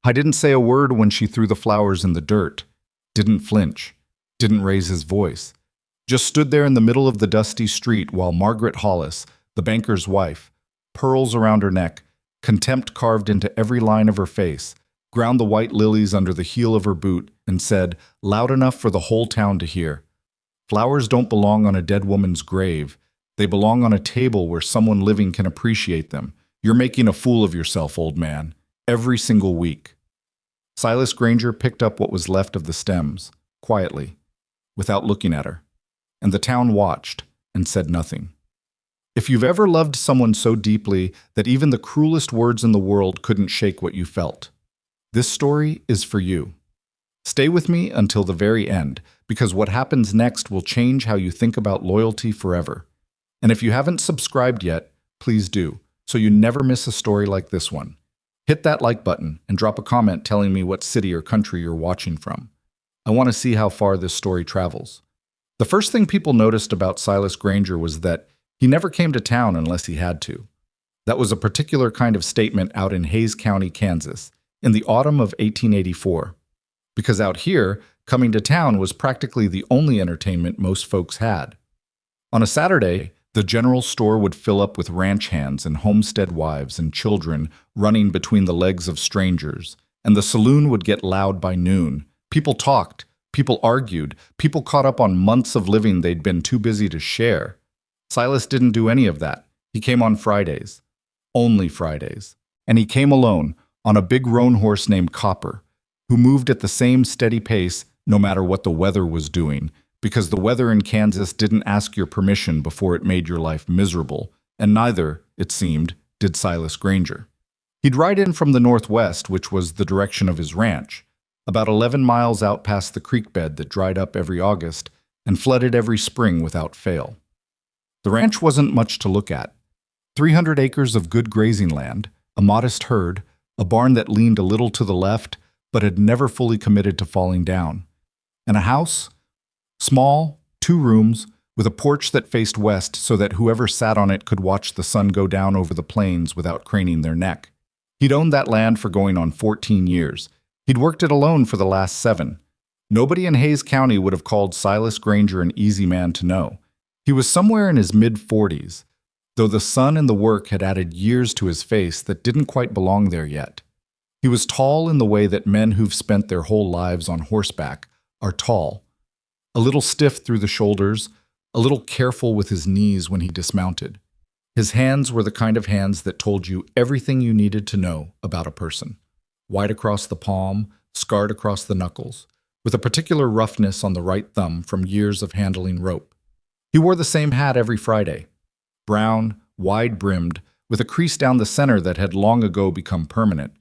I didn't say a word when she threw the flowers in the dirt, didn't flinch, didn't raise his voice. Just stood there in the middle of the dusty street while Margaret Hollis, the banker's wife, pearls around her neck, contempt carved into every line of her face, ground the white lilies under the heel of her boot, and said, loud enough for the whole town to hear, flowers don't belong on a dead woman's grave. They belong on a table where someone living can appreciate them. You're making a fool of yourself, old man. Every single week. Silas Granger picked up what was left of the stems, quietly, without looking at her, and the town watched and said nothing. If you've ever loved someone so deeply that even the cruelest words in the world couldn't shake what you felt, this story is for you. Stay with me until the very end, because what happens next will change how you think about loyalty forever. And if you haven't subscribed yet, please do, so you never miss a story like this one. Hit that like button and drop a comment telling me what city or country you're watching from. I want to see how far this story travels. The first thing people noticed about Silas Granger was that he never came to town unless he had to. That was a particular kind of statement out in Hays County, Kansas, in the autumn of 1884. Because out here, coming to town was practically the only entertainment most folks had. On a Saturday, the general store would fill up with ranch hands and homestead wives and children running between the legs of strangers, and the saloon would get loud by noon. People talked, people argued, people caught up on months of living they'd been too busy to share. Silas didn't do any of that. He came on Fridays. Only Fridays. And he came alone, on a big roan horse named Copper, who moved at the same steady pace no matter what the weather was doing, because the weather in Kansas didn't ask your permission before it made your life miserable, and neither, it seemed, did Silas Granger. He'd ride in from the northwest, which was the direction of his ranch, about 11 miles out past the creek bed that dried up every August and flooded every spring without fail. The ranch wasn't much to look at. 300 acres of good grazing land, a modest herd, a barn that leaned a little to the left but had never fully committed to falling down, and a house, small, 2 rooms, with a porch that faced west so that whoever sat on it could watch the sun go down over the plains without craning their neck. He'd owned that land for going on 14 years. He'd worked it alone for the last 7. Nobody in Hays County would have called Silas Granger an easy man to know. He was somewhere in his mid-40s, though the sun and the work had added years to his face that didn't quite belong there yet. He was tall in the way that men who've spent their whole lives on horseback are tall. A little stiff through the shoulders, a little careful with his knees when he dismounted. His hands were the kind of hands that told you everything you needed to know about a person. White across the palm, scarred across the knuckles, with a particular roughness on the right thumb from years of handling rope. He wore the same hat every Friday, brown, wide-brimmed, with a crease down the center that had long ago become permanent.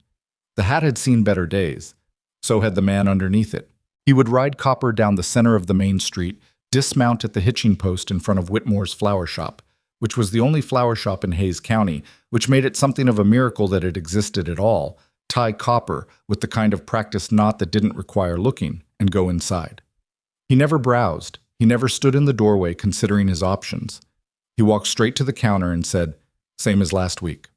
The hat had seen better days. So had the man underneath it. He would ride Copper down the center of the main street, dismount at the hitching post in front of Whitmore's flower shop, which was the only flower shop in Hays County, which made it something of a miracle that it existed at all, tie Copper with the kind of practiced knot that didn't require looking, and go inside. He never browsed. He never stood in the doorway considering his options. He walked straight to the counter and said, "Same as last week."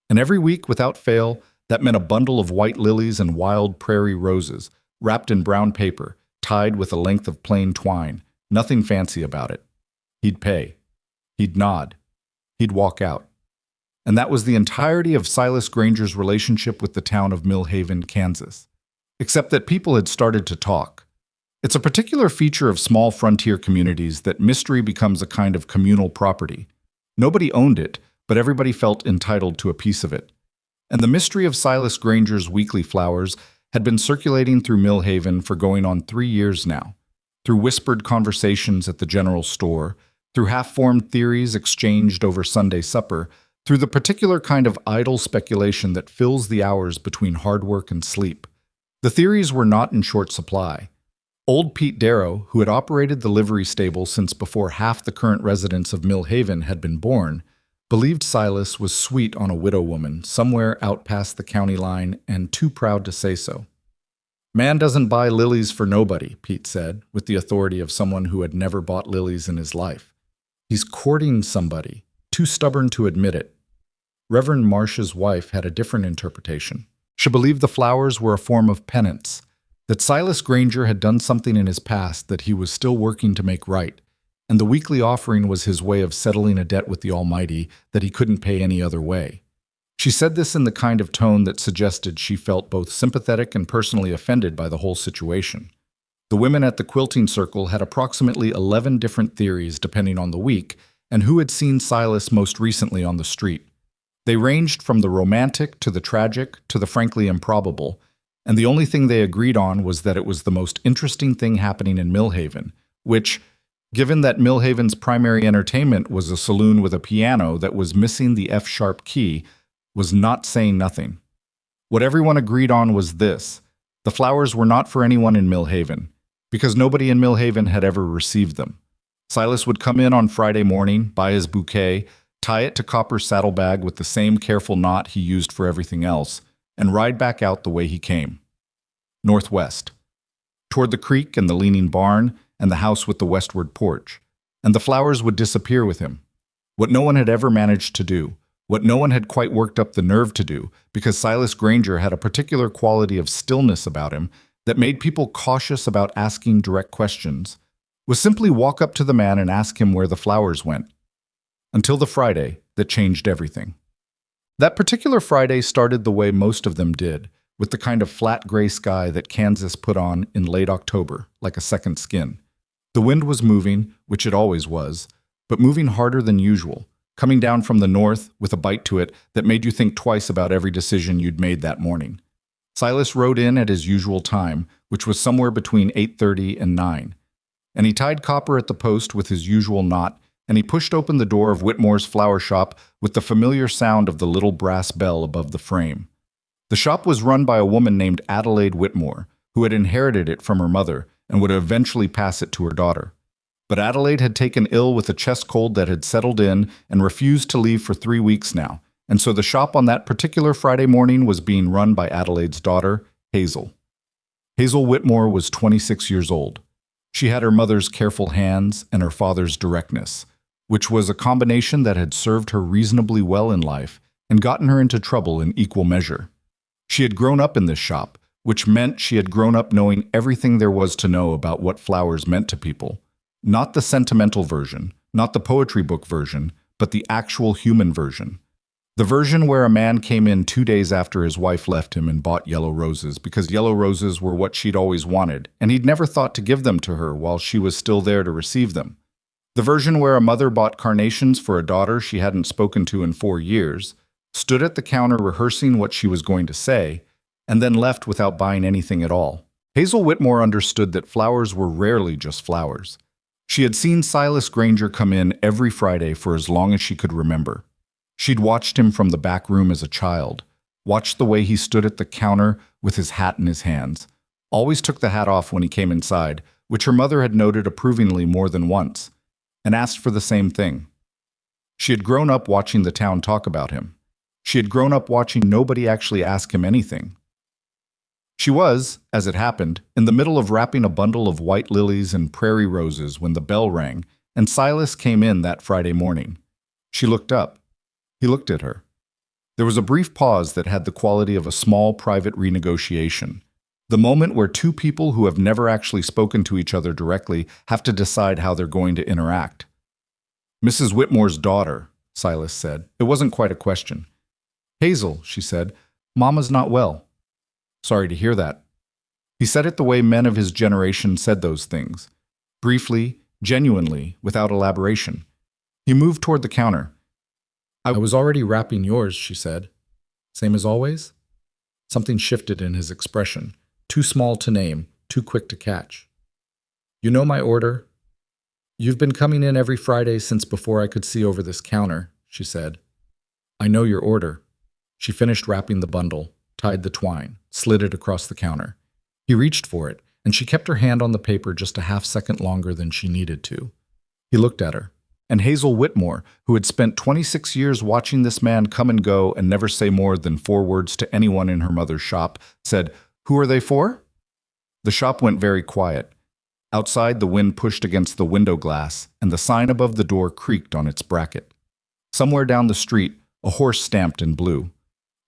And every week, without fail, that meant a bundle of white lilies and wild prairie roses, wrapped in brown paper, tied with a length of plain twine. Nothing fancy about it. He'd pay. He'd nod. He'd walk out. And that was the entirety of Silas Granger's relationship with the town of Millhaven, Kansas. Except that people had started to talk. It's a particular feature of small frontier communities that mystery becomes a kind of communal property. Nobody owned it, but everybody felt entitled to a piece of it. And the mystery of Silas Granger's weekly flowers had been circulating through Millhaven for going on 3 years now, through whispered conversations at the general store, through half-formed theories exchanged over Sunday supper, through the particular kind of idle speculation that fills the hours between hard work and sleep. The theories were not in short supply. Old Pete Darrow, who had operated the livery stable since before half the current residents of Millhaven had been born, believed Silas was sweet on a widow woman somewhere out past the county line and too proud to say so. "Man doesn't buy lilies for nobody," Pete said, with the authority of someone who had never bought lilies in his life. "He's courting somebody, too stubborn to admit it." Reverend Marsh's wife had a different interpretation. She believed the flowers were a form of penance, that Silas Granger had done something in his past that he was still working to make right, and the weekly offering was his way of settling a debt with the Almighty that he couldn't pay any other way. She said this in the kind of tone that suggested she felt both sympathetic and personally offended by the whole situation. The women at the quilting circle had approximately 11 different theories depending on the week and who had seen Silas most recently on the street. They ranged from the romantic to the tragic to the frankly improbable, and the only thing they agreed on was that it was the most interesting thing happening in Millhaven, which, given that Millhaven's primary entertainment was a saloon with a piano that was missing the F-sharp key, was not saying nothing. What everyone agreed on was this: the flowers were not for anyone in Millhaven, because nobody in Millhaven had ever received them. Silas would come in on Friday morning, buy his bouquet, tie it to Copper's saddlebag with the same careful knot he used for everything else, and ride back out the way he came. Northwest, toward the creek and the leaning barn and the house with the westward porch, and the flowers would disappear with him. What no one had ever managed to do, what no one had quite worked up the nerve to do, because Silas Granger had a particular quality of stillness about him that made people cautious about asking direct questions, was simply walk up to the man and ask him where the flowers went. Until the Friday that changed everything. That particular Friday started the way most of them did, with the kind of flat gray sky that Kansas put on in late October, like a second skin. The wind was moving, which it always was, but moving harder than usual, coming down from the north with a bite to it that made you think twice about every decision you'd made that morning. Silas rode in at his usual time, which was somewhere between 8:30 and 9, and he tied Copper at the post with his usual knot, and he pushed open the door of Whitmore's flower shop with the familiar sound of the little brass bell above the frame. The shop was run by a woman named Adelaide Whitmore, who had inherited it from her mother and would eventually pass it to her daughter. But Adelaide had taken ill with a chest cold that had settled in and refused to leave for 3 weeks now, and so the shop on that particular Friday morning was being run by Adelaide's daughter, Hazel. Hazel Whitmore was 26 years old. She had her mother's careful hands and her father's directness, which was a combination that had served her reasonably well in life and gotten her into trouble in equal measure. She had grown up in this shop, which meant she had grown up knowing everything there was to know about what flowers meant to people. Not the sentimental version, not the poetry book version, but the actual human version. The version where a man came in 2 days after his wife left him and bought yellow roses because yellow roses were what she'd always wanted, and he'd never thought to give them to her while she was still there to receive them. The version where a mother bought carnations for a daughter she hadn't spoken to in 4 years, stood at the counter rehearsing what she was going to say, and then left without buying anything at all. Hazel Whitmore understood that flowers were rarely just flowers. She had seen Silas Granger come in every Friday for as long as she could remember. She'd watched him from the back room as a child, watched the way he stood at the counter with his hat in his hands, always took the hat off when he came inside, which her mother had noted approvingly more than once, and asked for the same thing. She had grown up watching the town talk about him. She had grown up watching nobody actually ask him anything. She was, as it happened, in the middle of wrapping a bundle of white lilies and prairie roses when the bell rang, and Silas came in that Friday morning. She looked up. He looked at her. There was a brief pause that had the quality of a small private renegotiation, the moment where two people who have never actually spoken to each other directly have to decide how they're going to interact. "Mrs. Whitmore's daughter," Silas said. It wasn't quite a question. "Hazel," she said, "Mama's not well." "Sorry to hear that." He said it the way men of his generation said those things, briefly, genuinely, without elaboration. He moved toward the counter. "I was already wrapping yours," she said. "Same as always?" Something shifted in his expression, too small to name, too quick to catch. "You know my order? You've been coming in every Friday since before I could see over this counter," she said. "I know your order." She finished wrapping the bundle, tied the twine, slid it across the counter. He reached for it, and she kept her hand on the paper just a half-second longer than she needed to. He looked at her, and Hazel Whitmore, who had spent 26 years watching this man come and go and never say more than 4 words to anyone in her mother's shop, said, "Who are they for?" The shop went very quiet. Outside, the wind pushed against the window glass, and the sign above the door creaked on its bracket. Somewhere down the street, a horse stamped and blew.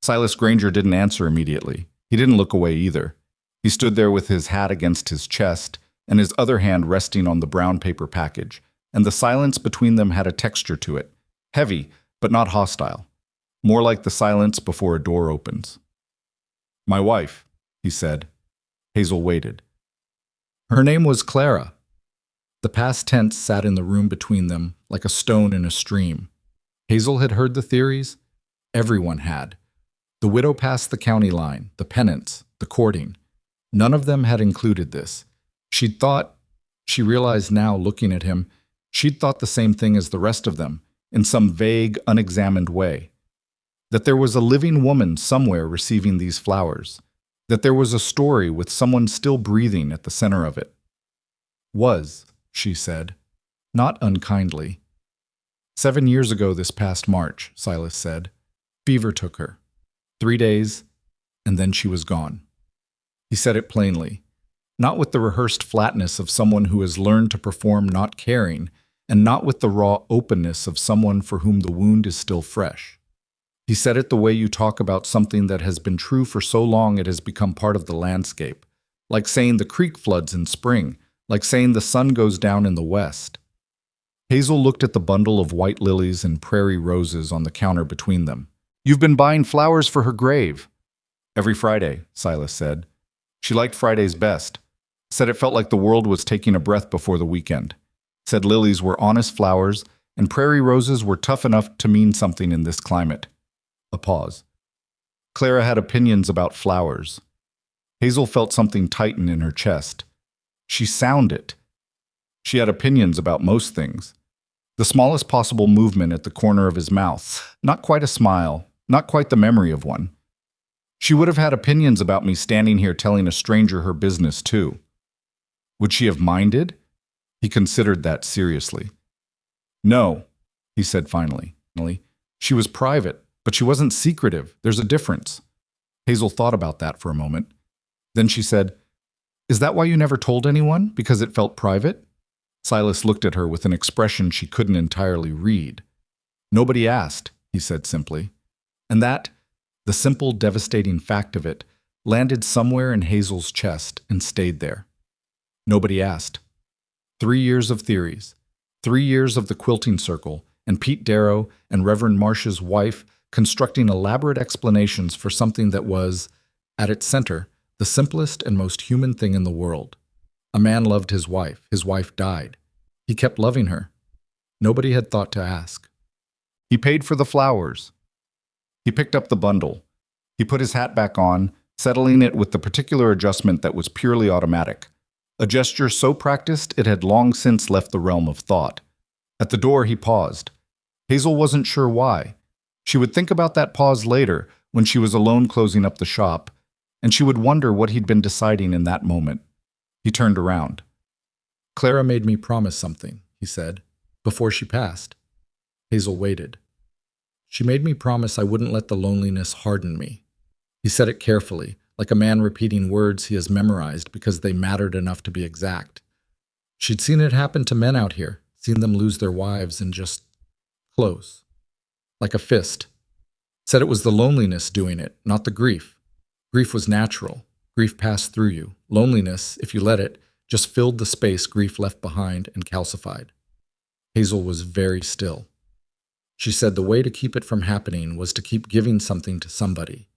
Silas Granger didn't answer immediately. He didn't look away either. He stood there with his hat against his chest and his other hand resting on the brown paper package, and the silence between them had a texture to it, heavy but not hostile, more like the silence before a door opens. "My wife," he said. Hazel waited. Her name was Clara. The past tense sat in the room between them like a stone in a stream. Hazel had heard the theories. Everyone had. The widow passed the county line, the penance, the courting. None of them had included this. She realized now, looking at him, she'd thought the same thing as the rest of them, in some vague, unexamined way. That there was a living woman somewhere receiving these flowers. That there was a story with someone still breathing at the center of it. "Was," she said, not unkindly. 7 years ago this past March, Silas said. Fever took her. 3 days, and then she was gone. He said it plainly, not with the rehearsed flatness of someone who has learned to perform not caring, and not with the raw openness of someone for whom the wound is still fresh. He said it the way you talk about something that has been true for so long it has become part of the landscape, like saying the creek floods in spring, like saying the sun goes down in the west. Hazel looked at the bundle of white lilies and prairie roses on the counter between them. "You've been buying flowers for her grave." "Every Friday," Silas said. She liked Fridays best. Said it felt like the world was taking a breath before the weekend. Said lilies were honest flowers, and prairie roses were tough enough to mean something in this climate. A pause. Clara had opinions about flowers. Hazel felt something tighten in her chest. She sounded. She had opinions about most things. The smallest possible movement at the corner of his mouth, not quite a smile, not quite the memory of one. She would have had opinions about me standing here telling a stranger her business too. Would she have minded? He considered that seriously. "No," he said finally. "She was private, but she wasn't secretive. There's a difference." Hazel thought about that for a moment. Then she said, "Is that why you never told anyone? Because it felt private?" Silas looked at her with an expression she couldn't entirely read. "Nobody asked," he said simply. And that, the simple, devastating fact of it, landed somewhere in Hazel's chest and stayed there. Nobody asked. 3 years of theories, 3 years of the quilting circle, and Pete Darrow and Reverend Marsh's wife constructing elaborate explanations for something that was, at its center, the simplest and most human thing in the world. A man loved his wife died. He kept loving her. Nobody had thought to ask. He paid for the flowers. He picked up the bundle. He put his hat back on, settling it with the particular adjustment that was purely automatic. A gesture so practiced it had long since left the realm of thought. At the door he paused. Hazel wasn't sure why. She would think about that pause later, when she was alone closing up the shop, and she would wonder what he'd been deciding in that moment. He turned around. "Clara made me promise something," he said, "before she passed." Hazel waited. "She made me promise I wouldn't let the loneliness harden me." He said it carefully, like a man repeating words he has memorized because they mattered enough to be exact. She'd seen it happen to men out here, seen them lose their wives and just close. Like a fist. Said it was the loneliness doing it, not the grief. Grief was natural. Grief passed through you. Loneliness, if you let it, just filled the space grief left behind and calcified. Hazel was very still. She said the way to keep it from happening was to keep giving something to somebody,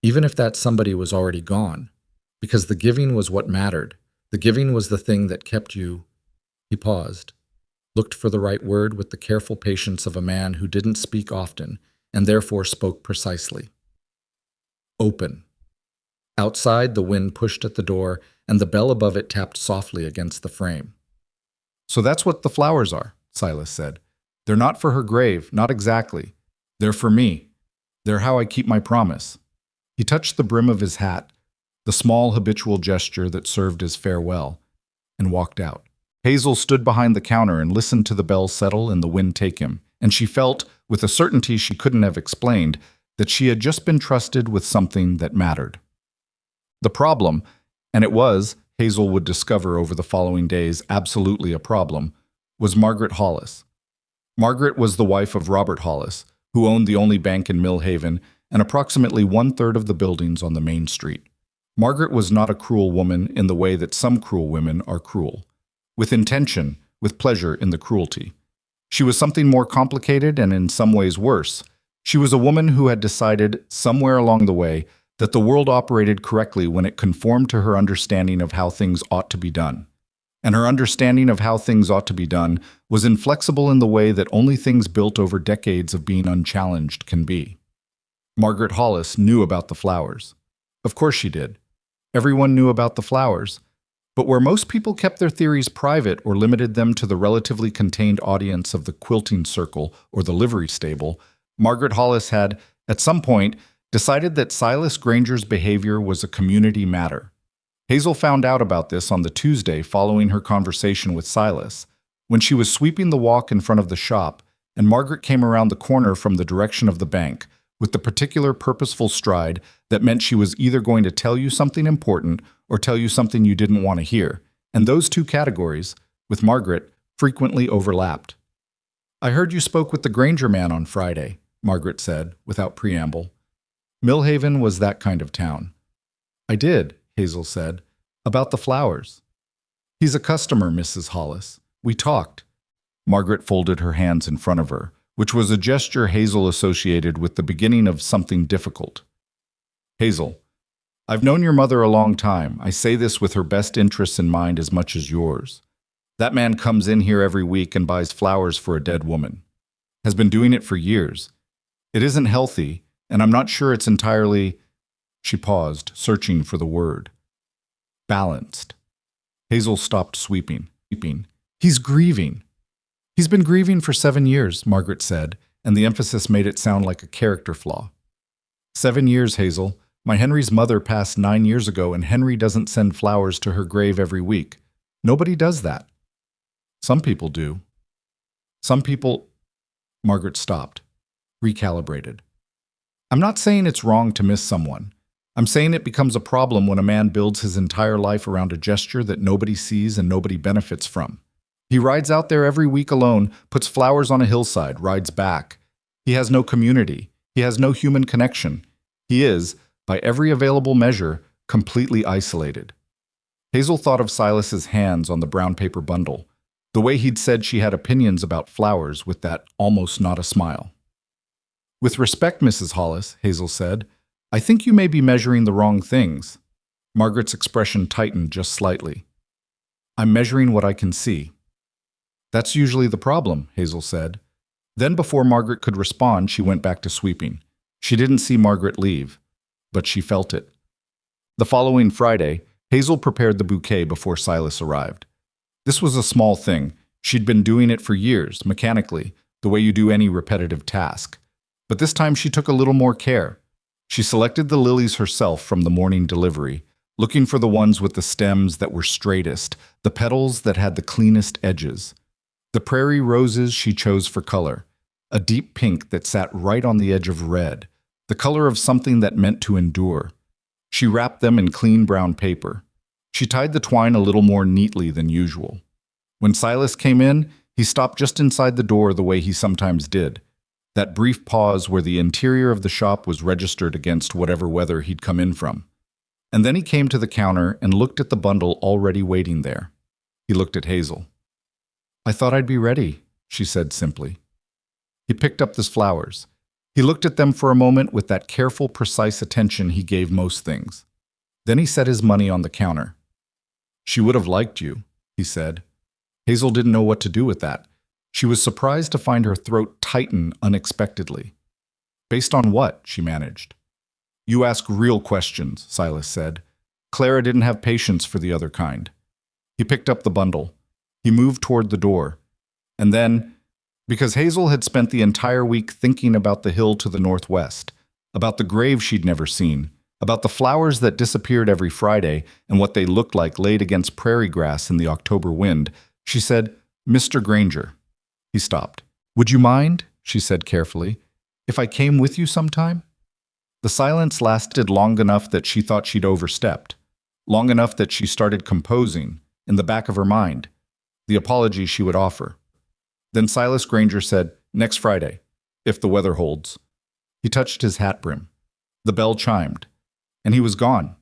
even if that somebody was already gone, because the giving was what mattered. The giving was the thing that kept you. He paused, looked for the right word with the careful patience of a man who didn't speak often and therefore spoke precisely. Open. Outside, the wind pushed at the door, and the bell above it tapped softly against the frame. "So that's what the flowers are," Silas said. "They're not for her grave, not exactly. They're for me. They're how I keep my promise." He touched the brim of his hat, the small habitual gesture that served as farewell, and walked out. Hazel stood behind the counter and listened to the bell settle and the wind take him, and she felt, with a certainty she couldn't have explained, that she had just been trusted with something that mattered. The problem, and it was, Hazel would discover over the following days, absolutely a problem, was Margaret Hollis. Margaret was the wife of Robert Hollis, who owned the only bank in Mill Haven and approximately one-third of the buildings on the main street. Margaret was not a cruel woman in the way that some cruel women are cruel, with intention, with pleasure in the cruelty. She was something more complicated and in some ways worse. She was a woman who had decided, somewhere along the way, that the world operated correctly when it conformed to her understanding of how things ought to be done. And her understanding of how things ought to be done was inflexible in the way that only things built over decades of being unchallenged can be. Margaret Hollis knew about the flowers. Of course she did. Everyone knew about the flowers. But where most people kept their theories private or limited them to the relatively contained audience of the quilting circle or the livery stable, Margaret Hollis had, at some point, decided that Silas Granger's behavior was a community matter. Hazel found out about this on the Tuesday following her conversation with Silas, when she was sweeping the walk in front of the shop, and Margaret came around the corner from the direction of the bank, with the particular purposeful stride that meant she was either going to tell you something important or tell you something you didn't want to hear, and those two categories, with Margaret, frequently overlapped. "I heard you spoke with the Granger man on Friday," Margaret said, without preamble. Millhaven was that kind of town. "I did," Hazel said, "about the flowers." "He's a customer, Mrs. Hollis. We talked." Margaret folded her hands in front of her, which was a gesture Hazel associated with the beginning of something difficult. "Hazel, I've known your mother a long time. I say this with her best interests in mind as much as yours. That man comes in here every week and buys flowers for a dead woman. Has been doing it for years. It isn't healthy, and I'm not sure it's entirely—" She paused, searching for the word. "Balanced." Hazel stopped sweeping. "He's grieving." "He's been grieving for 7 years," Margaret said, and the emphasis made it sound like a character flaw. 7 years, Hazel. My Henry's mother passed 9 years ago, and Henry doesn't send flowers to her grave every week. Nobody does that." "Some people do." "Some people—" Margaret stopped, recalibrated. "I'm not saying it's wrong to miss someone. I'm saying it becomes a problem when a man builds his entire life around a gesture that nobody sees and nobody benefits from. He rides out there every week alone, puts flowers on a hillside, rides back. He has no community. He has no human connection. He is, by every available measure, completely isolated." Hazel thought of Silas's hands on the brown paper bundle, the way he'd said she had opinions about flowers with that almost not a smile. "With respect, Mrs. Hollis," Hazel said, "I think you may be measuring the wrong things." Margaret's expression tightened just slightly. "I'm measuring what I can see." "That's usually the problem," Hazel said. Then before Margaret could respond, she went back to sweeping. She didn't see Margaret leave, but she felt it. The following Friday, Hazel prepared the bouquet before Silas arrived. This was a small thing. She'd been doing it for years, mechanically, the way you do any repetitive task. But this time she took a little more care. She selected the lilies herself from the morning delivery, looking for the ones with the stems that were straightest, the petals that had the cleanest edges. The prairie roses she chose for color, a deep pink that sat right on the edge of red, the color of something that meant to endure. She wrapped them in clean brown paper. She tied the twine a little more neatly than usual. When Silas came in, he stopped just inside the door the way he sometimes did, that brief pause where the interior of the shop was registered against whatever weather he'd come in from. And then he came to the counter and looked at the bundle already waiting there. He looked at Hazel. "I thought I'd be ready," she said simply. He picked up the flowers. He looked at them for a moment with that careful, precise attention he gave most things. Then he set his money on the counter. "She would have liked you," he said. Hazel didn't know what to do with that. She was surprised to find her throat tighten unexpectedly. "Based on what?" she managed. "You ask real questions," Silas said. Clara didn't have patience for the other kind. He picked up the bundle. He moved toward the door. And then, because Hazel had spent the entire week thinking about the hill to the northwest, about the grave she'd never seen, about the flowers that disappeared every Friday and what they looked like laid against prairie grass in the October wind, she said, "Mr. Granger." He stopped. "Would you mind," she said carefully, "if I came with you sometime?" The silence lasted long enough that she thought she'd overstepped, long enough that she started composing, in the back of her mind, the apology she would offer. Then Silas Granger said, "Next Friday, if the weather holds." He touched his hat brim. The bell chimed, and he was gone.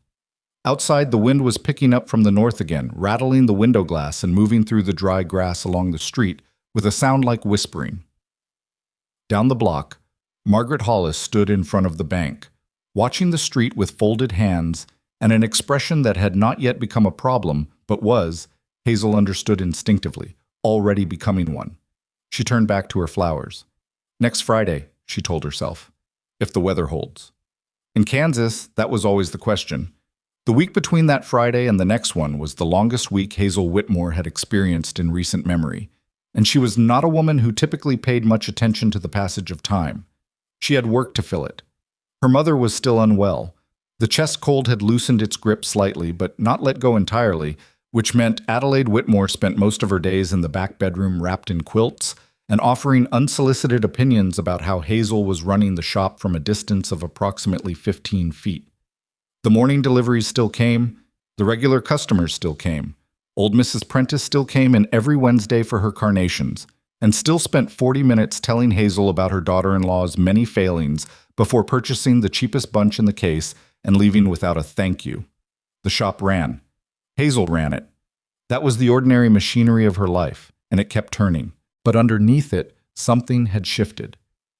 Outside, the wind was picking up from the north again, rattling the window glass and moving through the dry grass along the street with a sound like whispering. Down the block, Margaret Hollis stood in front of the bank, watching the street with folded hands and an expression that had not yet become a problem, but was, Hazel understood instinctively, already becoming one. She turned back to her flowers. Next Friday, she told herself, if the weather holds. In Kansas, that was always the question. The week between that Friday and the next one was the longest week Hazel Whitmore had experienced in recent memory, and she was not a woman who typically paid much attention to the passage of time. She had work to fill it. Her mother was still unwell. The chest cold had loosened its grip slightly, but not let go entirely, which meant Adelaide Whitmore spent most of her days in the back bedroom wrapped in quilts and offering unsolicited opinions about how Hazel was running the shop from a distance of approximately 15 feet. The morning deliveries still came, the regular customers still came. Old Mrs. Prentice still came in every Wednesday for her carnations, and still spent 40 minutes telling Hazel about her daughter-in-law's many failings before purchasing the cheapest bunch in the case and leaving without a thank you. The shop ran. Hazel ran it. That was the ordinary machinery of her life, and it kept turning. But underneath it, something had shifted.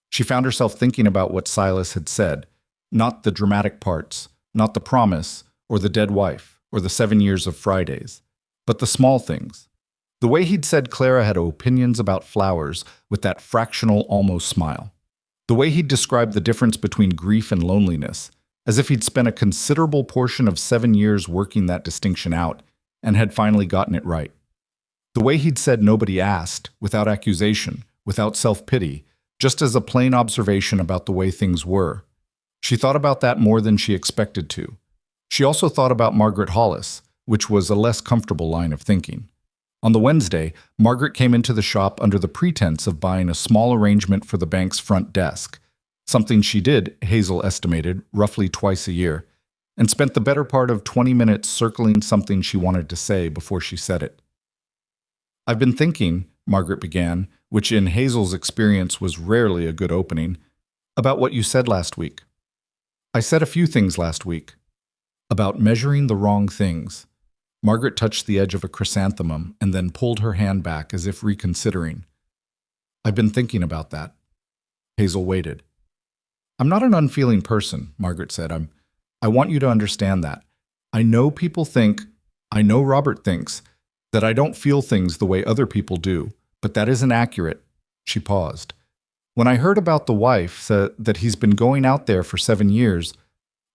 She found herself thinking about what Silas had said, not the dramatic parts, not the promise, or the dead wife, or the 7 years of Fridays, but the small things. The way he'd said Clara had opinions about flowers with that fractional almost smile. The way he'd described the difference between grief and loneliness, as if he'd spent a considerable portion of 7 years working that distinction out and had finally gotten it right. The way he'd said nobody asked, without accusation, without self-pity, just as a plain observation about the way things were. She thought about that more than she expected to. She also thought about Margaret Hollis, which was a less comfortable line of thinking. On the Wednesday, Margaret came into the shop under the pretense of buying a small arrangement for the bank's front desk, something she did, Hazel estimated, roughly twice a year, and spent the better part of 20 minutes circling something she wanted to say before she said it. I've been thinking, Margaret began, which in Hazel's experience was rarely a good opening, about what you said last week. I said a few things last week. About measuring the wrong things. Margaret touched the edge of a chrysanthemum and then pulled her hand back as if reconsidering. I've been thinking about that. Hazel waited. I'm not an unfeeling person, Margaret said. I want you to understand that. I know Robert thinks, that I don't feel things the way other people do, but that isn't accurate. She paused. When I heard about the wife, that he's been going out there for 7 years,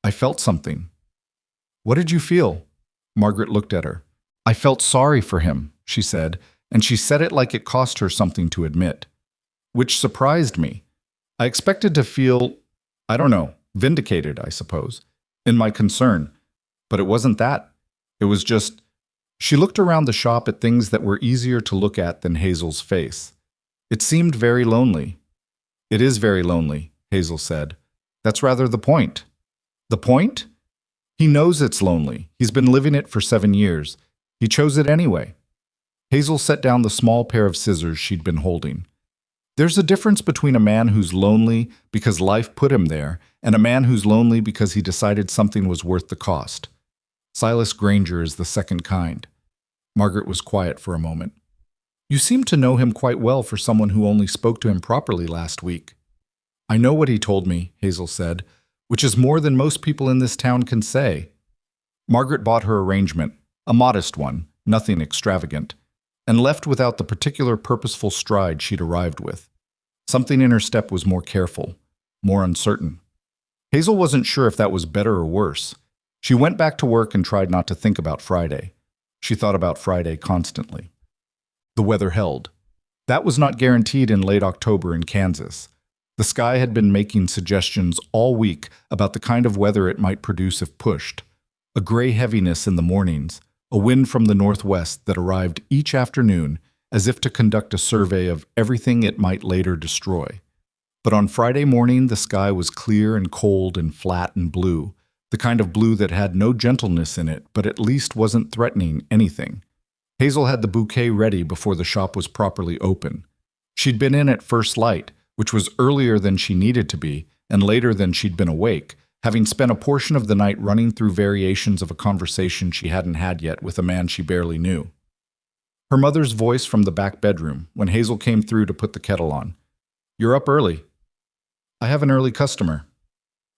I felt something. What did you feel? Margaret looked at her. I felt sorry for him, she said, and she said it like it cost her something to admit. Which surprised me. I expected to feel, vindicated, I suppose, in my concern. But it wasn't that. It was just... She looked around the shop at things that were easier to look at than Hazel's face. It seemed very lonely. It is very lonely, Hazel said. That's rather the point. The point? He knows it's lonely. He's been living it for 7 years. He chose it anyway. Hazel set down the small pair of scissors she'd been holding. There's a difference between a man who's lonely because life put him there and a man who's lonely because he decided something was worth the cost. Silas Granger is the second kind. Margaret was quiet for a moment. You seem to know him quite well for someone who only spoke to him properly last week. I know what he told me, Hazel said, which is more than most people in this town can say. Margaret bought her arrangement, a modest one, nothing extravagant, and left without the particular purposeful stride she'd arrived with. Something in her step was more careful, more uncertain. Hazel wasn't sure if that was better or worse. She went back to work and tried not to think about Friday. She thought about Friday constantly. The weather held. That was not guaranteed in late October in Kansas. The sky had been making suggestions all week about the kind of weather it might produce if pushed. A gray heaviness in the mornings, a wind from the northwest that arrived each afternoon as if to conduct a survey of everything it might later destroy. But on Friday morning, the sky was clear and cold and flat and blue, the kind of blue that had no gentleness in it, but at least wasn't threatening anything. Hazel had the bouquet ready before the shop was properly open. She'd been in at first light, which was earlier than she needed to be, and later than she'd been awake, having spent a portion of the night running through variations of a conversation she hadn't had yet with a man she barely knew. Her mother's voice from the back bedroom when Hazel came through to put the kettle on. "You're up early." "I have an early customer."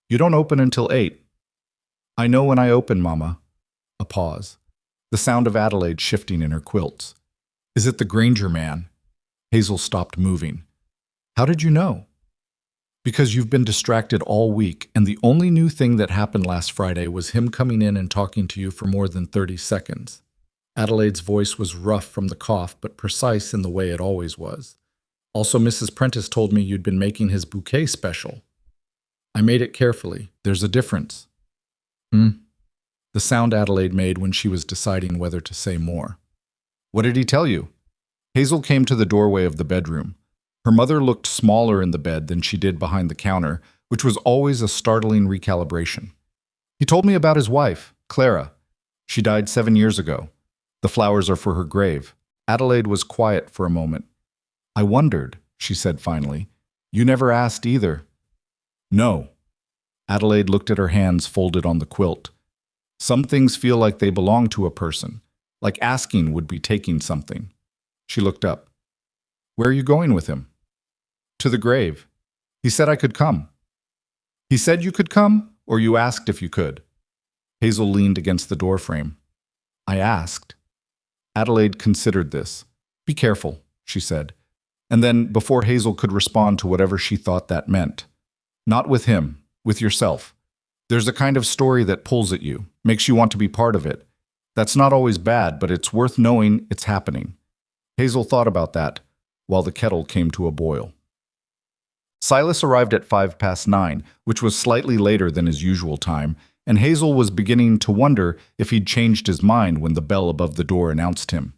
"You don't open until 8. "I know when I open, Mama." A pause. The sound of Adelaide shifting in her quilts. "Is it the Granger man?" Hazel stopped moving. "How did you know?" "Because you've been distracted all week, and the only new thing that happened last Friday was him coming in and talking to you for more than 30 seconds. Adelaide's voice was rough from the cough, but precise in the way it always was. "Also, Mrs. Prentice told me you'd been making his bouquet special." "I made it carefully. There's a difference." The sound Adelaide made when she was deciding whether to say more. "What did he tell you?" Hazel came to the doorway of the bedroom. Her mother looked smaller in the bed than she did behind the counter, which was always a startling recalibration. "He told me about his wife, Clara. She died 7 years ago. The flowers are for her grave." Adelaide was quiet for a moment. "I wondered," she said finally. "You never asked either." "No." Adelaide looked at her hands folded on the quilt. "Some things feel like they belong to a person, like asking would be taking something." She looked up. "Where are you going with him?" "To the grave. He said I could come." "He said you could come, or you asked if you could?" Hazel leaned against the doorframe. "I asked." Adelaide considered this. "Be careful," she said. And then, before Hazel could respond to whatever she thought that meant, "Not with him, with yourself. There's a kind of story that pulls at you, makes you want to be part of it. That's not always bad, but it's worth knowing it's happening." Hazel thought about that while the kettle came to a boil. Silas arrived at 9:05, which was slightly later than his usual time, and Hazel was beginning to wonder if he'd changed his mind when the bell above the door announced him.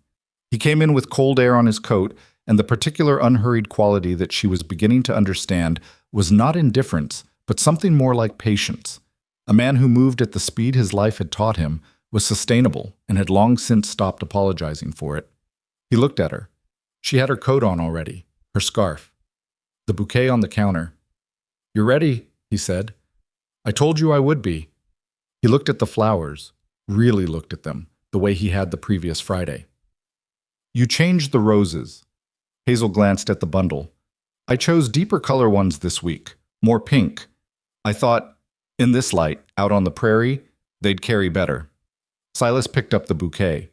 He came in with cold air on his coat, and the particular unhurried quality that she was beginning to understand was not indifference, but something more like patience. A man who moved at the speed his life had taught him was sustainable and had long since stopped apologizing for it. He looked at her. She had her coat on already, her scarf, the bouquet on the counter. "You're ready," he said. "I told you I would be." He looked at the flowers, really looked at them, the way he had the previous Friday. "You changed the roses." Hazel glanced at the bundle. "I chose deeper color ones this week, more pink. I thought, in this light, out on the prairie, they'd carry better." Silas picked up the bouquet.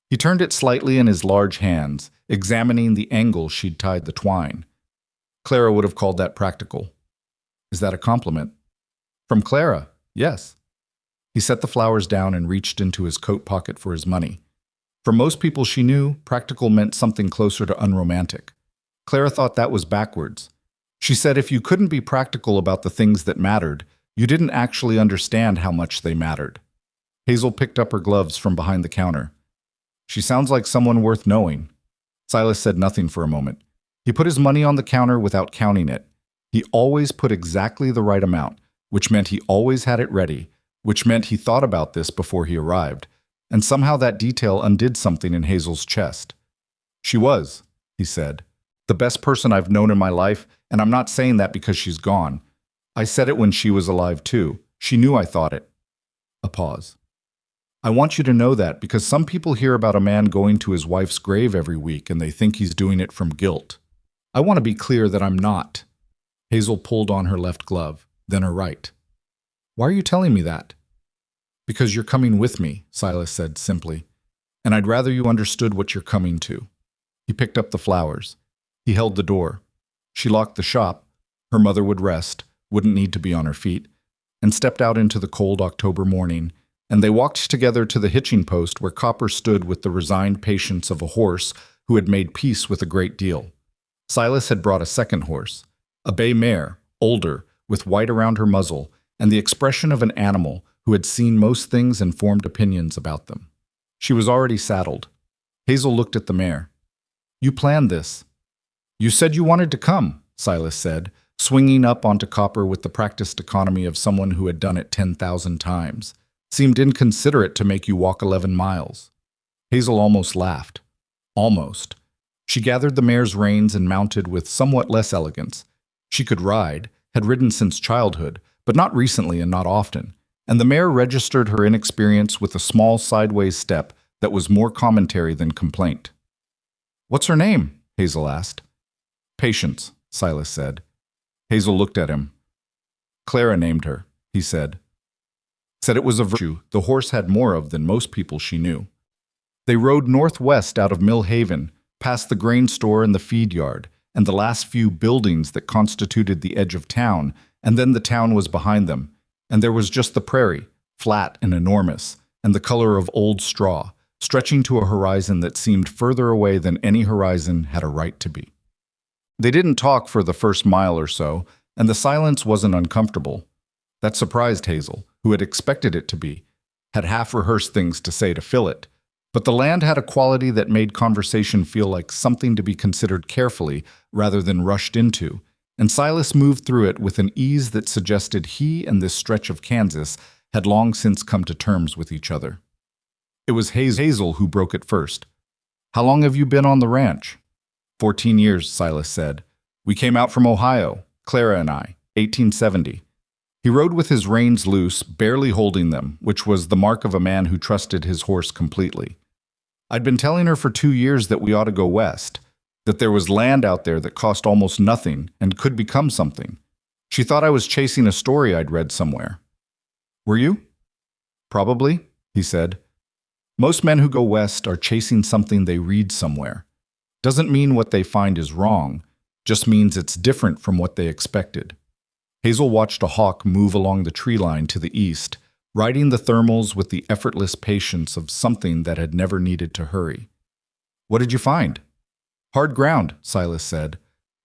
He turned it slightly in his large hands, examining the angle she'd tied the twine. Clara would have called that practical. "Is that a compliment?" "From Clara, yes." He set the flowers down and reached into his coat pocket for his money. For most people she knew, practical meant something closer to unromantic. Clara thought that was backwards. She said if you couldn't be practical about the things that mattered, you didn't actually understand how much they mattered. Hazel picked up her gloves from behind the counter. "She sounds like someone worth knowing." Silas said nothing for a moment. He put his money on the counter without counting it. He always put exactly the right amount, which meant he always had it ready, which meant he thought about this before he arrived, and somehow that detail undid something in Hazel's chest. "She was," he said, "the best person I've known in my life, and I'm not saying that because she's gone. I said it when she was alive too. She knew I thought it." A pause. "I want you to know that because some people hear about a man going to his wife's grave every week and they think he's doing it from guilt. I want to be clear that I'm not." Hazel pulled on her left glove, then her right. "Why are you telling me that?" "Because you're coming with me," Silas said simply, "and I'd rather you understood what you're coming to." He picked up the flowers. He held the door. She locked the shop. Her mother would rest, wouldn't need to be on her feet, and stepped out into the cold October morning, and they walked together to the hitching post where Copper stood with the resigned patience of a horse who had made peace with a great deal. Silas had brought a second horse, a bay mare, older, with white around her muzzle, and the expression of an animal who had seen most things and formed opinions about them. She was already saddled. Hazel looked at the mare. "You planned this." "You said you wanted to come," Silas said, swinging up onto Copper with the practiced economy of someone who had done it 10,000 times. "Seemed inconsiderate to make you walk 11 miles. Hazel almost laughed. Almost. She gathered the mare's reins and mounted with somewhat less elegance. She could ride, had ridden since childhood, but not recently and not often, and the mare registered her inexperience with a small sideways step that was more commentary than complaint. "What's her name?" Hazel asked. "Patience," Silas said. Hazel looked at him. "Clara named her," he said. Said it was a virtue the horse had more of than most people she knew. They rode northwest out of Mill Haven, past the grain store and the feed yard, and the last few buildings that constituted the edge of town, and then the town was behind them, and there was just the prairie, flat and enormous, and the color of old straw, stretching to a horizon that seemed further away than any horizon had a right to be. They didn't talk for the first mile or so, and the silence wasn't uncomfortable. That surprised Hazel, who had expected it to be, had half-rehearsed things to say to fill it. But the land had a quality that made conversation feel like something to be considered carefully rather than rushed into, and Silas moved through it with an ease that suggested he and this stretch of Kansas had long since come to terms with each other. It was Hazel who broke it first. "How long have you been on the ranch?" 14 years, Silas said. "We came out from Ohio, Clara and I, 1870. He rode with his reins loose, barely holding them, which was the mark of a man who trusted his horse completely. I'd been telling her for 2 years that we ought to go west, that there was land out there that cost almost nothing and could become something. She thought I was chasing a story I'd read somewhere." "Were you?" "Probably," he said. "Most men who go west are chasing something they read somewhere. Doesn't mean what they find is wrong, just means it's different from what they expected." Hazel watched a hawk move along the tree line to the east, riding the thermals with the effortless patience of something that had never needed to hurry. "What did you find?" "Hard ground," Silas said.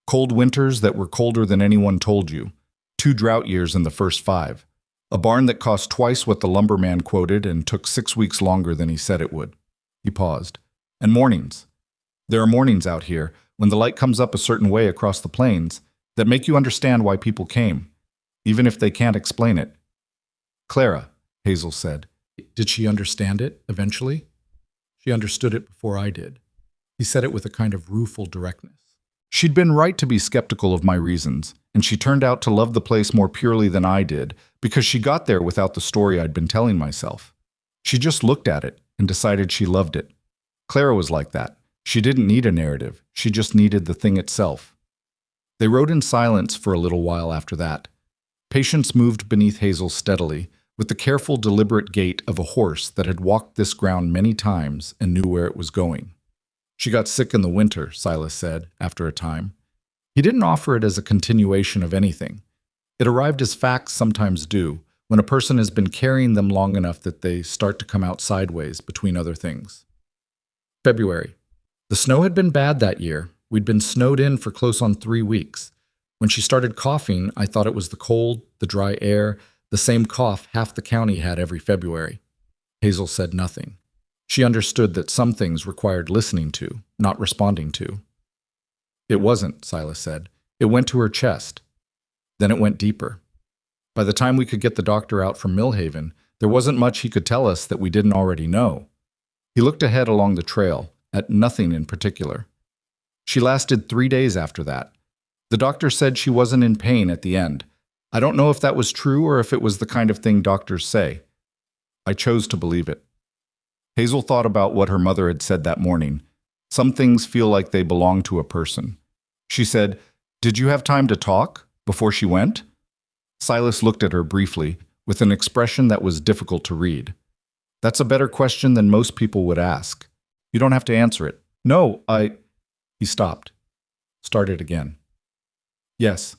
"Cold winters that were colder than anyone told you. 2 drought years in the first 5. A barn that cost twice what the lumberman quoted and took 6 weeks longer than he said it would." He paused. "And mornings. There are mornings out here, when the light comes up a certain way across the plains, that make you understand why people came, even if they can't explain it." "Clara," Hazel said. "Did she understand it, eventually?" "She understood it before I did." He said it with a kind of rueful directness. "She'd been right to be skeptical of my reasons, and she turned out to love the place more purely than I did, because she got there without the story I'd been telling myself. She just looked at it and decided she loved it. Clara was like that. She didn't need a narrative, she just needed the thing itself." They rode in silence for a little while after that. Patience moved beneath Hazel steadily, with the careful, deliberate gait of a horse that had walked this ground many times and knew where it was going. "She got sick in the winter," Silas said, after a time. He didn't offer it as a continuation of anything. It arrived as facts sometimes do, when a person has been carrying them long enough that they start to come out sideways between other things. February. The snow had been bad that year. We'd been snowed in for close on 3 weeks. When she started coughing, I thought it was the cold, the dry air, the same cough half the county had every February. Hazel said nothing. She understood that some things required listening to, not responding to. "It wasn't," Silas said. "It went to her chest. Then it went deeper. By the time we could get the doctor out from Millhaven, there wasn't much he could tell us that we didn't already know." He looked ahead along the trail, at nothing in particular. "She lasted 3 days after that. The doctor said she wasn't in pain at the end. I don't know if that was true or if it was the kind of thing doctors say. I chose to believe it." Hazel thought about what her mother had said that morning. Some things feel like they belong to a person. She said, "Did you have time to talk before she went?" Silas looked at her briefly, with an expression that was difficult to read. "That's a better question than most people would ask. You don't have to answer it." "No, He stopped. Started again. "Yes.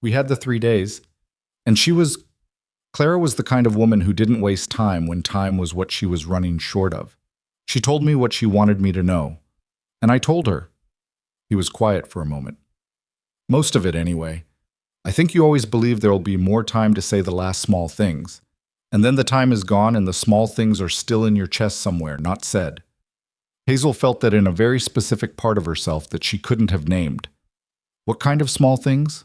We had the 3 days. And Clara was the kind of woman who didn't waste time when time was what she was running short of. She told me what she wanted me to know. And I told her." He was quiet for a moment. "Most of it, anyway. I think you always believe there'll be more time to say the last small things. And then the time is gone and the small things are still in your chest somewhere, not said." Hazel felt that in a very specific part of herself that she couldn't have named. "What kind of small things?"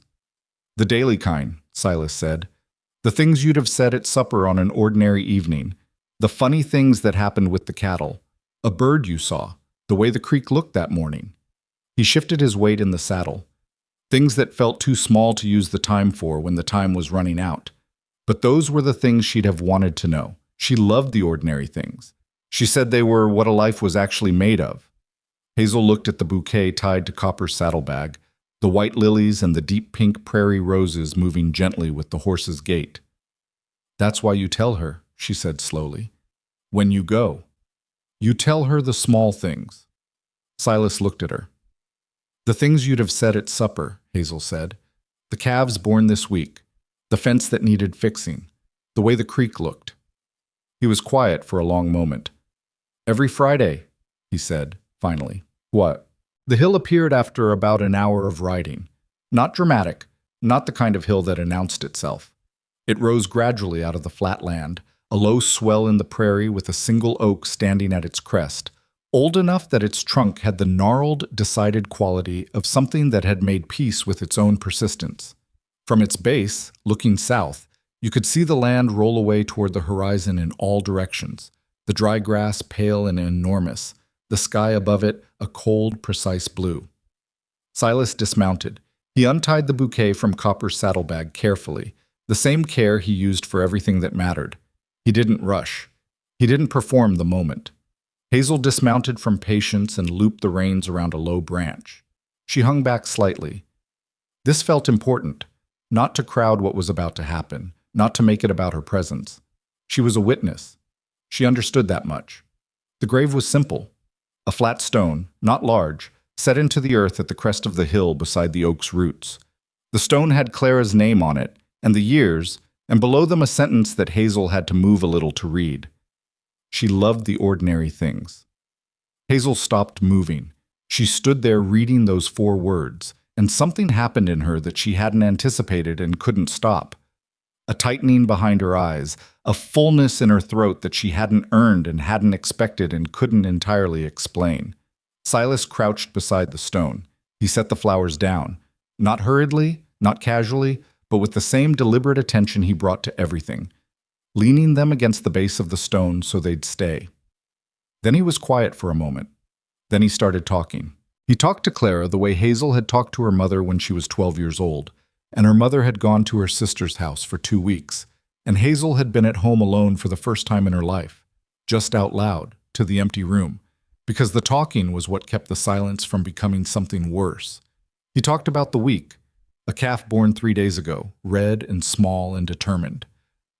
"The daily kind," Silas said. "The things you'd have said at supper on an ordinary evening. The funny things that happened with the cattle. A bird you saw. The way the creek looked that morning." He shifted his weight in the saddle. things that felt too small to use the time for when the time was running out. But those were the things she'd have wanted to know. She loved the ordinary things. She said they were what a life was actually made of. Hazel looked at the bouquet tied to Copper's saddlebag, the white lilies and the deep pink prairie roses moving gently with the horse's gait. "That's why you tell her," she said slowly. "When you go, you tell her the small things." Silas looked at her. "The things you'd have said at supper," Hazel said. "The calves born this week, the fence that needed fixing, the way the creek looked." He was quiet for a long moment. "Every Friday," he said, finally. "What?" The hill appeared after about an hour of riding. Not dramatic, not the kind of hill that announced itself. It rose gradually out of the flat land, a low swell in the prairie with a single oak standing at its crest, old enough that its trunk had the gnarled, decided quality of something that had made peace with its own persistence. From its base, looking south, you could see the land roll away toward the horizon in all directions, the dry grass pale and enormous, the sky above it a cold, precise blue. Silas dismounted. He untied the bouquet from Copper's saddlebag carefully, the same care he used for everything that mattered. He didn't rush. He didn't perform the moment. Hazel dismounted from Patience and looped the reins around a low branch. She hung back slightly. This felt important, not to crowd what was about to happen, not to make it about her presence. She was a witness. She understood that much. The grave was simple. A flat stone, not large, set into the earth at the crest of the hill beside the oak's roots. The stone had Clara's name on it, and the years, and below them a sentence that Hazel had to move a little to read. She loved the ordinary things. Hazel stopped moving. She stood there reading those 4 words, and something happened in her that she hadn't anticipated and couldn't stop. A tightening behind her eyes, a fullness in her throat that she hadn't earned and hadn't expected and couldn't entirely explain. Silas crouched beside the stone. He set the flowers down, not hurriedly, not casually, but with the same deliberate attention he brought to everything, leaning them against the base of the stone so they'd stay. Then he was quiet for a moment. Then he started talking. He talked to Clara the way Hazel had talked to her mother when she was 12 years old, and her mother had gone to her sister's house for 2 weeks, and Hazel had been at home alone for the first time in her life, just out loud, to the empty room, because the talking was what kept the silence from becoming something worse. He talked about the week, a calf born 3 days ago, red and small and determined,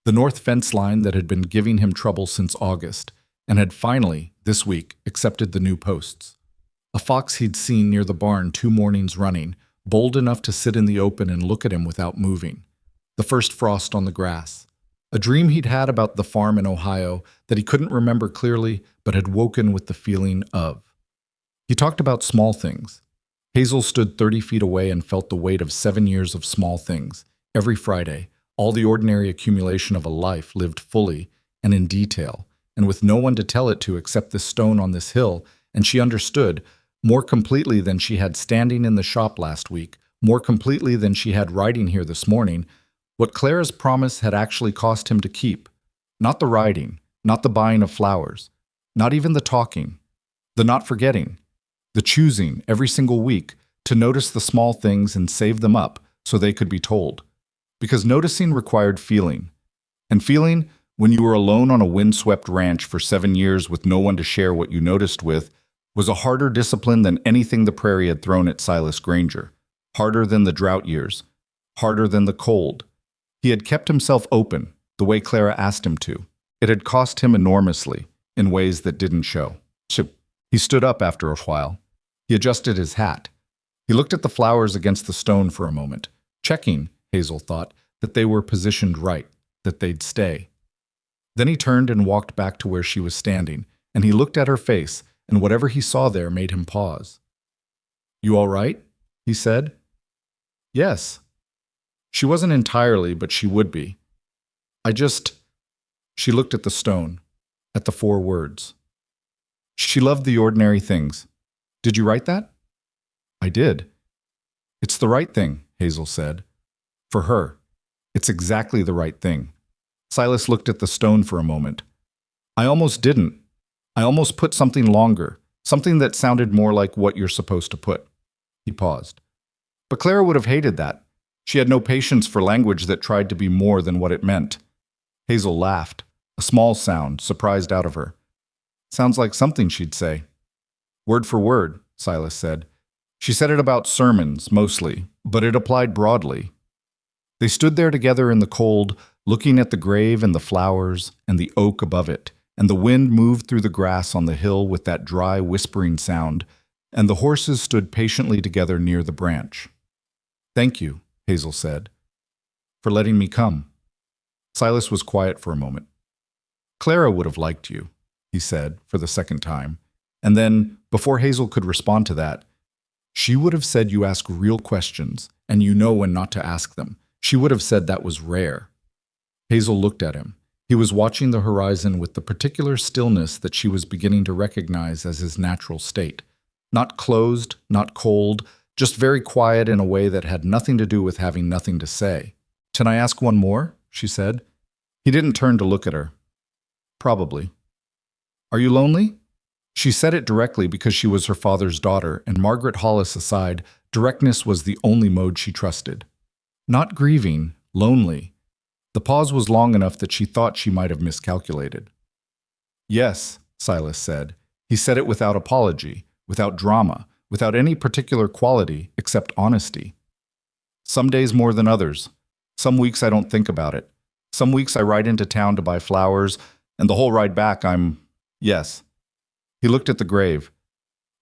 the north fence line that had been giving him trouble since August, and had finally, this week, accepted the new posts. A fox he'd seen near the barn 2 mornings running, bold enough to sit in the open and look at him without moving. The first frost on the grass. A dream he'd had about the farm in Ohio that he couldn't remember clearly but had woken with the feeling of. He talked about small things. Hazel stood 30 feet away and felt the weight of 7 years of small things. Every Friday, all the ordinary accumulation of a life lived fully and in detail, and with no one to tell it to except this stone on this hill, and she understood, more completely than she had standing in the shop last week, more completely than she had riding here this morning, what Clara's promise had actually cost him to keep. Not the riding, not the buying of flowers, not even the talking, the not forgetting, the choosing every single week to notice the small things and save them up so they could be told. Because noticing required feeling. And feeling, when you were alone on a windswept ranch for 7 years with no one to share what you noticed with, was a harder discipline than anything the prairie had thrown at Silas Granger. Harder than the drought years. Harder than the cold. He had kept himself open, the way Clara asked him to. It had cost him enormously, in ways that didn't show. He stood up after a while. He adjusted his hat. He looked at the flowers against the stone for a moment, checking, Hazel thought, that they were positioned right, that they'd stay. Then he turned and walked back to where she was standing, and he looked at her face, and whatever he saw there made him pause. "You all right?" he said. "Yes." She wasn't entirely, but she would be. She looked at the stone, at the 4 words. She loved the ordinary things. "Did you write that?" "I did." "It's the right thing," Hazel said. "For her. It's exactly the right thing." Silas looked at the stone for a moment. "I almost didn't. I almost put something longer, something that sounded more like what you're supposed to put." He paused. But Clara would have hated that. She had no patience for language that tried to be more than what it meant. Hazel laughed, a small sound, surprised out of her. Sounds like something she'd say. Word for word, Silas said. She said it about sermons, mostly, but it applied broadly. They stood there together in the cold, looking at the grave and the flowers and the oak above it, and the wind moved through the grass on the hill with that dry, whispering sound, and the horses stood patiently together near the branch. Thank you, Hazel said, for letting me come. Silas was quiet for a moment. Clara would have liked you, he said for the second time, and then, before Hazel could respond to that, she would have said you ask real questions, and you know when not to ask them. She would have said that was rare. Hazel looked at him. He was watching the horizon with the particular stillness that she was beginning to recognize as his natural state. Not closed, not cold, just very quiet in a way that had nothing to do with having nothing to say. Can I ask one more? She said. He didn't turn to look at her. Probably. Are you lonely? She said it directly because she was her father's daughter, and Margaret Hollis aside, directness was the only mode she trusted. Not grieving, lonely. The pause was long enough that she thought she might have miscalculated. Yes, Silas said. He said it without apology, without drama, without any particular quality except honesty. Some days more than others. Some weeks I don't think about it. Some weeks I ride into town to buy flowers, and the whole ride back yes. He looked at the grave.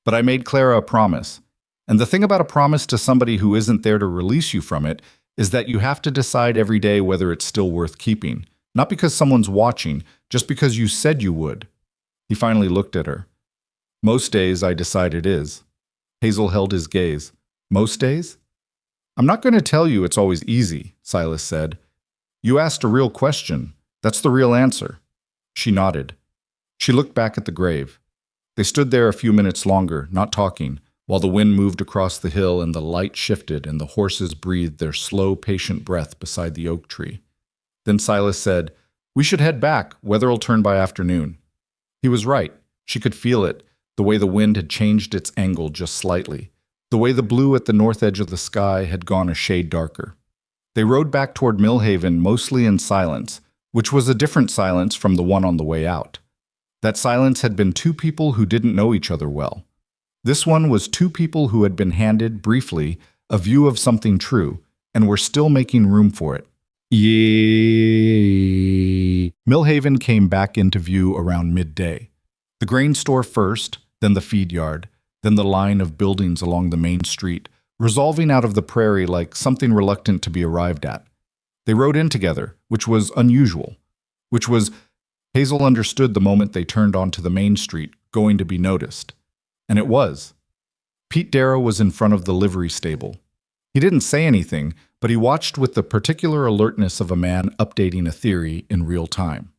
But I made Clara a promise. And the thing about a promise to somebody who isn't there to release you from it is that you have to decide every day whether it's still worth keeping. Not because someone's watching, just because you said you would. He finally looked at her. Most days I decide it is. Hazel held his gaze. Most days? I'm not going to tell you it's always easy, Silas said. You asked a real question. That's the real answer. She nodded. She looked back at the grave. They stood there a few minutes longer, not talking, while the wind moved across the hill and the light shifted and the horses breathed their slow, patient breath beside the oak tree. Then Silas said, We should head back. Weather'll turn by afternoon. He was right. She could feel it, the way the wind had changed its angle just slightly, the way the blue at the north edge of the sky had gone a shade darker. They rode back toward Millhaven mostly in silence, which was a different silence from the one on the way out. That silence had been two people who didn't know each other well. This one was two people who had been handed, briefly, a view of something true, and were still making room for it. Millhaven came back into view around midday. The grain store first, then the feed yard, then the line of buildings along the main street, resolving out of the prairie like something reluctant to be arrived at. They rode in together, which was unusual, which was, Hazel understood the moment they turned onto the main street, going to be noticed. And it was. Pete Darrow was in front of the livery stable. He didn't say anything, but he watched with the particular alertness of a man updating a theory in real time.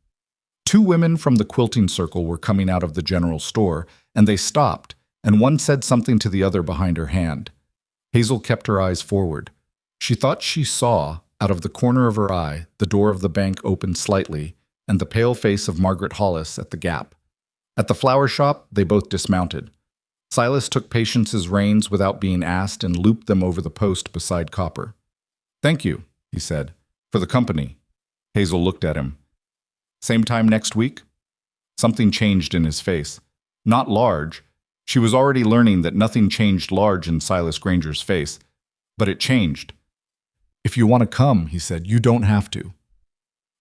Two women from the quilting circle were coming out of the general store, and they stopped, and one said something to the other behind her hand. Hazel kept her eyes forward. She thought she saw, out of the corner of her eye, the door of the bank open slightly, and the pale face of Margaret Hollis at the gap. At the flower shop, they both dismounted. Silas took Patience's reins without being asked and looped them over the post beside Copper. Thank you, he said, for the company. Hazel looked at him. Same time next week? Something changed in his face. Not large. She was already learning that nothing changed large in Silas Granger's face. But it changed. If you want to come, he said, you don't have to.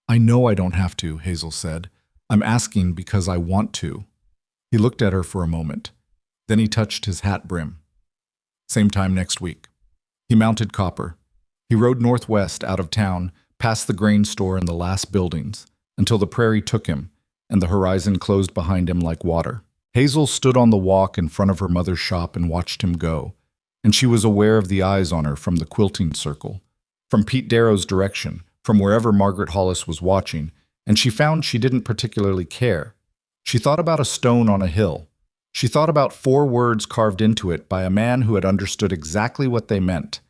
I know I don't have to, Hazel said. I'm asking because I want to. He looked at her for a moment. Then he touched his hat brim. Same time next week. He mounted Copper. He rode northwest out of town, past the grain store and the last buildings, until the prairie took him, and the horizon closed behind him like water. Hazel stood on the walk in front of her mother's shop and watched him go, and she was aware of the eyes on her from the quilting circle, from Pete Darrow's direction, from wherever Margaret Hollis was watching, and she found she didn't particularly care. She thought about a stone on a hill. She thought about 4 words carved into it by a man who had understood exactly what they meant.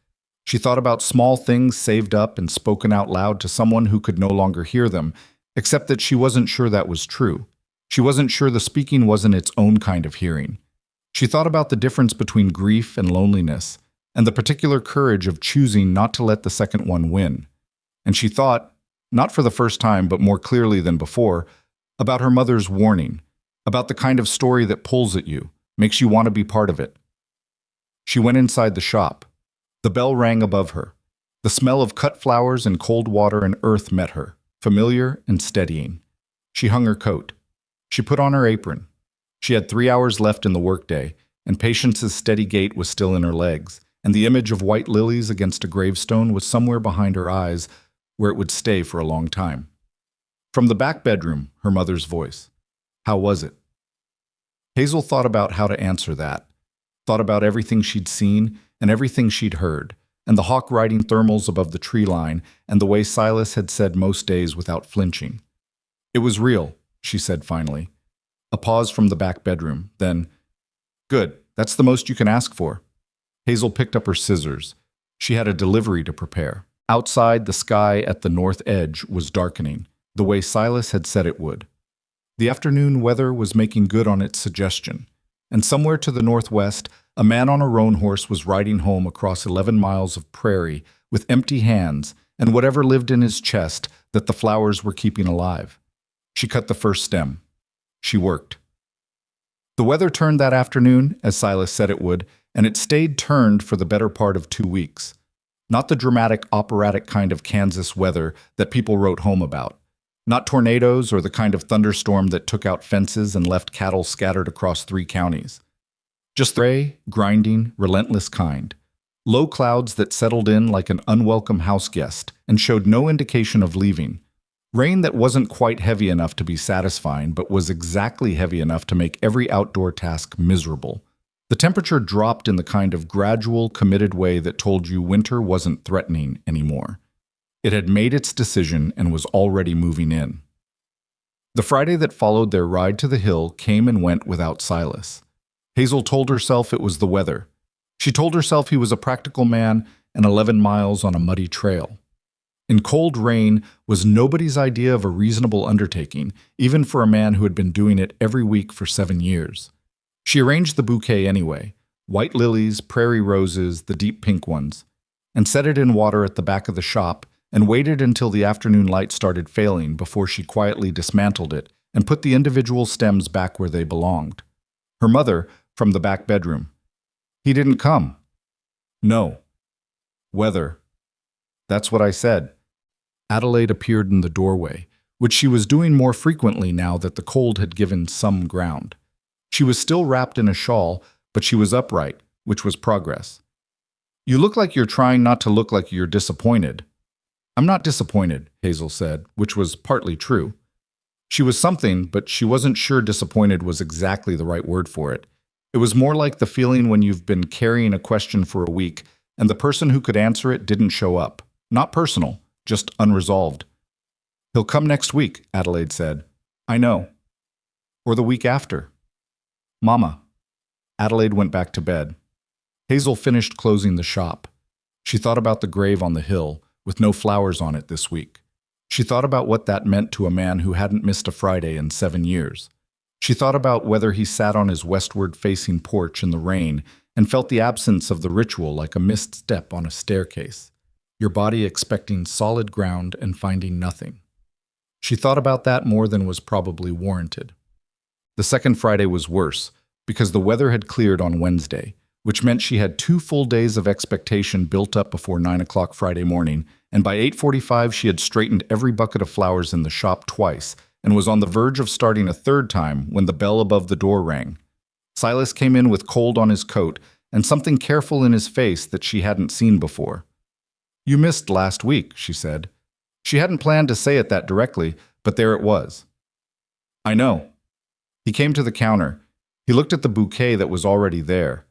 She thought about small things saved up and spoken out loud to someone who could no longer hear them, except that she wasn't sure that was true. She wasn't sure the speaking wasn't its own kind of hearing. She thought about the difference between grief and loneliness, and the particular courage of choosing not to let the second one win. And she thought, not for the first time but more clearly than before, about her mother's warning, about the kind of story that pulls at you, makes you want to be part of it. She went inside the shop. The bell rang above her. The smell of cut flowers and cold water and earth met her, familiar and steadying. She hung her coat. She put on her apron. She had 3 hours left in the workday, and Patience's steady gait was still in her legs, and the image of white lilies against a gravestone was somewhere behind her eyes, where it would stay for a long time. From the back bedroom, her mother's voice. How was it? Hazel thought about how to answer that, thought about everything she'd seen and everything she'd heard, and the hawk riding thermals above the tree line, and the way Silas had said most days without flinching. It was real, she said finally. A pause from the back bedroom, then, good, that's the most you can ask for. Hazel picked up her scissors. She had a delivery to prepare. Outside, the sky at the north edge was darkening, the way Silas had said it would. The afternoon weather was making good on its suggestion, and somewhere to the northwest, a man on a roan horse was riding home across 11 miles of prairie with empty hands and whatever lived in his chest that the flowers were keeping alive. She cut the first stem. She worked. The weather turned that afternoon, as Silas said it would, and it stayed turned for the better part of 2 weeks. Not the dramatic, operatic kind of Kansas weather that people wrote home about. Not tornadoes or the kind of thunderstorm that took out fences and left cattle scattered across 3 counties. Just the gray, grinding, relentless kind. Low clouds that settled in like an unwelcome house guest and showed no indication of leaving. Rain that wasn't quite heavy enough to be satisfying, but was exactly heavy enough to make every outdoor task miserable. The temperature dropped in the kind of gradual, committed way that told you winter wasn't threatening anymore. It had made its decision and was already moving in. The Friday that followed their ride to the hill came and went without Silas. Hazel told herself it was the weather. She told herself he was a practical man and 11 miles on a muddy trail. In cold rain was nobody's idea of a reasonable undertaking, even for a man who had been doing it every week for 7 years. She arranged the bouquet anyway, white lilies, prairie roses, the deep pink ones, and set it in water at the back of the shop and waited until the afternoon light started failing before she quietly dismantled it and put the individual stems back where they belonged. Her mother, from the back bedroom. He didn't come. No. Weather. That's what I said. Adelaide appeared in the doorway, which she was doing more frequently now that the cold had given some ground. She was still wrapped in a shawl, but she was upright, which was progress. You look like you're trying not to look like you're disappointed. I'm not disappointed, Hazel said, which was partly true. She was something, but she wasn't sure disappointed was exactly the right word for it. It was more like the feeling when you've been carrying a question for a week and the person who could answer it didn't show up. Not personal, just unresolved. He'll come next week, Adelaide said. I know. Or the week after. Mama. Adelaide went back to bed. Hazel finished closing the shop. She thought about the grave on the hill, with no flowers on it this week. She thought about what that meant to a man who hadn't missed a Friday in 7 years. She thought about whether he sat on his westward-facing porch in the rain and felt the absence of the ritual like a missed step on a staircase, your body expecting solid ground and finding nothing. She thought about that more than was probably warranted. The second Friday was worse, because the weather had cleared on Wednesday, which meant she had 2 full days of expectation built up before 9 o'clock Friday morning, and by 8:45 she had straightened every bucket of flowers in the shop twice, and was on the verge of starting a third time when the bell above the door rang. Silas came in with cold on his coat and something careful in his face that she hadn't seen before. You missed last week, she said. She hadn't planned to say it that directly, but there it was. I know. He came to the counter. He looked at the bouquet that was already there.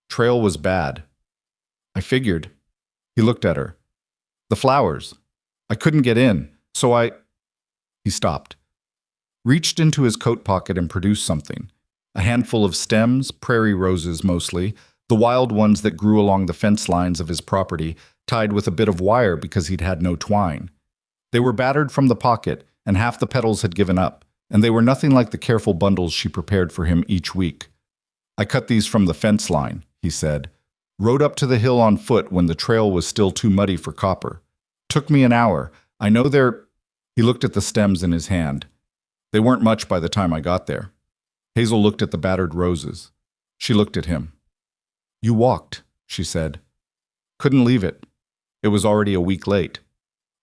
Trail was bad. I figured. He looked at her. The flowers. I couldn't get in, so I... He stopped. Reached into his coat pocket and produced something. A handful of stems, prairie roses mostly, the wild ones that grew along the fence lines of his property, tied with a bit of wire because he'd had no twine. They were battered from the pocket, and half the petals had given up, and they were nothing like the careful bundles she prepared for him each week. I cut these from the fence line, he said. Rode up to the hill on foot when the trail was still too muddy for copper. Took me an hour. I know they're... He looked at the stems in his hand. They weren't much by the time I got there. Hazel looked at the battered roses. She looked at him. You walked, she said. Couldn't leave it. It was already a week late.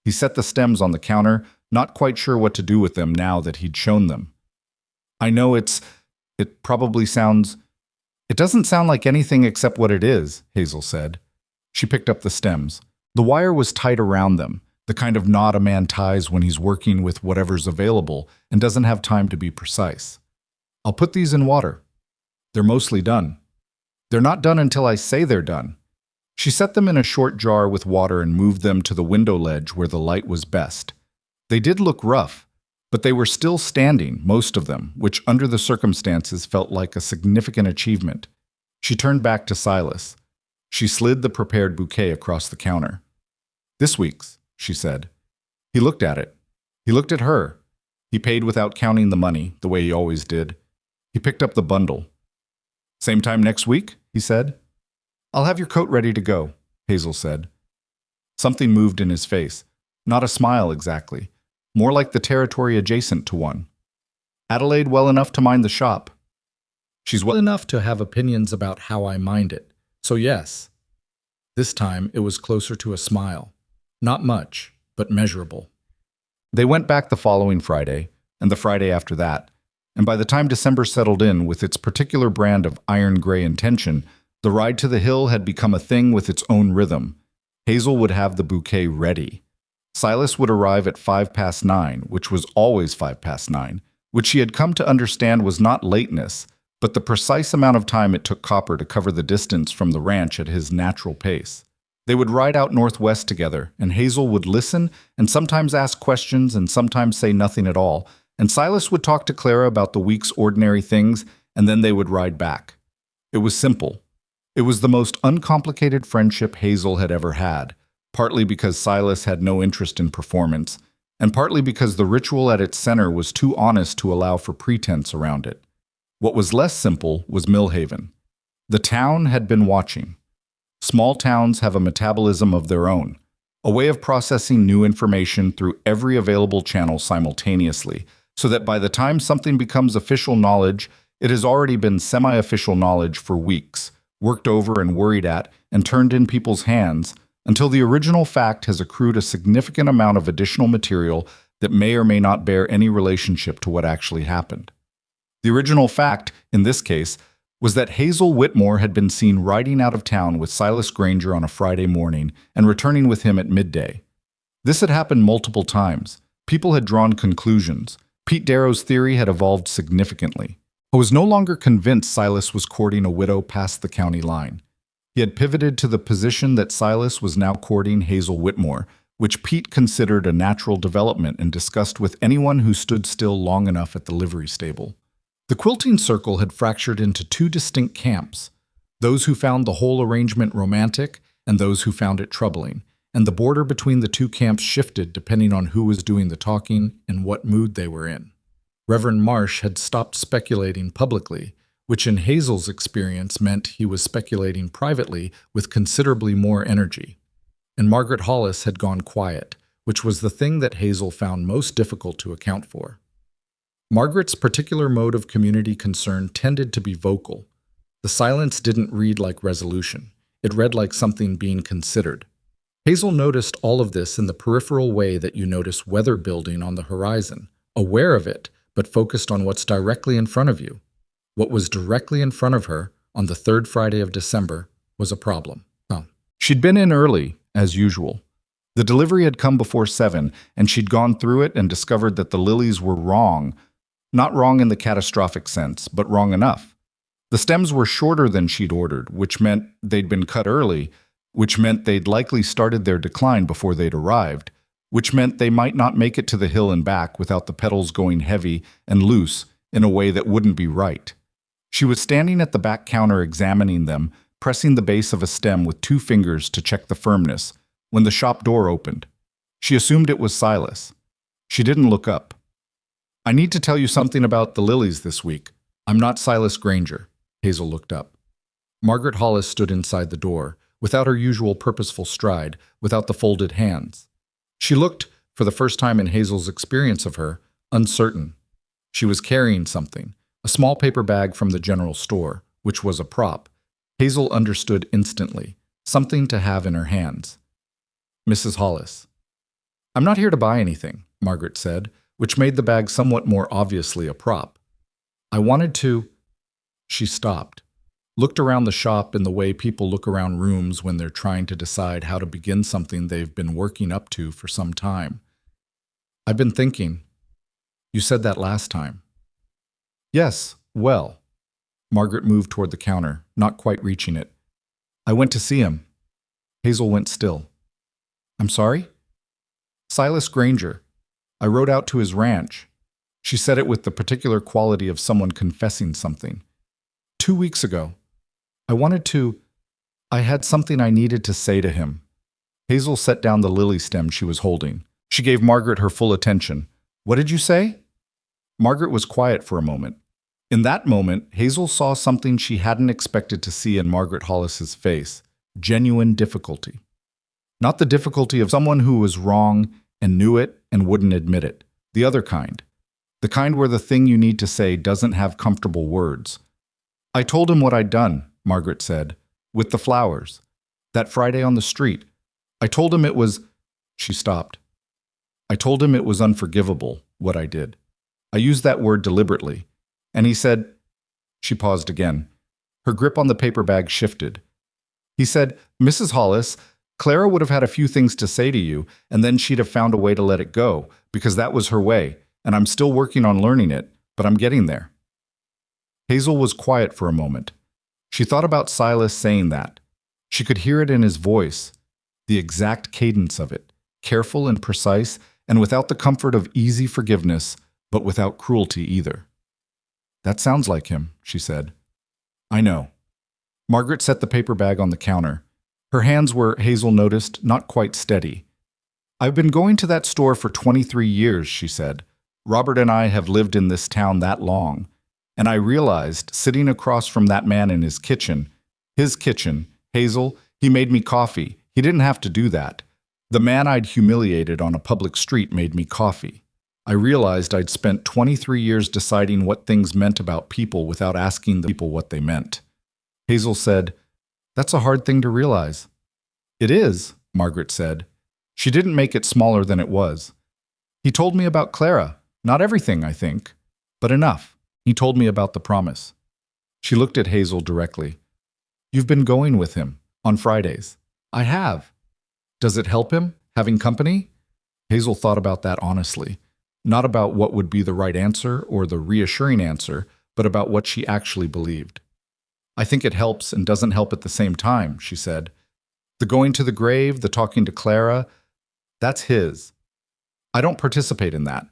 He set the stems on the counter, not quite sure what to do with them now that he'd shown them. I know it probably sounds... It doesn't sound like anything except what it is, Hazel said. She picked up the stems. The wire was tight around them, the kind of knot a man ties when he's working with whatever's available and doesn't have time to be precise. I'll put these in water. They're mostly done. They're not done until I say they're done. She set them in a short jar with water and moved them to the window ledge where the light was best. They did look rough, but they were still standing, most of them, which under the circumstances felt like a significant achievement. She turned back to Silas. She slid the prepared bouquet across the counter. This week's, she said. He looked at it. He looked at her. He paid without counting the money, the way he always did. He picked up the bundle. Same time next week, he said. I'll have your coat ready to go, Hazel said. Something moved in his face. Not a smile exactly. More like the territory adjacent to one. Adelaide well enough to mind the shop. She's well enough to have opinions about how I mind it. So yes. This time it was closer to a smile. Not much, but measurable. They went back the following Friday, and the Friday after that, and by the time December settled in with its particular brand of iron gray intention, the ride to the hill had become a thing with its own rhythm. Hazel would have the bouquet ready. Silas would arrive at 9:05, which was always 9:05, which she had come to understand was not lateness, but the precise amount of time it took Copper to cover the distance from the ranch at his natural pace. They would ride out northwest together, and Hazel would listen and sometimes ask questions and sometimes say nothing at all, and Silas would talk to Clara about the week's ordinary things, and then they would ride back. It was simple. It was the most uncomplicated friendship Hazel had ever had, partly because Silas had no interest in performance, and partly because the ritual at its center was too honest to allow for pretense around it. What was less simple was Millhaven. The town had been watching. Small towns have a metabolism of their own, a way of processing new information through every available channel simultaneously, so that by the time something becomes official knowledge, it has already been semi-official knowledge for weeks, worked over and worried at, and turned in people's hands, until the original fact has accrued a significant amount of additional material that may or may not bear any relationship to what actually happened. The original fact, in this case, was that Hazel Whitmore had been seen riding out of town with Silas Granger on a Friday morning and returning with him at midday. This had happened multiple times. People had drawn conclusions. Pete Darrow's theory had evolved significantly. I was no longer convinced Silas was courting a widow past the county line. He had pivoted to the position that Silas was now courting Hazel Whitmore, which Pete considered a natural development and discussed with anyone who stood still long enough at the livery stable. The quilting circle had fractured into two distinct camps, those who found the whole arrangement romantic and those who found it troubling, and the border between the two camps shifted depending on who was doing the talking and what mood they were in. Reverend Marsh had stopped speculating publicly, which in Hazel's experience meant he was speculating privately with considerably more energy. And Margaret Hollis had gone quiet, which was the thing that Hazel found most difficult to account for. Margaret's particular mode of community concern tended to be vocal. The silence didn't read like resolution. It read like something being considered. Hazel noticed all of this in the peripheral way that you notice weather building on the horizon, aware of it, but focused on what's directly in front of you. What was directly in front of her on the third Friday of December was a problem. She'd been in early, as usual. The delivery had come before 7, and she'd gone through it and discovered that the lilies were wrong. Not wrong in the catastrophic sense, but wrong enough. The stems were shorter than she'd ordered, which meant they'd been cut early, which meant they'd likely started their decline before they'd arrived, which meant they might not make it to the hill and back without the petals going heavy and loose in a way that wouldn't be right. She was standing at the back counter examining them, pressing the base of a stem with 2 fingers to check the firmness, when the shop door opened. She assumed it was Silas. She didn't look up. I need to tell you something about the lilies this week. I'm not Silas Granger. Hazel looked up. Margaret Hollis stood inside the door, without her usual purposeful stride, without the folded hands. She looked, for the first time in Hazel's experience of her, uncertain. She was carrying something, a small paper bag from the general store, which was a prop. Hazel understood instantly, something to have in her hands. Mrs. Hollis. "I'm not here to buy anything," Margaret said, which made the bag somewhat more obviously a prop. "I wanted to—" She stopped, looked around the shop in the way people look around rooms when they're trying to decide how to begin something they've been working up to for some time. "I've been thinking. You said that last time." "Yes, well." Margaret moved toward the counter, not quite reaching it. "I went to see him." Hazel went still. "I'm sorry?" "Silas Granger. I rode out to his ranch." She said it with the particular quality of someone confessing something. "2 weeks ago. I had something I needed to say to him." Hazel set down the lily stem she was holding. She gave Margaret her full attention. "What did you say?" Margaret was quiet for a moment. In that moment, Hazel saw something she hadn't expected to see in Margaret Hollis's face: genuine difficulty. Not the difficulty of someone who was wrong and knew it and wouldn't admit it. The other kind. The kind where the thing you need to say doesn't have comfortable words. "I told him what I'd done," Margaret said, "with the flowers. That Friday on the street. I told him it was—" She stopped. "I told him it was unforgivable, what I did. I used that word deliberately. And he said—" She paused again. Her grip on the paper bag shifted. "He said, 'Mrs. Hollis, Clara would have had a few things to say to you, and then she'd have found a way to let it go, because that was her way, and I'm still working on learning it, but I'm getting there.'" Hazel was quiet for a moment. She thought about Silas saying that. She could hear it in his voice, the exact cadence of it, careful and precise, and without the comfort of easy forgiveness, but without cruelty either. "That sounds like him," she said. "I know." Margaret set the paper bag on the counter. Her hands were, Hazel noticed, not quite steady. "I've been going to that store for 23 years, she said. "Robert and I have lived in this town that long. And I realized, sitting across from that man in his kitchen, Hazel, he made me coffee. He didn't have to do that. The man I'd humiliated on a public street made me coffee. I realized I'd spent 23 years deciding what things meant about people without asking the people what they meant." Hazel said, "That's a hard thing to realize." "It is," Margaret said. She didn't make it smaller than it was. "He told me about Clara. Not everything, I think, but enough. He told me about the promise." She looked at Hazel directly. "You've been going with him, on Fridays." "I have." "Does it help him, having company?" Hazel thought about that honestly. Not about what would be the right answer or the reassuring answer, but about what she actually believed. "I think it helps and doesn't help at the same time," she said. "The going to the grave, the talking to Clara, that's his. I don't participate in that.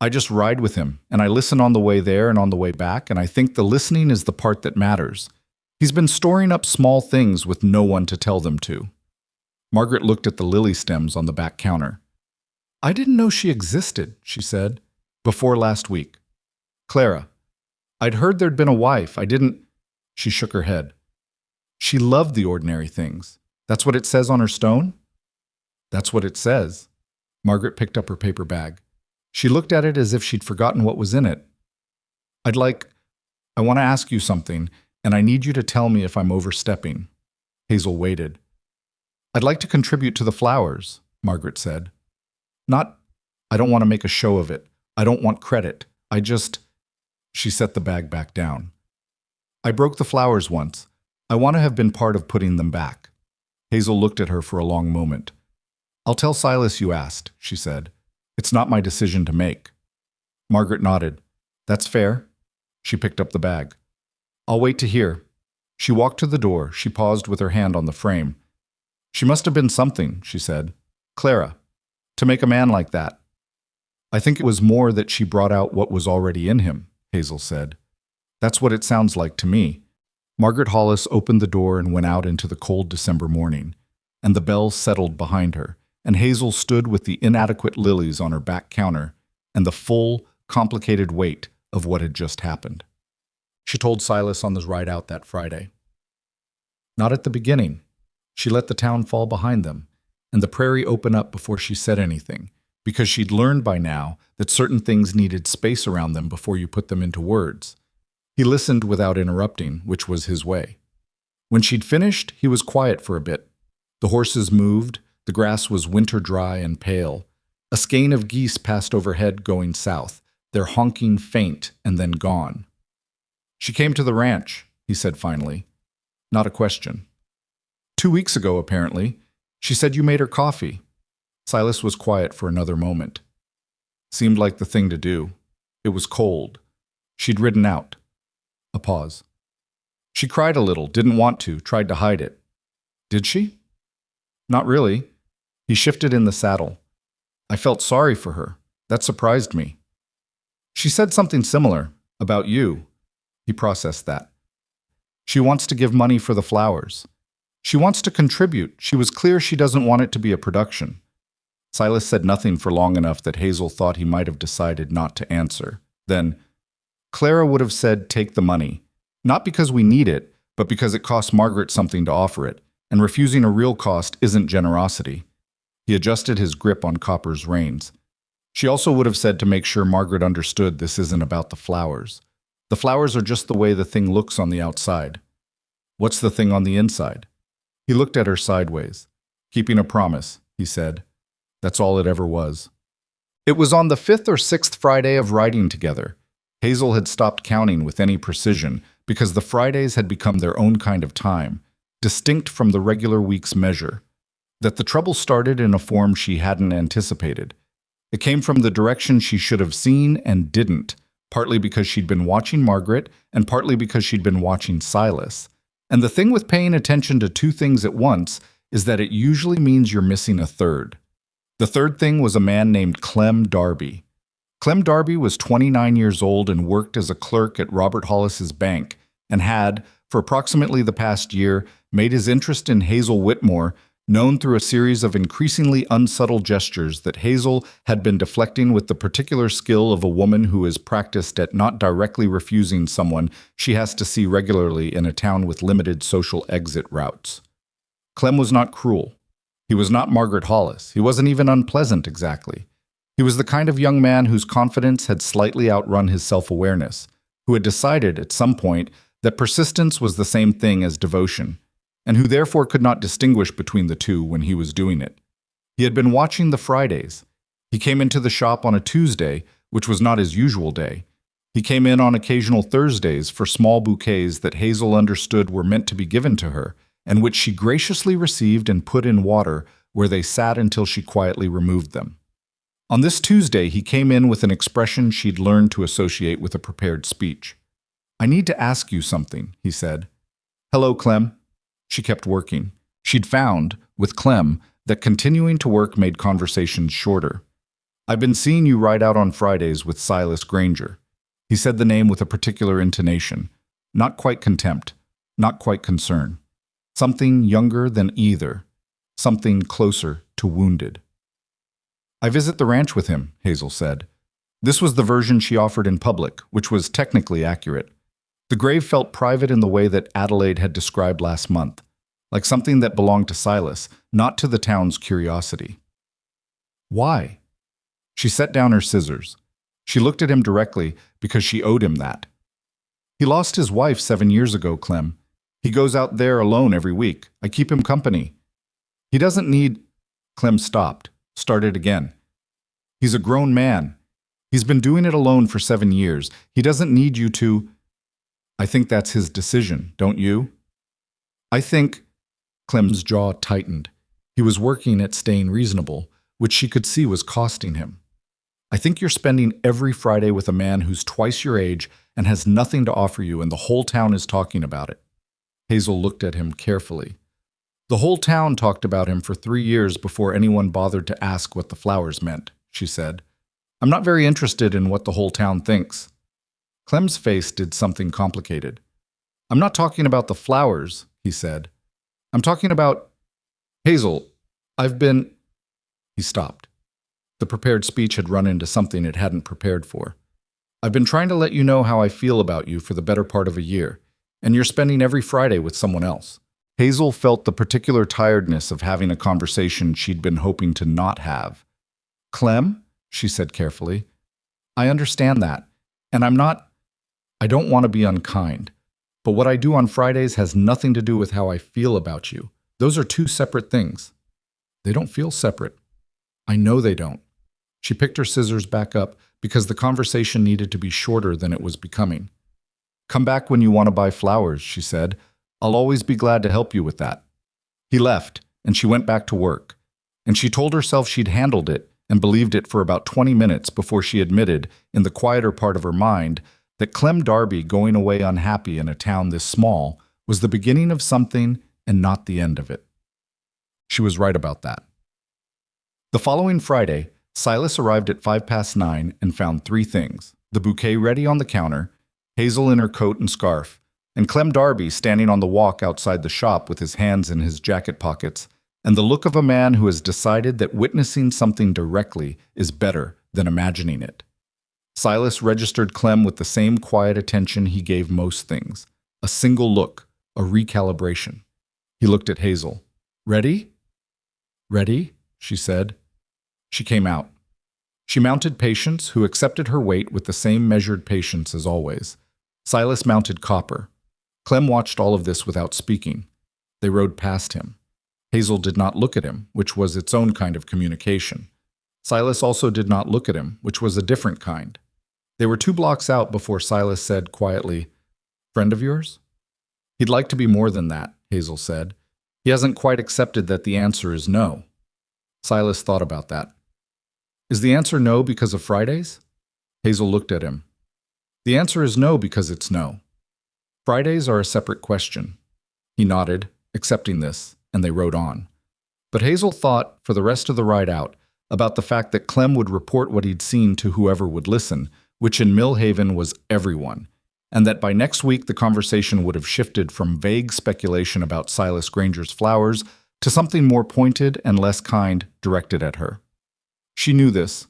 I just ride with him, and I listen on the way there and on the way back, and I think the listening is the part that matters. He's been storing up small things with no one to tell them to." Margaret looked at the lily stems on the back counter. "I didn't know she existed," she said, "before last week. Clara. I'd heard there'd been a wife. I didn't—" She shook her head. "She loved the ordinary things. That's what it says on her stone?" "That's what it says." Margaret picked up her paper bag. She looked at it as if she'd forgotten what was in it. I want to ask you something, and I need you to tell me if I'm overstepping." Hazel waited. "I'd like to contribute to the flowers," Margaret said. I don't want to make a show of it. I don't want credit. She set the bag back down. "I broke the flowers once. I want to have been part of putting them back." Hazel looked at her for a long moment. "I'll tell Silas you asked," she said. "It's not my decision to make." Margaret nodded. "That's fair." She picked up the bag. "I'll wait to hear." She walked to the door. She paused with her hand on the frame. "She must have been something," she said. "Clara. To make a man like that." "I think it was more that she brought out what was already in him," Hazel said. "That's what it sounds like to me." Margaret Hollis opened the door and went out into the cold December morning, and the bells settled behind her, and Hazel stood with the inadequate lilies on her back counter and the full, complicated weight of what had just happened. She told Silas on the ride out that Friday. Not at the beginning. She let the town fall behind them, and the prairie open up before she said anything, because she'd learned by now that certain things needed space around them before you put them into words. He listened without interrupting, which was his way. When she'd finished, he was quiet for a bit. The horses moved, the grass was winter dry and pale. A skein of geese passed overhead going south, their honking faint and then gone. She came to the ranch, he said finally. Not a question. 2 weeks ago, apparently. She said you made her coffee. Silas was quiet for another moment. Seemed like the thing to do. It was cold. She'd ridden out. A pause. She cried a little, didn't want to, tried to hide it. Did she? Not really. He shifted in the saddle. I felt sorry for her. That surprised me. She said something similar, about you. He processed that. She wants to give money for the flowers. She wants to contribute. She was clear she doesn't want it to be a production. Silas said nothing for long enough that Hazel thought he might have decided not to answer. Then, Clara would have said, take the money. Not because we need it, but because it costs Margaret something to offer it, and refusing a real cost isn't generosity. He adjusted his grip on Copper's reins. She also would have said to make sure Margaret understood this isn't about the flowers. The flowers are just the way the thing looks on the outside. What's the thing on the inside? He looked at her sideways. Keeping a promise, he said. That's all it ever was. It was on the 5th or 6th Friday of riding together. Hazel had stopped counting with any precision because the Fridays had become their own kind of time, distinct from the regular week's measure. That the trouble started in a form she hadn't anticipated. It came from the direction she should have seen and didn't, partly because she'd been watching Margaret and partly because she'd been watching Silas. And the thing with paying attention to two things at once is that it usually means you're missing a third. The third thing was a man named Clem Darby. Clem Darby was 29 years old and worked as a clerk at Robert Hollis's bank and had, for approximately the past year, made his interest in Hazel Whitmore known through a series of increasingly unsubtle gestures that Hazel had been deflecting with the particular skill of a woman who is practiced at not directly refusing someone she has to see regularly in a town with limited social exit routes. Clem was not cruel. He was not Margaret Hollis. He wasn't even unpleasant exactly. He was the kind of young man whose confidence had slightly outrun his self-awareness, who had decided at some point that persistence was the same thing as devotion, and who therefore could not distinguish between the two when he was doing it. He had been watching the Fridays. He came into the shop on a Tuesday, which was not his usual day. He came in on occasional Thursdays for small bouquets that Hazel understood were meant to be given to her, and which she graciously received and put in water, where they sat until she quietly removed them. On this Tuesday, he came in with an expression she'd learned to associate with a prepared speech. I need to ask you something, he said. Hello, Clem. She kept working. She'd found, with Clem, that continuing to work made conversations shorter. I've been seeing you ride out on Fridays with Silas Granger. He said the name with a particular intonation. Not quite contempt, not quite concern. Something younger than either. Something closer to wounded. I visit the ranch with him, Hazel said. This was the version she offered in public, which was technically accurate. The grave felt private in the way that Adelaide had described last month, like something that belonged to Silas, not to the town's curiosity. Why? She set down her scissors. She looked at him directly because she owed him that. He lost his wife 7 years ago, Clem. He goes out there alone every week. I keep him company. He doesn't need... Clem stopped, started again. He's a grown man. He's been doing it alone for 7 years. He doesn't need you to... I think that's his decision, don't you? I think... Clem's jaw tightened. He was working at staying reasonable, which she could see was costing him. I think you're spending every Friday with a man who's twice your age and has nothing to offer you, and the whole town is talking about it. Hazel looked at him carefully. The whole town talked about him for 3 years before anyone bothered to ask what the flowers meant, she said. I'm not very interested in what the whole town thinks. Clem's face did something complicated. I'm not talking about the flowers, he said. I'm talking about... Hazel, I've been... He stopped. The prepared speech had run into something it hadn't prepared for. I've been trying to let you know how I feel about you for the better part of a year, and you're spending every Friday with someone else. Hazel felt the particular tiredness of having a conversation she'd been hoping to not have. "Clem," she said carefully, "I understand that, and I don't want to be unkind, but what I do on Fridays has nothing to do with how I feel about you. Those are two separate things." "They don't feel separate." "I know they don't." She picked her scissors back up because the conversation needed to be shorter than it was becoming. "Come back when you want to buy flowers," she said. "I'll always be glad to help you with that." He left, and she went back to work. And she told herself she'd handled it and believed it for about 20 minutes before she admitted, in the quieter part of her mind, that Clem Darby going away unhappy in a town this small was the beginning of something and not the end of it. She was right about that. The following Friday, Silas arrived at 9:05 and found three things: the bouquet ready on the counter, Hazel in her coat and scarf, and Clem Darby standing on the walk outside the shop with his hands in his jacket pockets, and the look of a man who has decided that witnessing something directly is better than imagining it. Silas registered Clem with the same quiet attention he gave most things: a single look, a recalibration. He looked at Hazel. "Ready?" "Ready," she said. She came out. She mounted Patience, who accepted her weight with the same measured patience as always. Silas mounted Copper. Clem watched all of this without speaking. They rode past him. Hazel did not look at him, which was its own kind of communication. Silas also did not look at him, which was a different kind. They were 2 blocks out before Silas said quietly, "Friend of yours?" "He'd like to be more than that," Hazel said. "He hasn't quite accepted that the answer is no." Silas thought about that. "Is the answer no because of Fridays?" Hazel looked at him. "The answer is no because it's no. Fridays are a separate question." He nodded, accepting this, and they rode on. But Hazel thought, for the rest of the ride out, about the fact that Clem would report what he'd seen to whoever would listen, which in Millhaven was everyone, and that by next week the conversation would have shifted from vague speculation about Silas Granger's flowers to something more pointed and less kind directed at her. She knew this.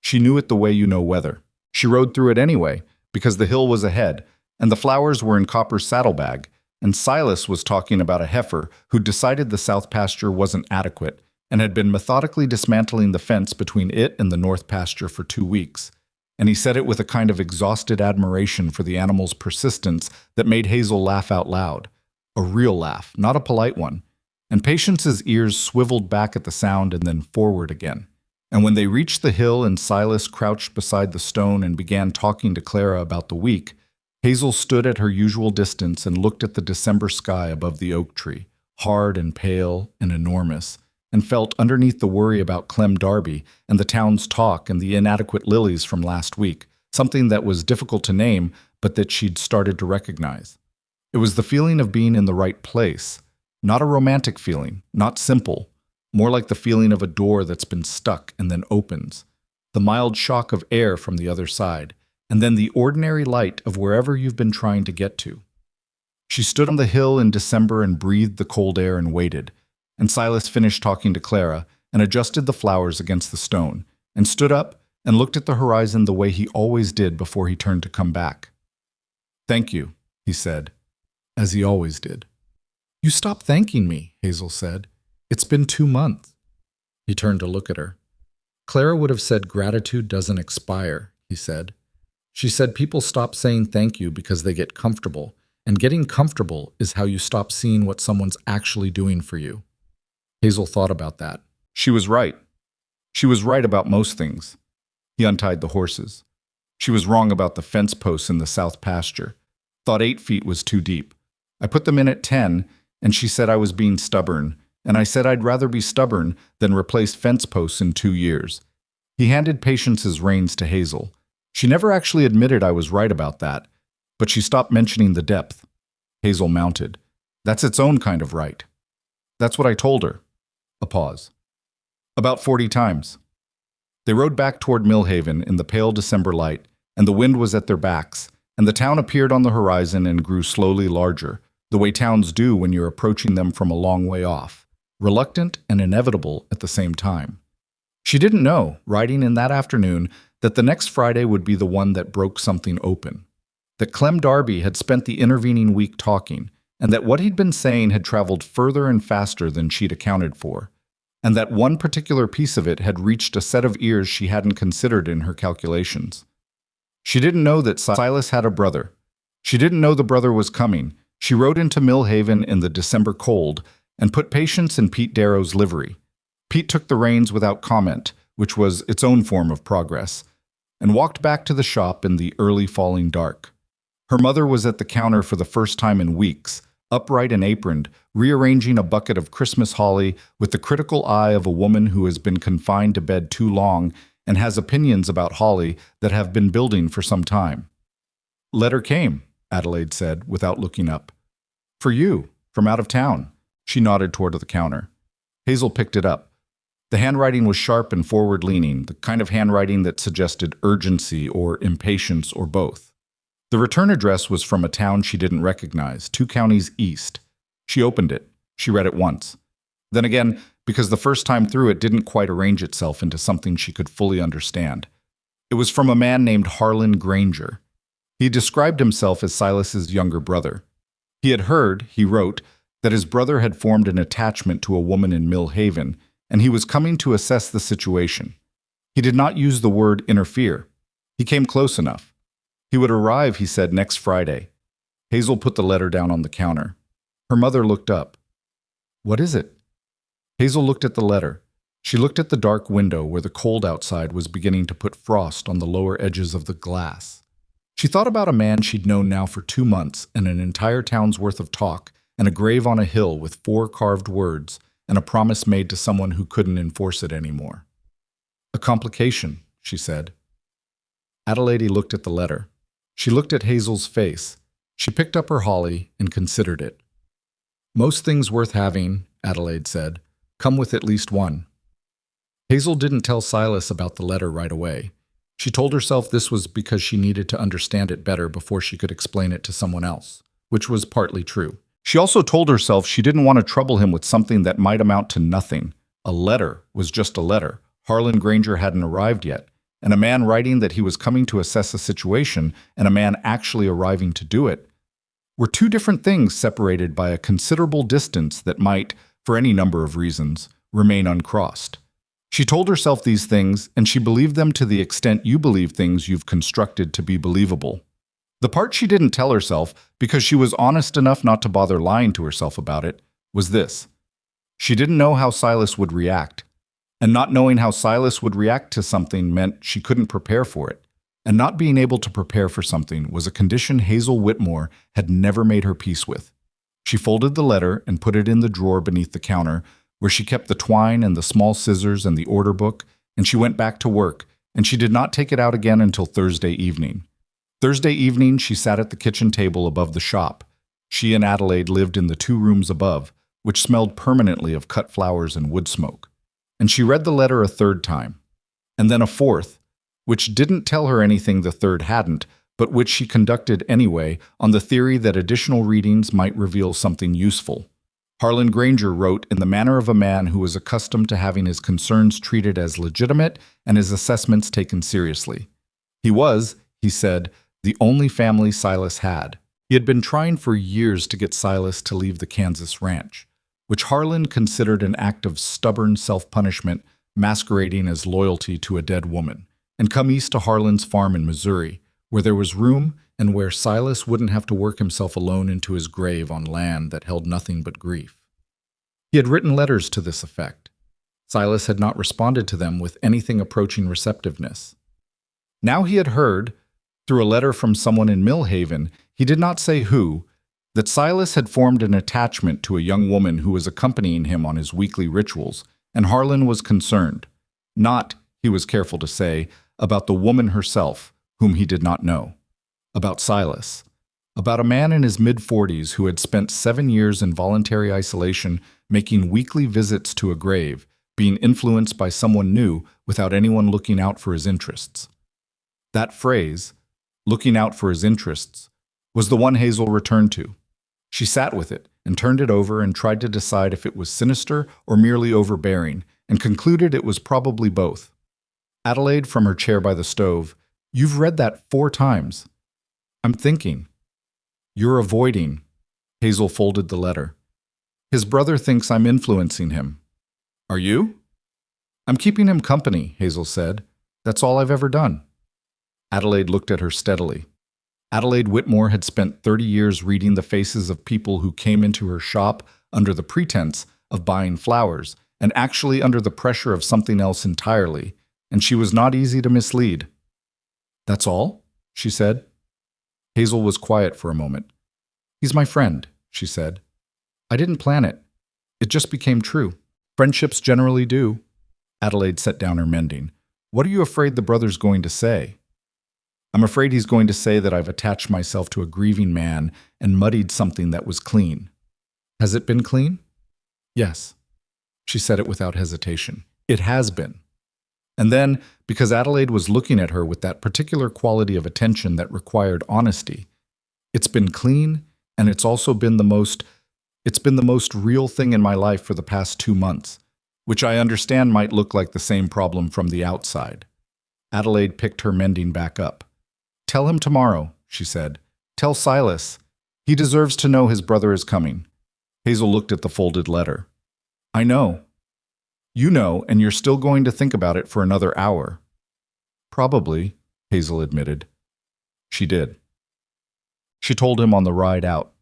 She knew it the way you know weather. She rode through it anyway, because the hill was ahead, and the flowers were in Copper's saddlebag, and Silas was talking about a heifer who'd decided the south pasture wasn't adequate and had been methodically dismantling the fence between it and the north pasture for 2 weeks. And he said it with a kind of exhausted admiration for the animal's persistence that made Hazel laugh out loud. A real laugh, not a polite one. And Patience's ears swiveled back at the sound and then forward again. And when they reached the hill and Silas crouched beside the stone and began talking to Clara about the week, Hazel stood at her usual distance and looked at the December sky above the oak tree, hard and pale and enormous, and felt underneath the worry about Clem Darby and the town's talk and the inadequate lilies from last week, something that was difficult to name but that she'd started to recognize. It was the feeling of being in the right place, not a romantic feeling, not simple, more like the feeling of a door that's been stuck and then opens, the mild shock of air from the other side, and then the ordinary light of wherever you've been trying to get to. She stood on the hill in December and breathed the cold air and waited, and Silas finished talking to Clara and adjusted the flowers against the stone, and stood up and looked at the horizon the way he always did before he turned to come back. "Thank you," he said, as he always did. "You stopped thanking me," Hazel said. "It's been 2 months." He turned to look at her. "Clara would have said gratitude doesn't expire," he said. "She said people stop saying thank you because they get comfortable, and getting comfortable is how you stop seeing what someone's actually doing for you." Hazel thought about that. She was right. She was right about most things. He untied the horses. She was wrong about the fence posts in the south pasture. Thought 8 feet was too deep. I put them in at 10, and she said I was being stubborn, and I said I'd rather be stubborn than replace fence posts in 2 years. He handed Patience's reins to Hazel. She never actually admitted I was right about that, but she stopped mentioning the depth. Hazel mounted. "That's its own kind of right." "That's what I told her." A pause. "About 40 times." They rode back toward Millhaven in the pale December light, and the wind was at their backs, and the town appeared on the horizon and grew slowly larger, the way towns do when you're approaching them from a long way off, reluctant and inevitable at the same time. She didn't know, riding in that afternoon, that the next Friday would be the one that broke something open. That Clem Darby had spent the intervening week talking, and that what he'd been saying had traveled further and faster than she'd accounted for, and that one particular piece of it had reached a set of ears she hadn't considered in her calculations. She didn't know that Silas had a brother. She didn't know the brother was coming. She rode into Millhaven in the December cold and put patience in Pete Darrow's livery. Pete took the reins without comment, which was its own form of progress, and walked back to the shop in the early falling dark. Her mother was at the counter for the first time in weeks, upright and aproned, rearranging a bucket of Christmas holly with the critical eye of a woman who has been confined to bed too long and has opinions about holly that have been building for some time. "Letter came," Adelaide said, without looking up. "For you, from out of town." She nodded toward the counter. Hazel picked it up. The handwriting was sharp and forward-leaning, the kind of handwriting that suggested urgency or impatience or both. The return address was from a town she didn't recognize, 2 counties east. She opened it. She read it once. Then again, because the first time through it didn't quite arrange itself into something she could fully understand. It was from a man named Harlan Granger. He described himself as Silas's younger brother. He had heard, he wrote, that his brother had formed an attachment to a woman in Millhaven, and he was coming to assess the situation. He did not use the word interfere. He came close enough. He would arrive, he said, next Friday. Hazel put the letter down on the counter. Her mother looked up. "What is it?" Hazel looked at the letter. She looked at the dark window where the cold outside was beginning to put frost on the lower edges of the glass. She thought about a man she'd known now for 2 months and an entire town's worth of talk and a grave on a hill with 4 carved words and a promise made to someone who couldn't enforce it anymore. "A complication," she said. Adelaide looked at the letter. She looked at Hazel's face. She picked up her holly and considered it. "Most things worth having," Adelaide said, "come with at least one." Hazel didn't tell Silas about the letter right away. She told herself this was because she needed to understand it better before she could explain it to someone else, which was partly true. She also told herself she didn't want to trouble him with something that might amount to nothing. A letter was just a letter. Harlan Granger hadn't arrived yet, and a man writing that he was coming to assess a situation and a man actually arriving to do it were 2 different things separated by a considerable distance that might, for any number of reasons, remain uncrossed. She told herself these things, and she believed them to the extent you believe things you've constructed to be believable. The part she didn't tell herself, because she was honest enough not to bother lying to herself about it, was this. She didn't know how Silas would react. And not knowing how Silas would react to something meant she couldn't prepare for it. And not being able to prepare for something was a condition Hazel Whitmore had never made her peace with. She folded the letter and put it in the drawer beneath the counter, where she kept the twine and the small scissors and the order book, and she went back to work, and she did not take it out again until Thursday evening. Thursday evening, she sat at the kitchen table above the shop. She and Adelaide lived in the 2 rooms above, which smelled permanently of cut flowers and wood smoke. And she read the letter a 3rd time, and then a 4th, which didn't tell her anything the 3rd hadn't, but which she conducted anyway on the theory that additional readings might reveal something useful. Harlan Granger wrote in the manner of a man who was accustomed to having his concerns treated as legitimate and his assessments taken seriously. He was, he said, the only family Silas had. He had been trying for years to get Silas to leave the Kansas ranch, which Harlan considered an act of stubborn self-punishment masquerading as loyalty to a dead woman, and come east to Harlan's farm in Missouri, where there was room and where Silas wouldn't have to work himself alone into his grave on land that held nothing but grief. He had written letters to this effect. Silas had not responded to them with anything approaching receptiveness. Now he had heard, through a letter from someone in Millhaven, he did not say who, that Silas had formed an attachment to a young woman who was accompanying him on his weekly rituals, and Harlan was concerned. Not, he was careful to say, about the woman herself, whom he did not know. About Silas. About a man in his mid-40s who had spent 7 years in voluntary isolation, making weekly visits to a grave, being influenced by someone new without anyone looking out for his interests. That phrase, looking out for his interests, was the one Hazel returned to. She sat with it and turned it over and tried to decide if it was sinister or merely overbearing, and concluded it was probably both. Adelaide, from her chair by the stove, "You've read that 4 times. I'm thinking. You're avoiding." Hazel folded the letter. His brother thinks I'm influencing him. Are you? I'm keeping him company, Hazel said. That's all I've ever done. Adelaide looked at her steadily. Adelaide Whitmore had spent 30 years reading the faces of people who came into her shop under the pretense of buying flowers and actually under the pressure of something else entirely, and she was not easy to mislead. That's all? She said. Hazel was quiet for a moment. He's my friend, she said. I didn't plan it. It just became true. Friendships generally do. Adelaide set down her mending. What are you afraid the brother's going to say? I'm afraid he's going to say that I've attached myself to a grieving man and muddied something that was clean. Has it been clean? Yes. She said it without hesitation. It has been. And then, because Adelaide was looking at her with that particular quality of attention that required honesty, it's been clean, and it's been the most real thing in my life for the past 2 months, which I understand might look like the same problem from the outside. Adelaide picked her mending back up. Tell him tomorrow, she said. Tell Silas. He deserves to know his brother is coming. Hazel looked at the folded letter. I know. You know, and you're still going to think about it for another hour. Probably, Hazel admitted. She did. She told him on the ride out.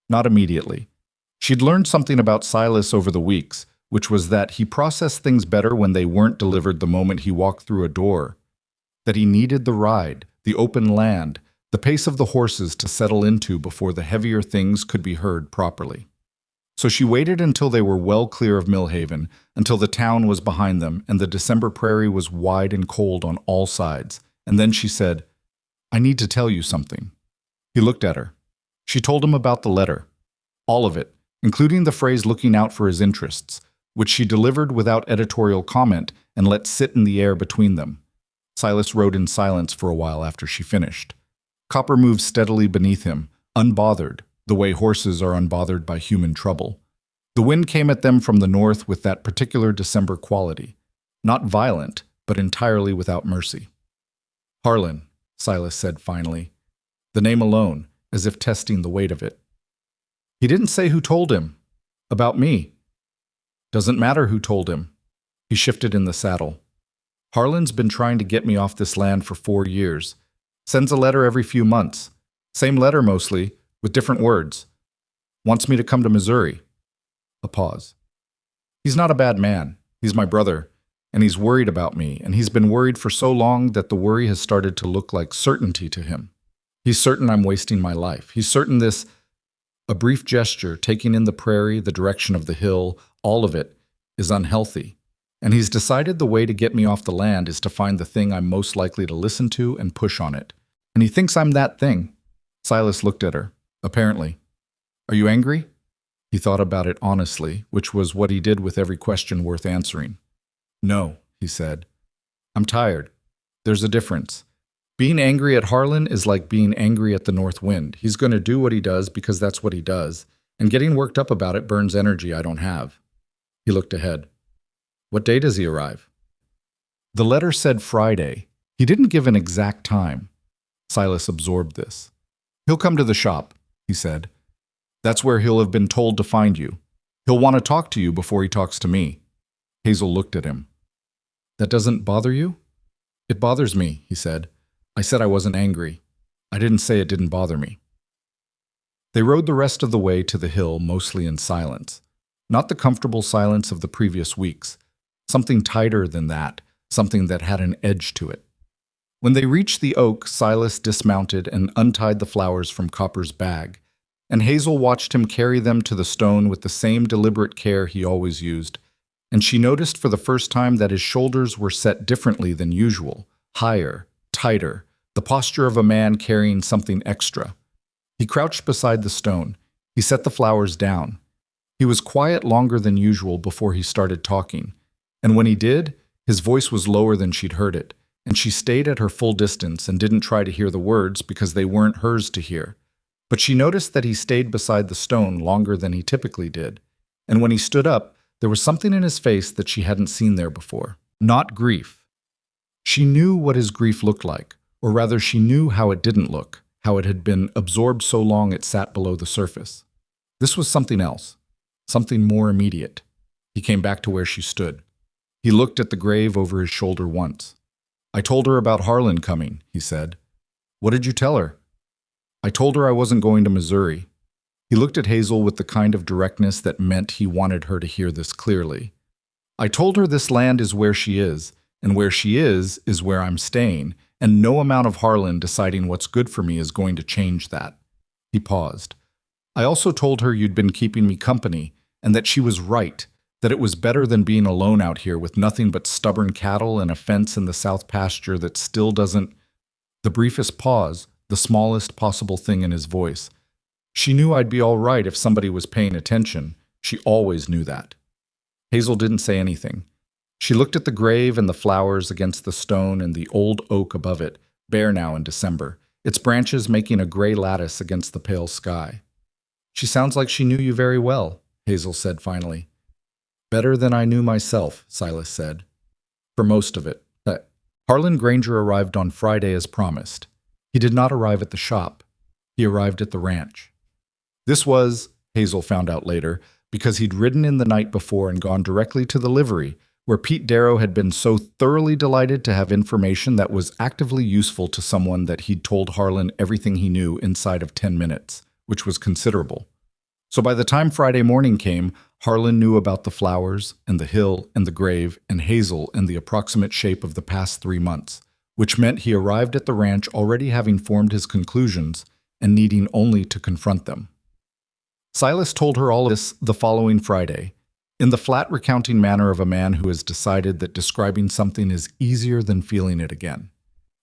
Not immediately. She'd learned something about Silas over the weeks, which was that he processed things better when they weren't delivered the moment he walked through a door. That he needed the ride, the open land, the pace of the horses to settle into before the heavier things could be heard properly. So she waited until they were well clear of Millhaven, until the town was behind them and the December prairie was wide and cold on all sides, and then she said, I need to tell you something. He looked at her. She told him about the letter. All of it, including the phrase looking out for his interests, which she delivered without editorial comment and let sit in the air between them. Silas rode in silence for a while after she finished. Copper moved steadily beneath him, unbothered, the way horses are unbothered by human trouble. The wind came at them from the north with that particular December quality, not violent, but entirely without mercy. Harlan, Silas said finally, the name alone, as if testing the weight of it. He didn't say who told him. About me. Doesn't matter who told him. He shifted in the saddle. Harlan's been trying to get me off this land for 4 years. Sends a letter every few months. Same letter mostly, with different words. Wants me to come to Missouri. A pause. He's not a bad man. He's my brother, and he's worried about me, and he's been worried for so long that the worry has started to look like certainty to him. He's certain I'm wasting my life. He's certain this, a brief gesture, taking in the prairie, the direction of the hill, all of it, is unhealthy. And he's decided the way to get me off the land is to find the thing I'm most likely to listen to and push on it. And he thinks I'm that thing. Silas looked at her, apparently. Are you angry? He thought about it honestly, which was what he did with every question worth answering. No, he said. I'm tired. There's a difference. Being angry at Harlan is like being angry at the north wind. He's going to do what he does because that's what he does, and getting worked up about it burns energy I don't have. He looked ahead. What day does he arrive? The letter said Friday. He didn't give an exact time. Silas absorbed this. He'll come to the shop, he said. That's where he'll have been told to find you. He'll want to talk to you before he talks to me. Hazel looked at him. That doesn't bother you? It bothers me, he said. I said I wasn't angry. I didn't say it didn't bother me. They rode the rest of the way to the hill mostly in silence. Not the comfortable silence of the previous weeks. Something tighter than that, something that had an edge to it. When they reached the oak, Silas dismounted and untied the flowers from Copper's bag, and Hazel watched him carry them to the stone with the same deliberate care he always used, and she noticed for the first time that his shoulders were set differently than usual, higher, tighter, the posture of a man carrying something extra. He crouched beside the stone. He set the flowers down. He was quiet longer than usual before he started talking, and when he did, his voice was lower than she'd heard it, and she stayed at her full distance and didn't try to hear the words because they weren't hers to hear. But she noticed that he stayed beside the stone longer than he typically did, and when he stood up, there was something in his face that she hadn't seen there before. Not grief. She knew what his grief looked like, or rather she knew how it didn't look, how it had been absorbed so long it sat below the surface. This was something else, something more immediate. He came back to where she stood. He looked at the grave over his shoulder once. I told her about Harlan coming, he said. What did you tell her? I told her I wasn't going to Missouri. He looked at Hazel with the kind of directness that meant he wanted her to hear this clearly. I told her this land is where she is, and where she is where I'm staying, and no amount of Harlan deciding what's good for me is going to change that. He paused. I also told her you'd been keeping me company, and that she was right, that it was better than being alone out here with nothing but stubborn cattle and a fence in the south pasture that still doesn't. The briefest pause, the smallest possible thing in his voice. She knew I'd be all right if somebody was paying attention. She always knew that. Hazel didn't say anything. She looked at the grave and the flowers against the stone and the old oak above it, bare now in December, its branches making a gray lattice against the pale sky. She sounds like she knew you very well, Hazel said finally. Better than I knew myself, Silas said. For most of it. Harlan Granger arrived on Friday as promised. He did not arrive at the shop. He arrived at the ranch. This was, Hazel found out later, because he'd ridden in the night before and gone directly to the livery, where Pete Darrow had been so thoroughly delighted to have information that was actively useful to someone that he'd told Harlan everything he knew inside of 10 minutes, which was considerable. So by the time Friday morning came, Harlan knew about the flowers and the hill and the grave and Hazel and the approximate shape of the past 3 months, which meant he arrived at the ranch already having formed his conclusions and needing only to confront them. Silas told her all of this the following Friday, in the flat recounting manner of a man who has decided that describing something is easier than feeling it again.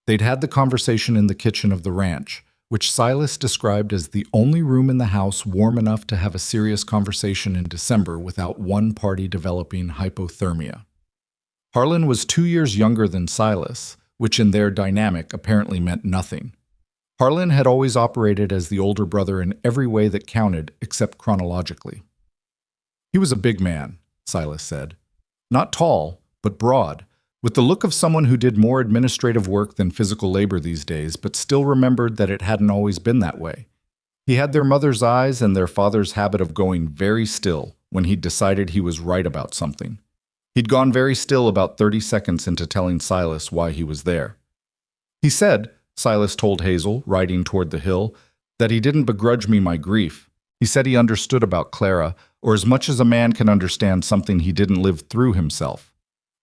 They'd had the conversation in the kitchen of the ranch, which Silas described as the only room in the house warm enough to have a serious conversation in December without one party developing hypothermia. Harlan was 2 years younger than Silas, which in their dynamic apparently meant nothing. Harlan had always operated as the older brother in every way that counted except chronologically. He was a big man, Silas said. Not tall, but broad, with the look of someone who did more administrative work than physical labor these days, but still remembered that it hadn't always been that way. He had their mother's eyes and their father's habit of going very still when he'd decided he was right about something. He'd gone very still about 30 seconds into telling Silas why he was there. He said, Silas told Hazel, riding toward the hill, that he didn't begrudge me my grief. He said he understood about Clara, or as much as a man can understand something he didn't live through himself.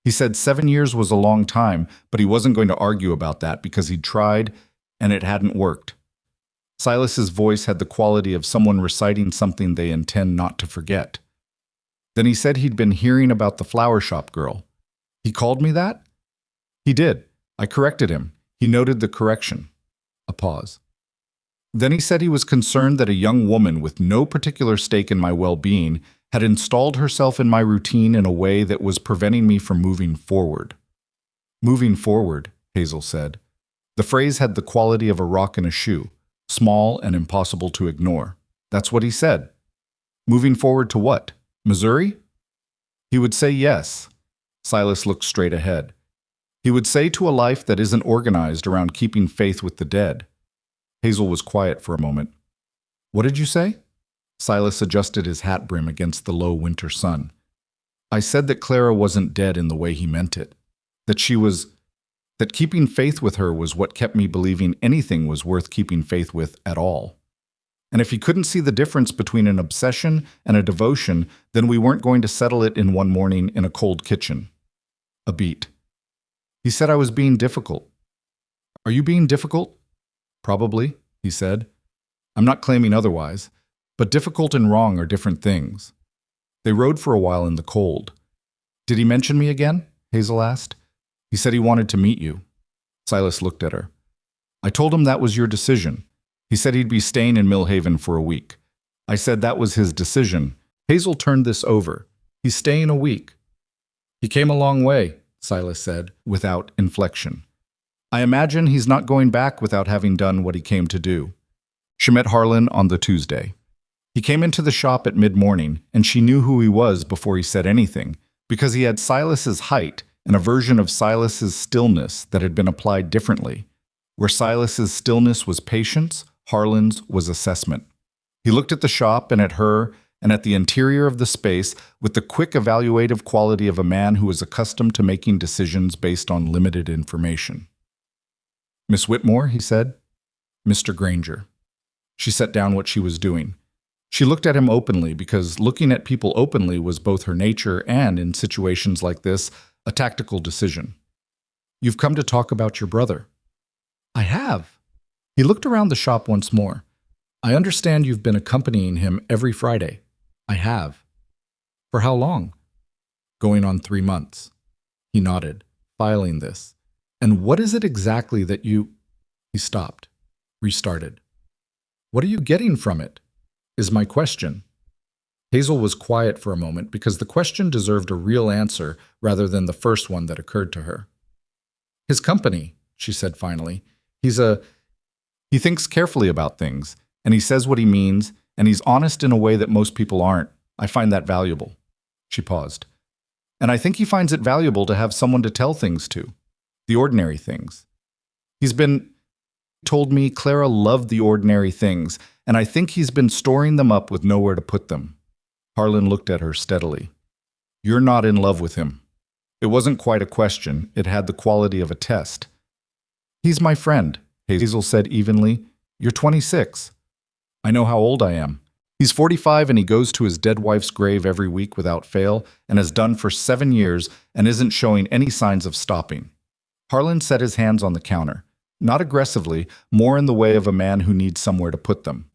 He said 7 years was a long time, but he wasn't going to argue about that because he'd tried and it hadn't worked. Silas's voice had the quality of someone reciting something they intend not to forget. Then he said he'd been hearing about the flower shop girl. He called me that? He did. I corrected him. He noted the correction. A pause. Then he said he was concerned that a young woman with no particular stake in my well-being had installed herself in my routine in a way that was preventing me from moving forward. Moving forward, Hazel said. The phrase had the quality of a rock in a shoe, small and impossible to ignore. That's what he said. Moving forward to what? Missouri? He would say yes. Silas looked straight ahead. He would say to a life that isn't organized around keeping faith with the dead. Hazel was quiet for a moment. What did you say? Silas adjusted his hat brim against the low winter sun. I said that Clara wasn't dead in the way he meant it. That keeping faith with her was what kept me believing anything was worth keeping faith with at all. And if he couldn't see the difference between an obsession and a devotion, then we weren't going to settle it in one morning in a cold kitchen. A beat. He said I was being difficult. Are you being difficult? Probably, he said. I'm not claiming otherwise, but difficult and wrong are different things. They rode for a while in the cold. Did he mention me again? Hazel asked. He said he wanted to meet you. Silas looked at her. I told him that was your decision. He said he'd be staying in Millhaven for a week. I said that was his decision. Hazel turned this over. He's staying a week. He came a long way, Silas said, without inflection. I imagine he's not going back without having done what he came to do. She met Harlan on the Tuesday. He came into the shop at mid-morning, and she knew who he was before he said anything, because he had Silas's height and a version of Silas's stillness that had been applied differently. Where Silas's stillness was patience, Harlan's was assessment. He looked at the shop and at her and at the interior of the space with the quick evaluative quality of a man who is accustomed to making decisions based on limited information. "Miss Whitmore," he said. "Mr. Granger." She set down what she was doing. She looked at him openly because looking at people openly was both her nature and, in situations like this, a tactical decision. "You've come to talk about your brother." "I have." He looked around the shop once more. "I understand you've been accompanying him every Friday." "I have." "For how long?" "Going on 3 months." He nodded, filing this. "And what is it exactly that you—" He stopped, restarted. "What are you getting from it?" is my question. Hazel was quiet for a moment because the question deserved a real answer rather than the first one that occurred to her. "His company," she said finally. He thinks carefully about things, and he says what he means, and he's honest in a way that most people aren't. I find that valuable." She paused. "And I think he finds it valuable to have someone to tell things to. The ordinary things. He's been told me Clara loved the ordinary things, and I think he's been storing them up with nowhere to put them." Harlan looked at her steadily. "You're not in love with him." It wasn't quite a question. It had the quality of a test. "He's my friend," Hazel said evenly. "You're 26. I know how old I am. He's 45 and he goes to his dead wife's grave every week without fail and has done for 7 years and isn't showing any signs of stopping." Harlan set his hands on the counter. Not aggressively, more in the way of a man who needs somewhere to put them.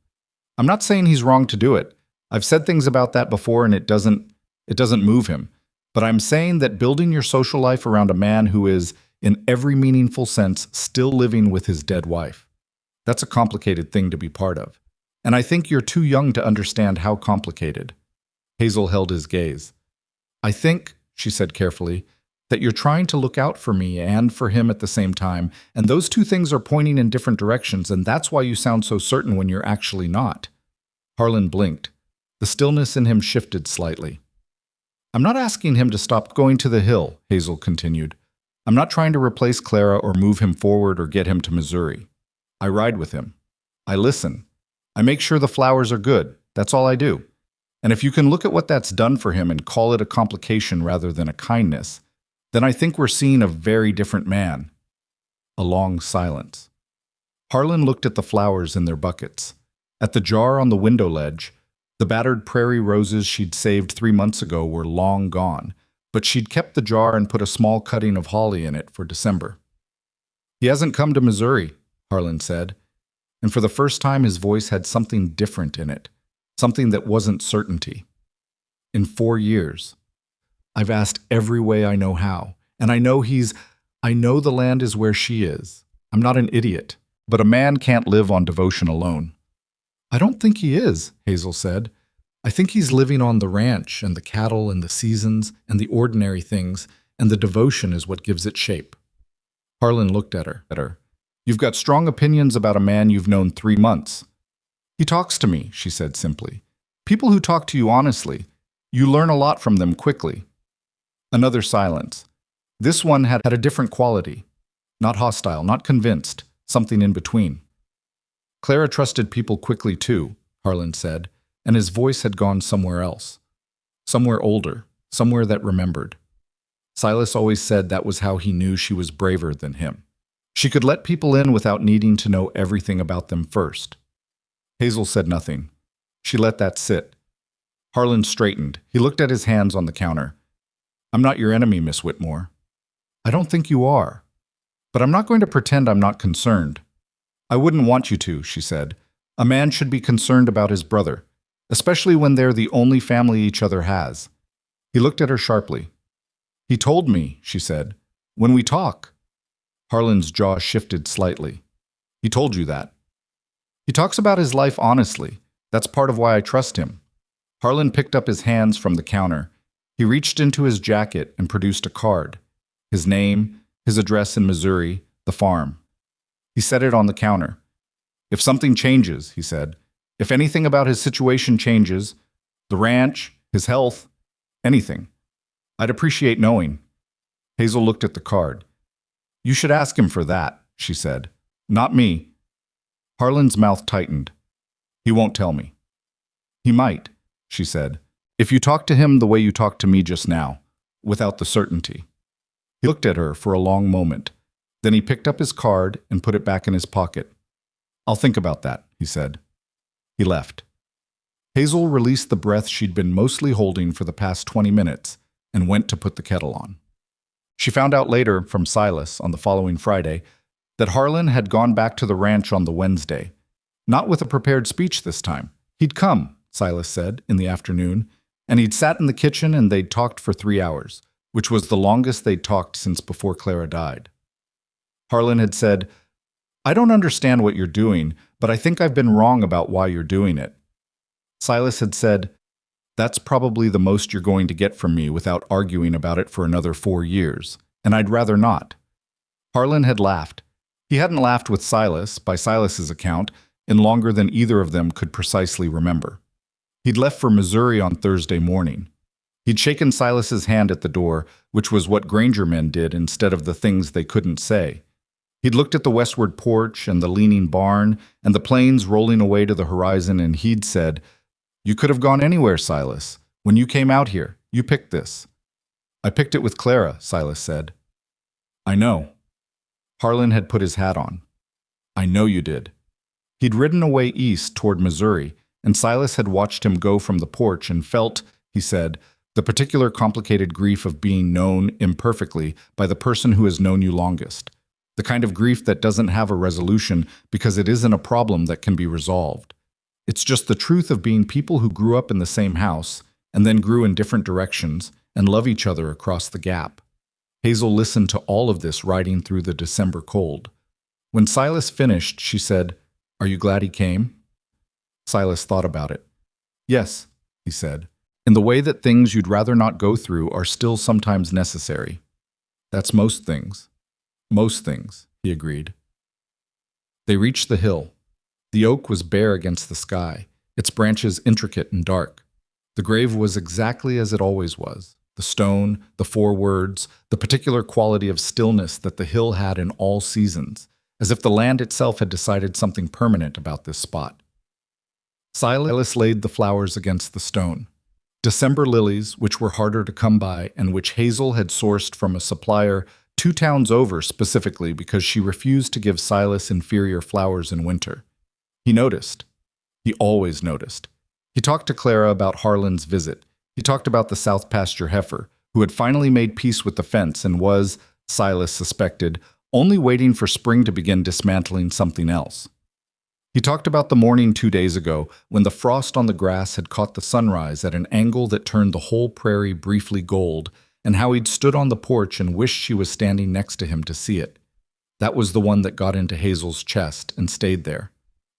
"I'm not saying he's wrong to do it. I've said things about that before and it doesn't move him. But I'm saying that building your social life around a man who is, in every meaningful sense, still living with his dead wife. That's a complicated thing to be part of. And I think you're too young to understand how complicated." Hazel held his gaze. "I think," she said carefully, "that you're trying to look out for me and for him at the same time, and those two things are pointing in different directions, and that's why you sound so certain when you're actually not." Harlan blinked. The stillness in him shifted slightly. "I'm not asking him to stop going to the hill," Hazel continued. "I'm not trying to replace Clara or move him forward or get him to Missouri. I ride with him. I listen. I make sure the flowers are good. That's all I do. And if you can look at what that's done for him and call it a complication rather than a kindness, then I think we're seeing a very different man." A long silence. Harlan looked at the flowers in their buckets, at the jar on the window ledge. The battered prairie roses she'd saved 3 months ago were long gone, but she'd kept the jar and put a small cutting of holly in it for December. "He hasn't come to Missouri," Harlan said, and for the first time his voice had something different in it, something that wasn't certainty. "In 4 years. I've asked every way I know how, and I know the land is where she is. I'm not an idiot, but a man can't live on devotion alone." "I don't think he is," Hazel said. "I think he's living on the ranch and the cattle and the seasons and the ordinary things, and the devotion is what gives it shape." Harlan looked at her. "You've got strong opinions about a man you've known 3 months." "He talks to me," she said simply. "People who talk to you honestly. You learn a lot from them quickly." Another silence. This one had a different quality. Not hostile, not convinced, something in between. "Clara trusted people quickly too," Harlan said, and his voice had gone somewhere else. Somewhere older, somewhere that remembered. Silas always said that was how he knew she was braver than him. She could let people in without needing to know everything about them first. Hazel said nothing. She let that sit. Harlan straightened. He looked at his hands on the counter. "I'm not your enemy, Miss Whitmore." "I don't think you are. But I'm not going to pretend I'm not concerned." "I wouldn't want you to," she said. "A man should be concerned about his brother, especially when they're the only family each other has." He looked at her sharply. "He told me," she said, "when we talk." Harlan's jaw shifted slightly. "He told you that?" "He talks about his life honestly. That's part of why I trust him." Harlan picked up his hands from the counter. He reached into his jacket and produced a card. His name, his address in Missouri, the farm. He set it on the counter. "If something changes," he said, "if anything about his situation changes, the ranch, his health, anything, I'd appreciate knowing." Hazel looked at the card. "You should ask him for that," she said. "Not me." Harlan's mouth tightened. "He won't tell me." He might, she said, if you talk to him the way you talked to me just now, without the certainty. He looked at her for a long moment. Then he picked up his card and put it back in his pocket. I'll think about that, he said. He left. Hazel released the breath she'd been mostly holding for the past 20 minutes and went to put the kettle on. She found out later from Silas on the following Friday that Harlan had gone back to the ranch on the Wednesday. Not with a prepared speech this time. He'd come, Silas said, in the afternoon, and he'd sat in the kitchen and they'd talked for 3 hours, which was the longest they'd talked since before Clara died. Harlan had said, I don't understand what you're doing, but I think I've been wrong about why you're doing it. Silas had said, that's probably the most you're going to get from me without arguing about it for another 4 years, and I'd rather not. Harlan had laughed. He hadn't laughed with Silas, by Silas's account, in longer than either of them could precisely remember. He'd left for Missouri on Thursday morning. He'd shaken Silas's hand at the door, which was what Granger men did instead of the things they couldn't say. He'd looked at the westward porch and the leaning barn and the plains rolling away to the horizon, and he'd said, you could have gone anywhere, Silas. When you came out here, you picked this. I picked it with Clara, Silas said. I know. Harlan had put his hat on. I know you did. He'd ridden away east toward Missouri, and Silas had watched him go from the porch and felt, he said, the particular complicated grief of being known imperfectly by the person who has known you longest. The kind of grief that doesn't have a resolution because it isn't a problem that can be resolved. It's just the truth of being people who grew up in the same house and then grew in different directions and love each other across the gap. Hazel listened to all of this riding through the December cold. When Silas finished, she said, Are you glad he came? Silas thought about it. Yes, he said, in the way that things you'd rather not go through are still sometimes necessary. That's most things. Most things, he agreed. They reached the hill. The oak was bare against the sky, its branches intricate and dark. The grave was exactly as it always was. The stone, the 4 words, the particular quality of stillness that the hill had in all seasons, as if the land itself had decided something permanent about this spot. Silas laid the flowers against the stone. December lilies, which were harder to come by and which Hazel had sourced from a supplier 2 towns over specifically because she refused to give Silas inferior flowers in winter. He noticed. He always noticed. He talked to Clara about Harlan's visit. He talked about the South Pasture heifer, who had finally made peace with the fence and was, Silas suspected, only waiting for spring to begin dismantling something else. He talked about the morning 2 days ago when the frost on the grass had caught the sunrise at an angle that turned the whole prairie briefly gold, and how he'd stood on the porch and wished she was standing next to him to see it. That was the one that got into Hazel's chest and stayed there.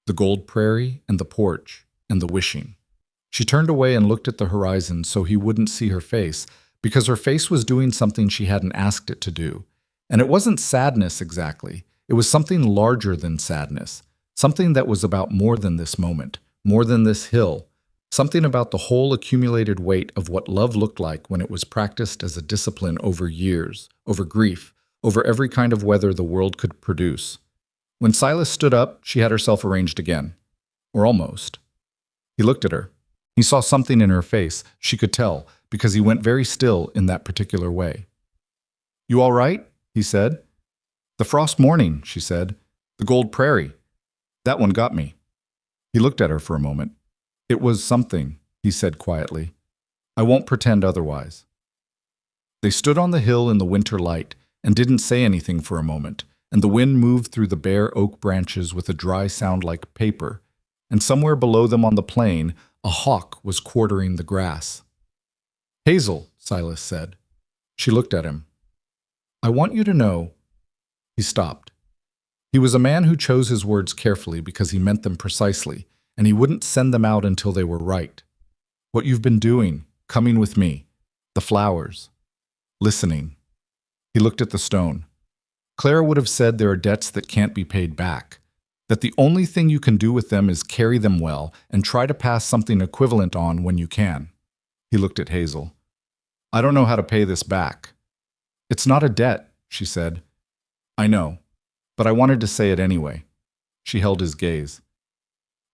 The gold prairie and the porch and the wishing. She turned away and looked at the horizon so he wouldn't see her face, because her face was doing something she hadn't asked it to do. And it wasn't sadness exactly. It was something larger than sadness. Something that was about more than this moment, more than this hill. Something about the whole accumulated weight of what love looked like when it was practiced as a discipline over years, over grief, over every kind of weather the world could produce. When Silas stood up, she had herself arranged again. Or almost. He looked at her. He saw something in her face, she could tell, because he went very still in that particular way. You all right? He said. The frost morning, she said. The gold prairie. That one got me. He looked at her for a moment. It was something, he said quietly. I won't pretend otherwise. They stood on the hill in the winter light and didn't say anything for a moment, and the wind moved through the bare oak branches with a dry sound like paper, and somewhere below them on the plain, a hawk was quartering the grass. Hazel, Silas said. She looked at him. I want you to know. He stopped. He was a man who chose his words carefully because he meant them precisely, and he wouldn't send them out until they were right. What you've been doing, coming with me, the flowers, listening. He looked at the stone. Clara would have said there are debts that can't be paid back, that the only thing you can do with them is carry them well and try to pass something equivalent on when you can. He looked at Hazel. I don't know how to pay this back. It's not a debt, she said. I know, but I wanted to say it anyway. She held his gaze.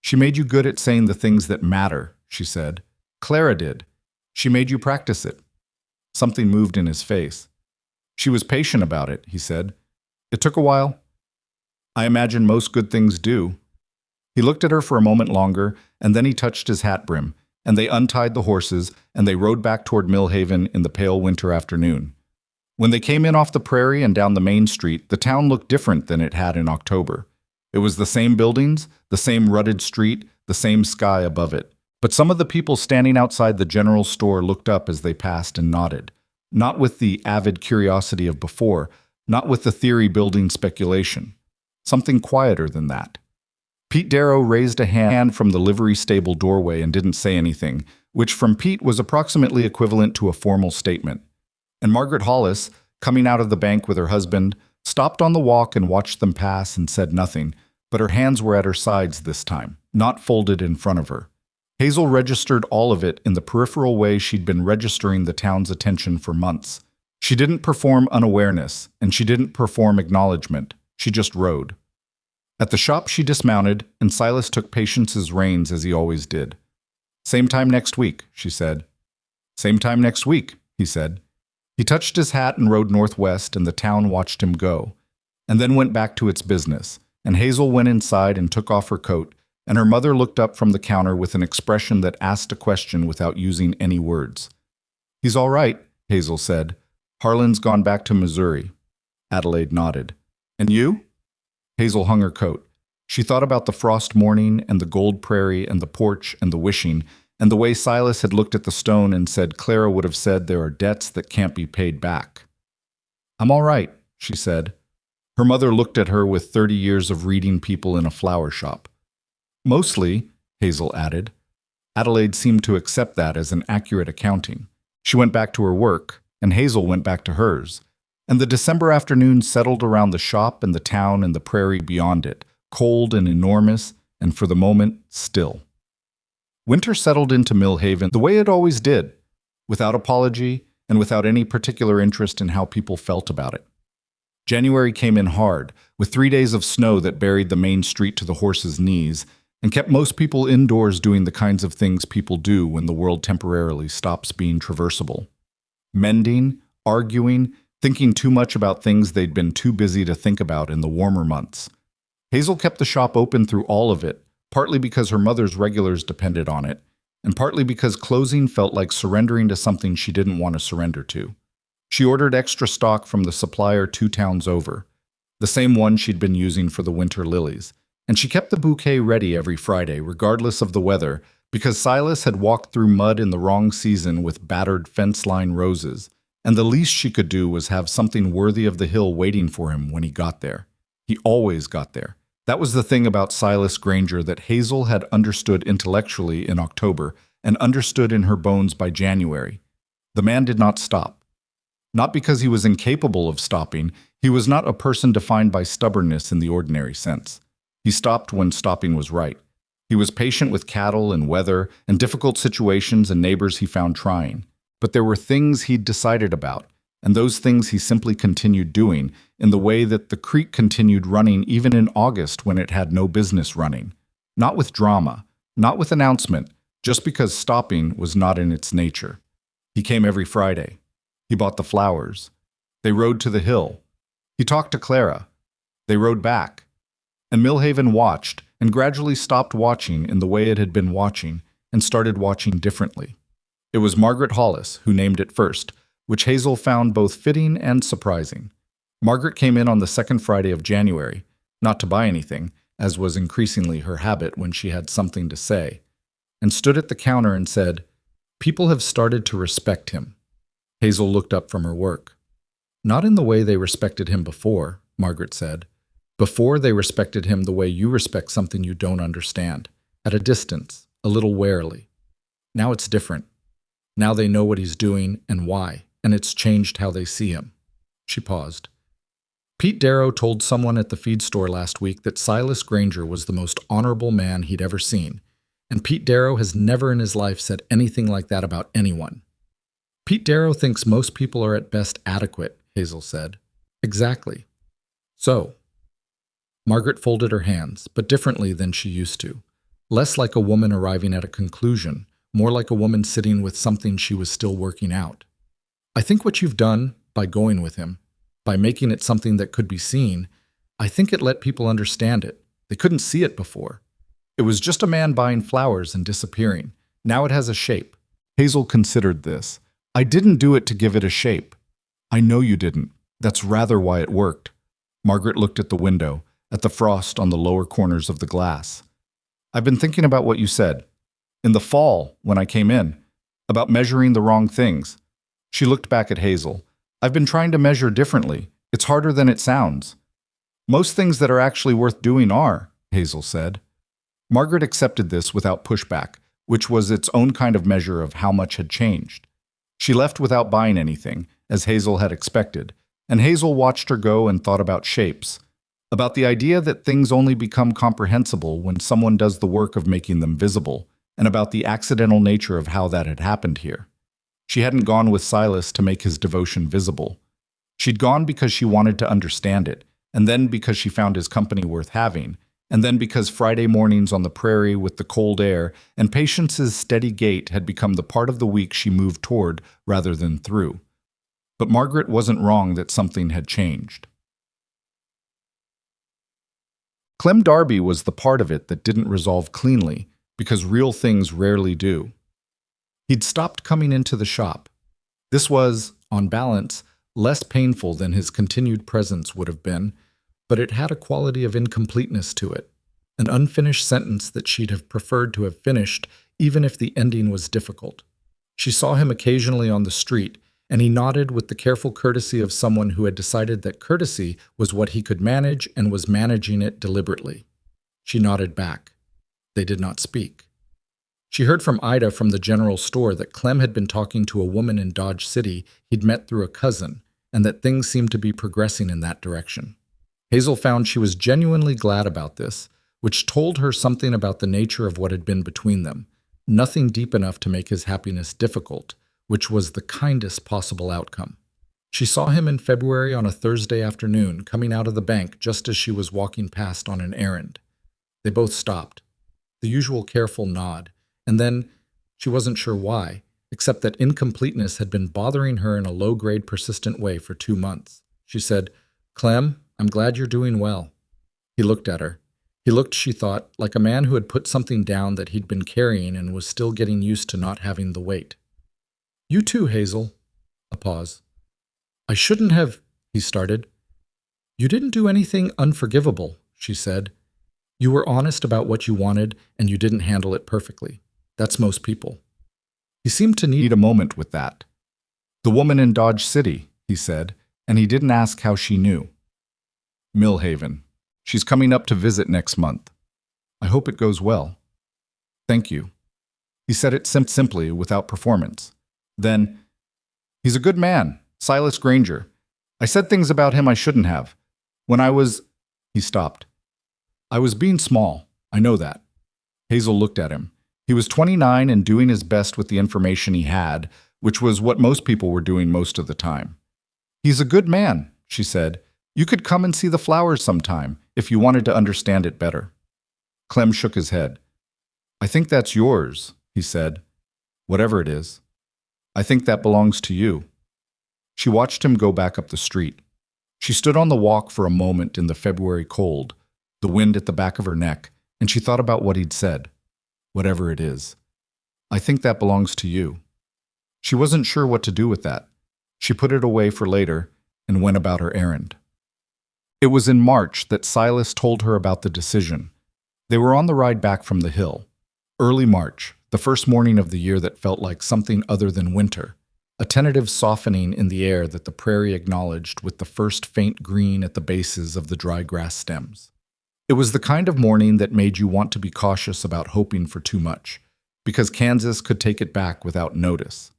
She made you good at saying the things that matter, she said. Clara did. She made you practice it. Something moved in his face. She was patient about it, he said. It took a while. I imagine most good things do. He looked at her for a moment longer, and then he touched his hat brim, and they untied the horses, and they rode back toward Millhaven in the pale winter afternoon. When they came in off the prairie and down the main street, the town looked different than it had in October. It was the same buildings, the same rutted street, the same sky above it. But some of the people standing outside the general store looked up as they passed and nodded, not with the avid curiosity of before, not with the theory-building speculation. Something quieter than that. Pete Darrow raised a hand from the livery stable doorway and didn't say anything, which from Pete was approximately equivalent to a formal statement. And Margaret Hollis, coming out of the bank with her husband, stopped on the walk and watched them pass and said nothing, but her hands were at her sides this time, not folded in front of her. Hazel registered all of it in the peripheral way she'd been registering the town's attention for months. She didn't perform unawareness, and she didn't perform acknowledgement. She just rode. At the shop she dismounted, and Silas took Patience's reins as he always did. Same time next week, she said. Same time next week, he said. He touched his hat and rode northwest, and the town watched him go, and then went back to its business, and Hazel went inside and took off her coat, and her mother looked up from the counter with an expression that asked a question without using any words. He's all right, Hazel said. Harlan's gone back to Missouri. Adelaide nodded. And you? Hazel hung her coat. She thought about the frost morning and the gold prairie and the porch and the wishing, and the way Silas had looked at the stone and said Clara would have said there are debts that can't be paid back. I'm all right, she said. Her mother looked at her with 30 years of reading people in a flower shop. Mostly, Hazel added. Adelaide seemed to accept that as an accurate accounting. She went back to her work, and Hazel went back to hers. And the December afternoon settled around the shop and the town and the prairie beyond it, cold and enormous, and for the moment, still. Winter settled into Millhaven the way it always did, without apology and without any particular interest in how people felt about it. January came in hard, with 3 days of snow that buried the main street to the horses' knees, and kept most people indoors doing the kinds of things people do when the world temporarily stops being traversable. Mending, arguing, thinking too much about things they'd been too busy to think about in the warmer months. Hazel kept the shop open through all of it, partly because her mother's regulars depended on it, and partly because closing felt like surrendering to something she didn't want to surrender to. She ordered extra stock from the supplier 2 towns over, the same one she'd been using for the winter lilies, and she kept the bouquet ready every Friday, regardless of the weather, because Silas had walked through mud in the wrong season with battered fence-line roses, and the least she could do was have something worthy of the hill waiting for him when he got there. He always got there. That was the thing about Silas Granger that Hazel had understood intellectually in October and understood in her bones by January. The man did not stop. Not because he was incapable of stopping, he was not a person defined by stubbornness in the ordinary sense. He stopped when stopping was right. He was patient with cattle and weather and difficult situations and neighbors he found trying. But there were things he'd decided about, and those things he simply continued doing in the way that the creek continued running even in August when it had no business running. Not with drama, not with announcement, just because stopping was not in its nature. He came every Friday. He bought the flowers. They rode to the hill. He talked to Clara. They rode back. And Millhaven watched, and gradually stopped watching in the way it had been watching, and started watching differently. It was Margaret Hollis who named it first, which Hazel found both fitting and surprising. Margaret came in on the second Friday of January, not to buy anything, as was increasingly her habit when she had something to say, and stood at the counter and said, "People have started to respect him." Hazel looked up from her work. "Not in the way they respected him before," Margaret said. "Before they respected him the way you respect something you don't understand, at a distance, a little warily. Now it's different. Now they know what he's doing and why, and it's changed how they see him." She paused. Pete Darrow told someone at the feed store last week that Silas Granger was the most honorable man he'd ever seen, and Pete Darrow has never in his life said anything like that about anyone. "Pete Darrow thinks most people are at best adequate," Hazel said. "Exactly. So." Margaret folded her hands, but differently than she used to, less like a woman arriving at a conclusion, more like a woman sitting with something she was still working out. I think what you've done, by going with him, by making it something that could be seen, I think it let people understand it. They couldn't see it before. It was just a man buying flowers and disappearing. Now it has a shape. Hazel considered this. I didn't do it to give it a shape. I know you didn't. That's rather why it worked. Margaret looked at the window, at the frost on the lower corners of the glass. I've been thinking about what you said. In the fall, when I came in, about measuring the wrong things. She looked back at Hazel. I've been trying to measure differently. It's harder than it sounds. Most things that are actually worth doing are, Hazel said. Margaret accepted this without pushback, which was its own kind of measure of how much had changed. She left without buying anything, as Hazel had expected, and Hazel watched her go and thought about shapes, about the idea that things only become comprehensible when someone does the work of making them visible, and about the accidental nature of how that had happened here. She hadn't gone with Silas to make his devotion visible. She'd gone because she wanted to understand it, and then because she found his company worth having, and then because Friday mornings on the prairie with the cold air and Patience's steady gait had become the part of the week she moved toward rather than through. But Margaret wasn't wrong that something had changed. Clem Darby was the part of it that didn't resolve cleanly, because real things rarely do. He'd stopped coming into the shop. This was, on balance, less painful than his continued presence would have been, but it had a quality of incompleteness to it, an unfinished sentence that she'd have preferred to have finished even if the ending was difficult. She saw him occasionally on the street, and he nodded with the careful courtesy of someone who had decided that courtesy was what he could manage and was managing it deliberately. She nodded back. They did not speak. She heard from Ida from the general store that Clem had been talking to a woman in Dodge City he'd met through a cousin, and that things seemed to be progressing in that direction. Hazel found she was genuinely glad about this, which told her something about the nature of what had been between them, nothing deep enough to make his happiness difficult, which was the kindest possible outcome. She saw him in February on a Thursday afternoon, coming out of the bank just as she was walking past on an errand. They both stopped. The usual careful nod, and then, she wasn't sure why, except that incompleteness had been bothering her in a low-grade persistent way for 2 months. She said, "Clem, I'm glad you're doing well." He looked at her. He looked, she thought, like a man who had put something down that he'd been carrying and was still getting used to not having the weight. "You too, Hazel." A pause. "I shouldn't have," he started. "You didn't do anything unforgivable," she said. "You were honest about what you wanted, and you didn't handle it perfectly. That's most people." He seemed to need a moment with that. "The woman in Dodge City," he said, and he didn't ask how she knew. "Millhaven. She's coming up to visit next month. I hope it goes well." "Thank you." He said it simply, without performance. Then, "He's a good man, Silas Granger. I said things about him I shouldn't have. When I was—" He stopped. "I was being small. I know that." Hazel looked at him. He was 29 and doing his best with the information he had, which was what most people were doing most of the time. "He's a good man," she said. "You could come and see the flowers sometime, if you wanted to understand it better." Clem shook his head. "I think that's yours," he said. "Whatever it is. I think that belongs to you." She watched him go back up the street. She stood on the walk for a moment in the February cold, the wind at the back of her neck, and she thought about what he'd said. "Whatever it is. I think that belongs to you." She wasn't sure what to do with that. She put it away for later and went about her errand. It was in March that Silas told her about the decision. They were on the ride back from the hill. Early March, the first morning of the year that felt like something other than winter, a tentative softening in the air that the prairie acknowledged with the first faint green at the bases of the dry grass stems. It was the kind of morning that made you want to be cautious about hoping for too much, because Kansas could take it back without notice.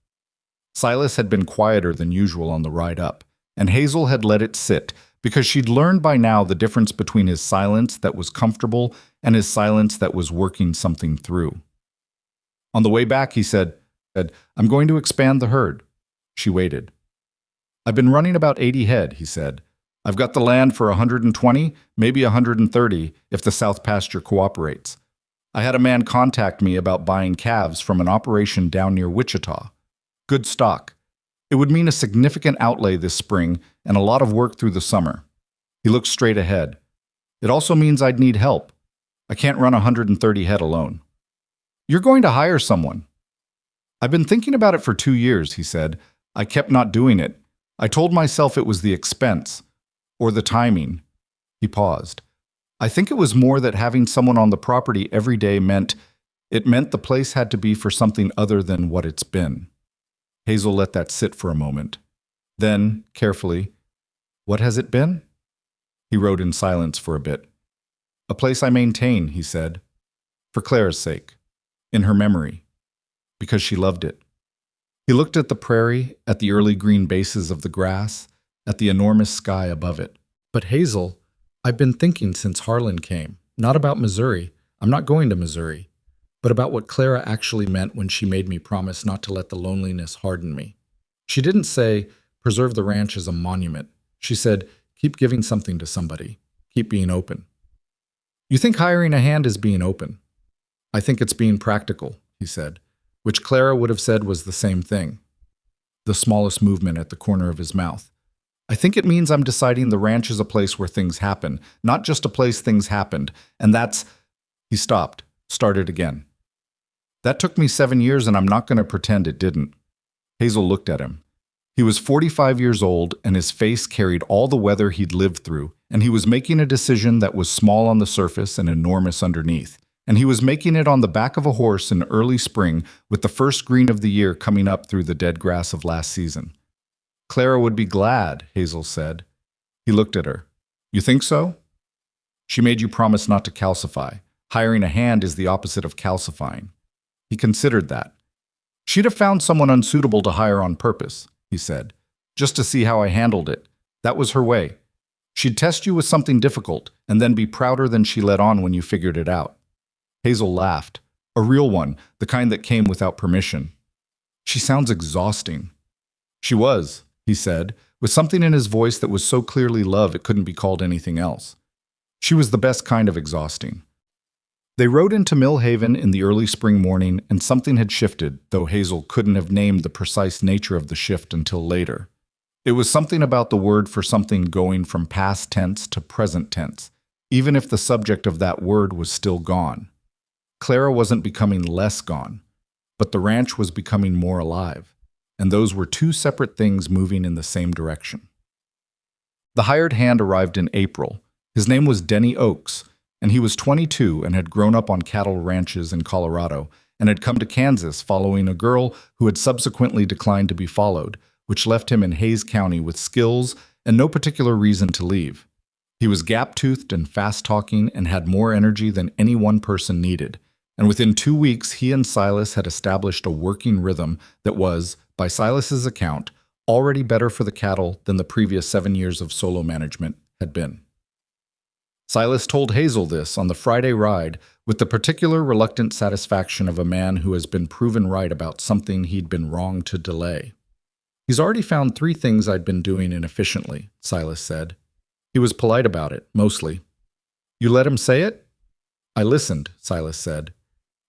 Silas had been quieter than usual on the ride up, and Hazel had let it sit because she'd learned by now the difference between his silence that was comfortable and his silence that was working something through. On the way back, he said, "I'm going to expand the herd." She waited. "I've been running about 80 head, he said. "I've got the land for 120, maybe 130, if the South pasture cooperates. I had a man contact me about buying calves from an operation down near Wichita. Good stock. It would mean a significant outlay this spring and a lot of work through the summer. He looked straight ahead. It also means I'd need help. I can't run 130 head alone. You're going to hire someone. I've been thinking about it for 2 years, he said. I kept not doing it. I told myself it was the expense, or the timing. He paused. I think it was more that having someone on the property every day meant the place had to be for something other than what it's been. Hazel let that sit for a moment. Then, carefully, what has it been? He wrote in silence for a bit. A place I maintain, he said, for Clara's sake, in her memory, because she loved it. He looked at the prairie, at the early green bases of the grass, at the enormous sky above it. But Hazel, I've been thinking since Harlan came, not about Missouri. I'm not going to Missouri, but about what Clara actually meant when she made me promise not to let the loneliness harden me. She didn't say, preserve the ranch as a monument. She said, keep giving something to somebody. Keep being open. You think hiring a hand is being open? I think it's being practical, he said, which Clara would have said was the same thing. The smallest movement at the corner of his mouth. I think it means I'm deciding the ranch is a place where things happen, not just a place things happened, and that's... He stopped, started again. That took me 7 years, and I'm not going to pretend it didn't. Hazel looked at him. He was 45 years old, and his face carried all the weather he'd lived through, and he was making a decision that was small on the surface and enormous underneath. And he was making it on the back of a horse in early spring with the first green of the year coming up through the dead grass of last season. Clara would be glad, Hazel said. He looked at her. You think so? She made you promise not to calcify. Hiring a hand is the opposite of calcifying. He considered that. She'd have found someone unsuitable to hire on purpose, he said, just to see how I handled it. That was her way. She'd test you with something difficult and then be prouder than she let on when you figured it out. Hazel laughed. A real one, the kind that came without permission. She sounds exhausting. She was, he said, with something in his voice that was so clearly love it couldn't be called anything else. She was the best kind of exhausting. They rode into Mill Haven in the early spring morning, and something had shifted, though Hazel couldn't have named the precise nature of the shift until later. It was something about the word for something going from past tense to present tense, even if the subject of that word was still gone. Clara wasn't becoming less gone, but the ranch was becoming more alive, and those were two separate things moving in the same direction. The hired hand arrived in April. His name was Denny Oakes, and he was 22 and had grown up on cattle ranches in Colorado and had come to Kansas following a girl who had subsequently declined to be followed, which left him in Hays County with skills and no particular reason to leave. He was gap-toothed and fast-talking and had more energy than any one person needed, and within 2 weeks he and Silas had established a working rhythm that was, by Silas's account, already better for the cattle than the previous 7 years of solo management had been. Silas told Hazel this on the Friday ride with the particular reluctant satisfaction of a man who has been proven right about something he'd been wrong to delay. He's already found 3 things I'd been doing inefficiently, Silas said. He was polite about it, mostly. You let him say it? I listened, Silas said.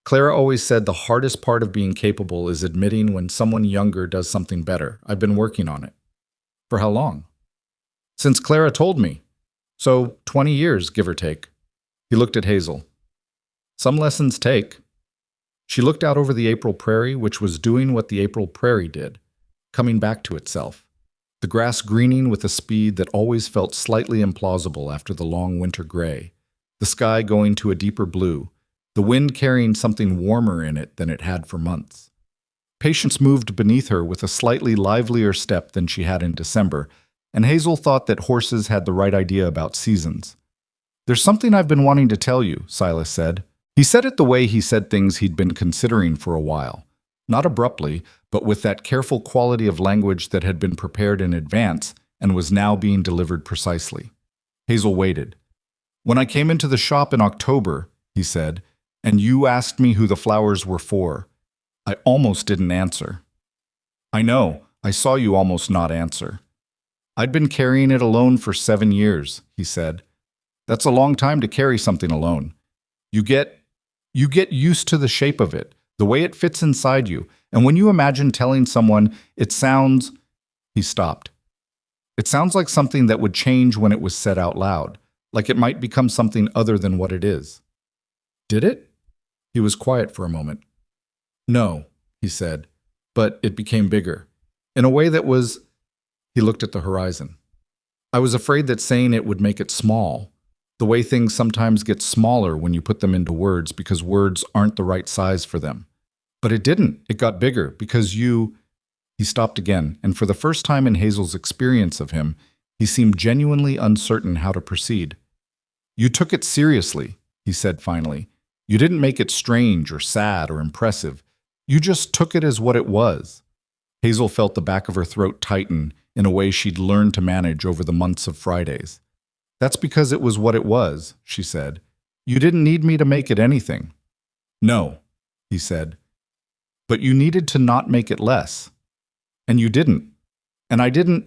Clara always said the hardest part of being capable is admitting when someone younger does something better. I've been working on it. For how long? Since Clara told me. So, 20 years, give or take. He looked at Hazel. Some lessons take. She looked out over the April prairie, which was doing what the April prairie did, coming back to itself. The grass greening with a speed that always felt slightly implausible after the long winter gray. The sky going to a deeper blue, the wind carrying something warmer in it than it had for months. Patience moved beneath her with a slightly livelier step than she had in December, and Hazel thought that horses had the right idea about seasons. There's something I've been wanting to tell you, Silas said. He said it the way he said things he'd been considering for a while. Not abruptly, but with that careful quality of language that had been prepared in advance and was now being delivered precisely. Hazel waited. When I came into the shop in October, he said, and you asked me who the flowers were for, I almost didn't answer. I know, I saw you almost not answer. I'd been carrying it alone for 7 years, he said. That's a long time to carry something alone. You get You get used to the shape of it, the way it fits inside you, and when you imagine telling someone, it sounds... He stopped. It sounds like something that would change when it was said out loud, like it might become something other than what it is. Did it? He was quiet for a moment. No, he said, but it became bigger. In a way that was... He looked at the horizon. I was afraid that saying it would make it small, the way things sometimes get smaller when you put them into words because words aren't the right size for them. But it didn't. It got bigger because you... He stopped again, and for the first time in Hazel's experience of him, he seemed genuinely uncertain how to proceed. You took it seriously, he said finally. You didn't make it strange or sad or impressive. You just took it as what it was. Hazel felt the back of her throat tighten in a way she'd learned to manage over the months of Fridays. That's because it was what it was, she said. You didn't need me to make it anything. No, he said. But you needed to not make it less. And you didn't. And I didn't.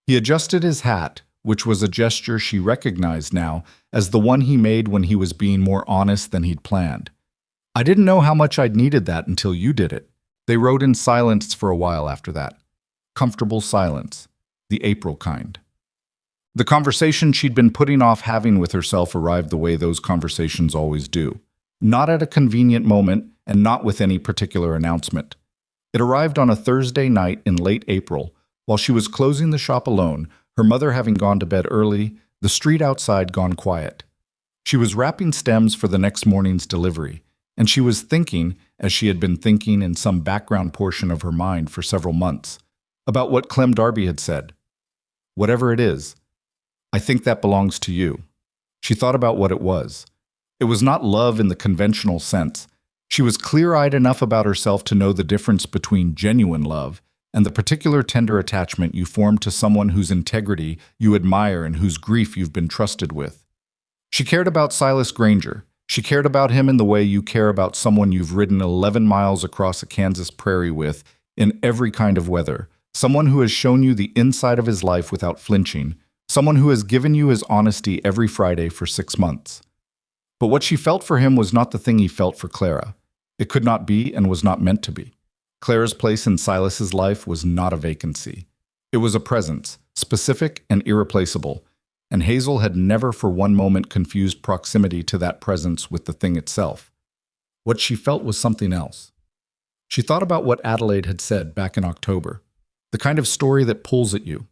He adjusted his hat, which was a gesture she recognized now as the one he made when he was being more honest than he'd planned. I didn't know how much I'd needed that until you did it. They rode in silence for a while after that. Comfortable silence. The April kind. The conversation she'd been putting off having with herself arrived the way those conversations always do. Not at a convenient moment and not with any particular announcement. It arrived on a Thursday night in late April, while she was closing the shop alone, her mother having gone to bed early, the street outside gone quiet. She was wrapping stems for the next morning's delivery, and she was thinking, as she had been thinking in some background portion of her mind for several months, about what Clem Darby had said. Whatever it is, I think that belongs to you. She thought about what it was. It was not love in the conventional sense. She was clear-eyed enough about herself to know the difference between genuine love and the particular tender attachment you form to someone whose integrity you admire and whose grief you've been trusted with. She cared about Silas Granger. She cared about him in the way you care about someone you've ridden 11 miles across a Kansas prairie with in every kind of weather, someone who has shown you the inside of his life without flinching, someone who has given you his honesty every Friday for 6 months. But what she felt for him was not the thing he felt for Clara. It could not be and was not meant to be. Clara's place in Silas's life was not a vacancy. It was a presence, specific and irreplaceable, and Hazel had never for one moment confused proximity to that presence with the thing itself. What she felt was something else. She thought about what Adelaide had said back in October, the kind of story that pulls at you,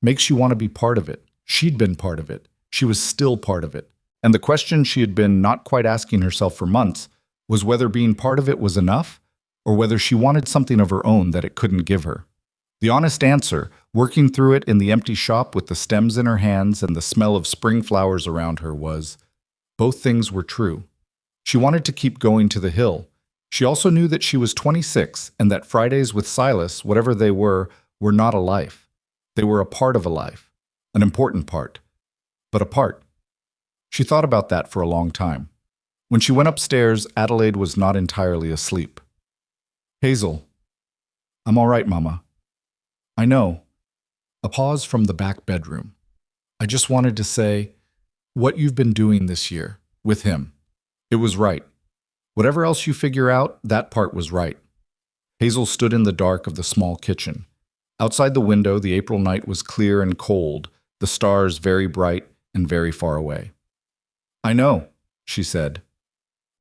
makes you want to be part of it. She'd been part of it. She was still part of it. And the question she had been not quite asking herself for months was whether being part of it was enough, or whether she wanted something of her own that it couldn't give her. The honest answer, working through it in the empty shop with the stems in her hands and the smell of spring flowers around her, was both things were true. She wanted to keep going to the hill. She also knew that she was 26 and that Fridays with Silas, whatever they were not a life. They were a part of a life, an important part, but a part. She thought about that for a long time. When she went upstairs, Adelaide was not entirely asleep. Hazel. I'm all right, Mama. I know. A pause from the back bedroom. I just wanted to say, what you've been doing this year, with him. It was right. Whatever else you figure out, that part was right. Hazel stood in the dark of the small kitchen. Outside the window, the April night was clear and cold, the stars very bright and very far away. I know, she said.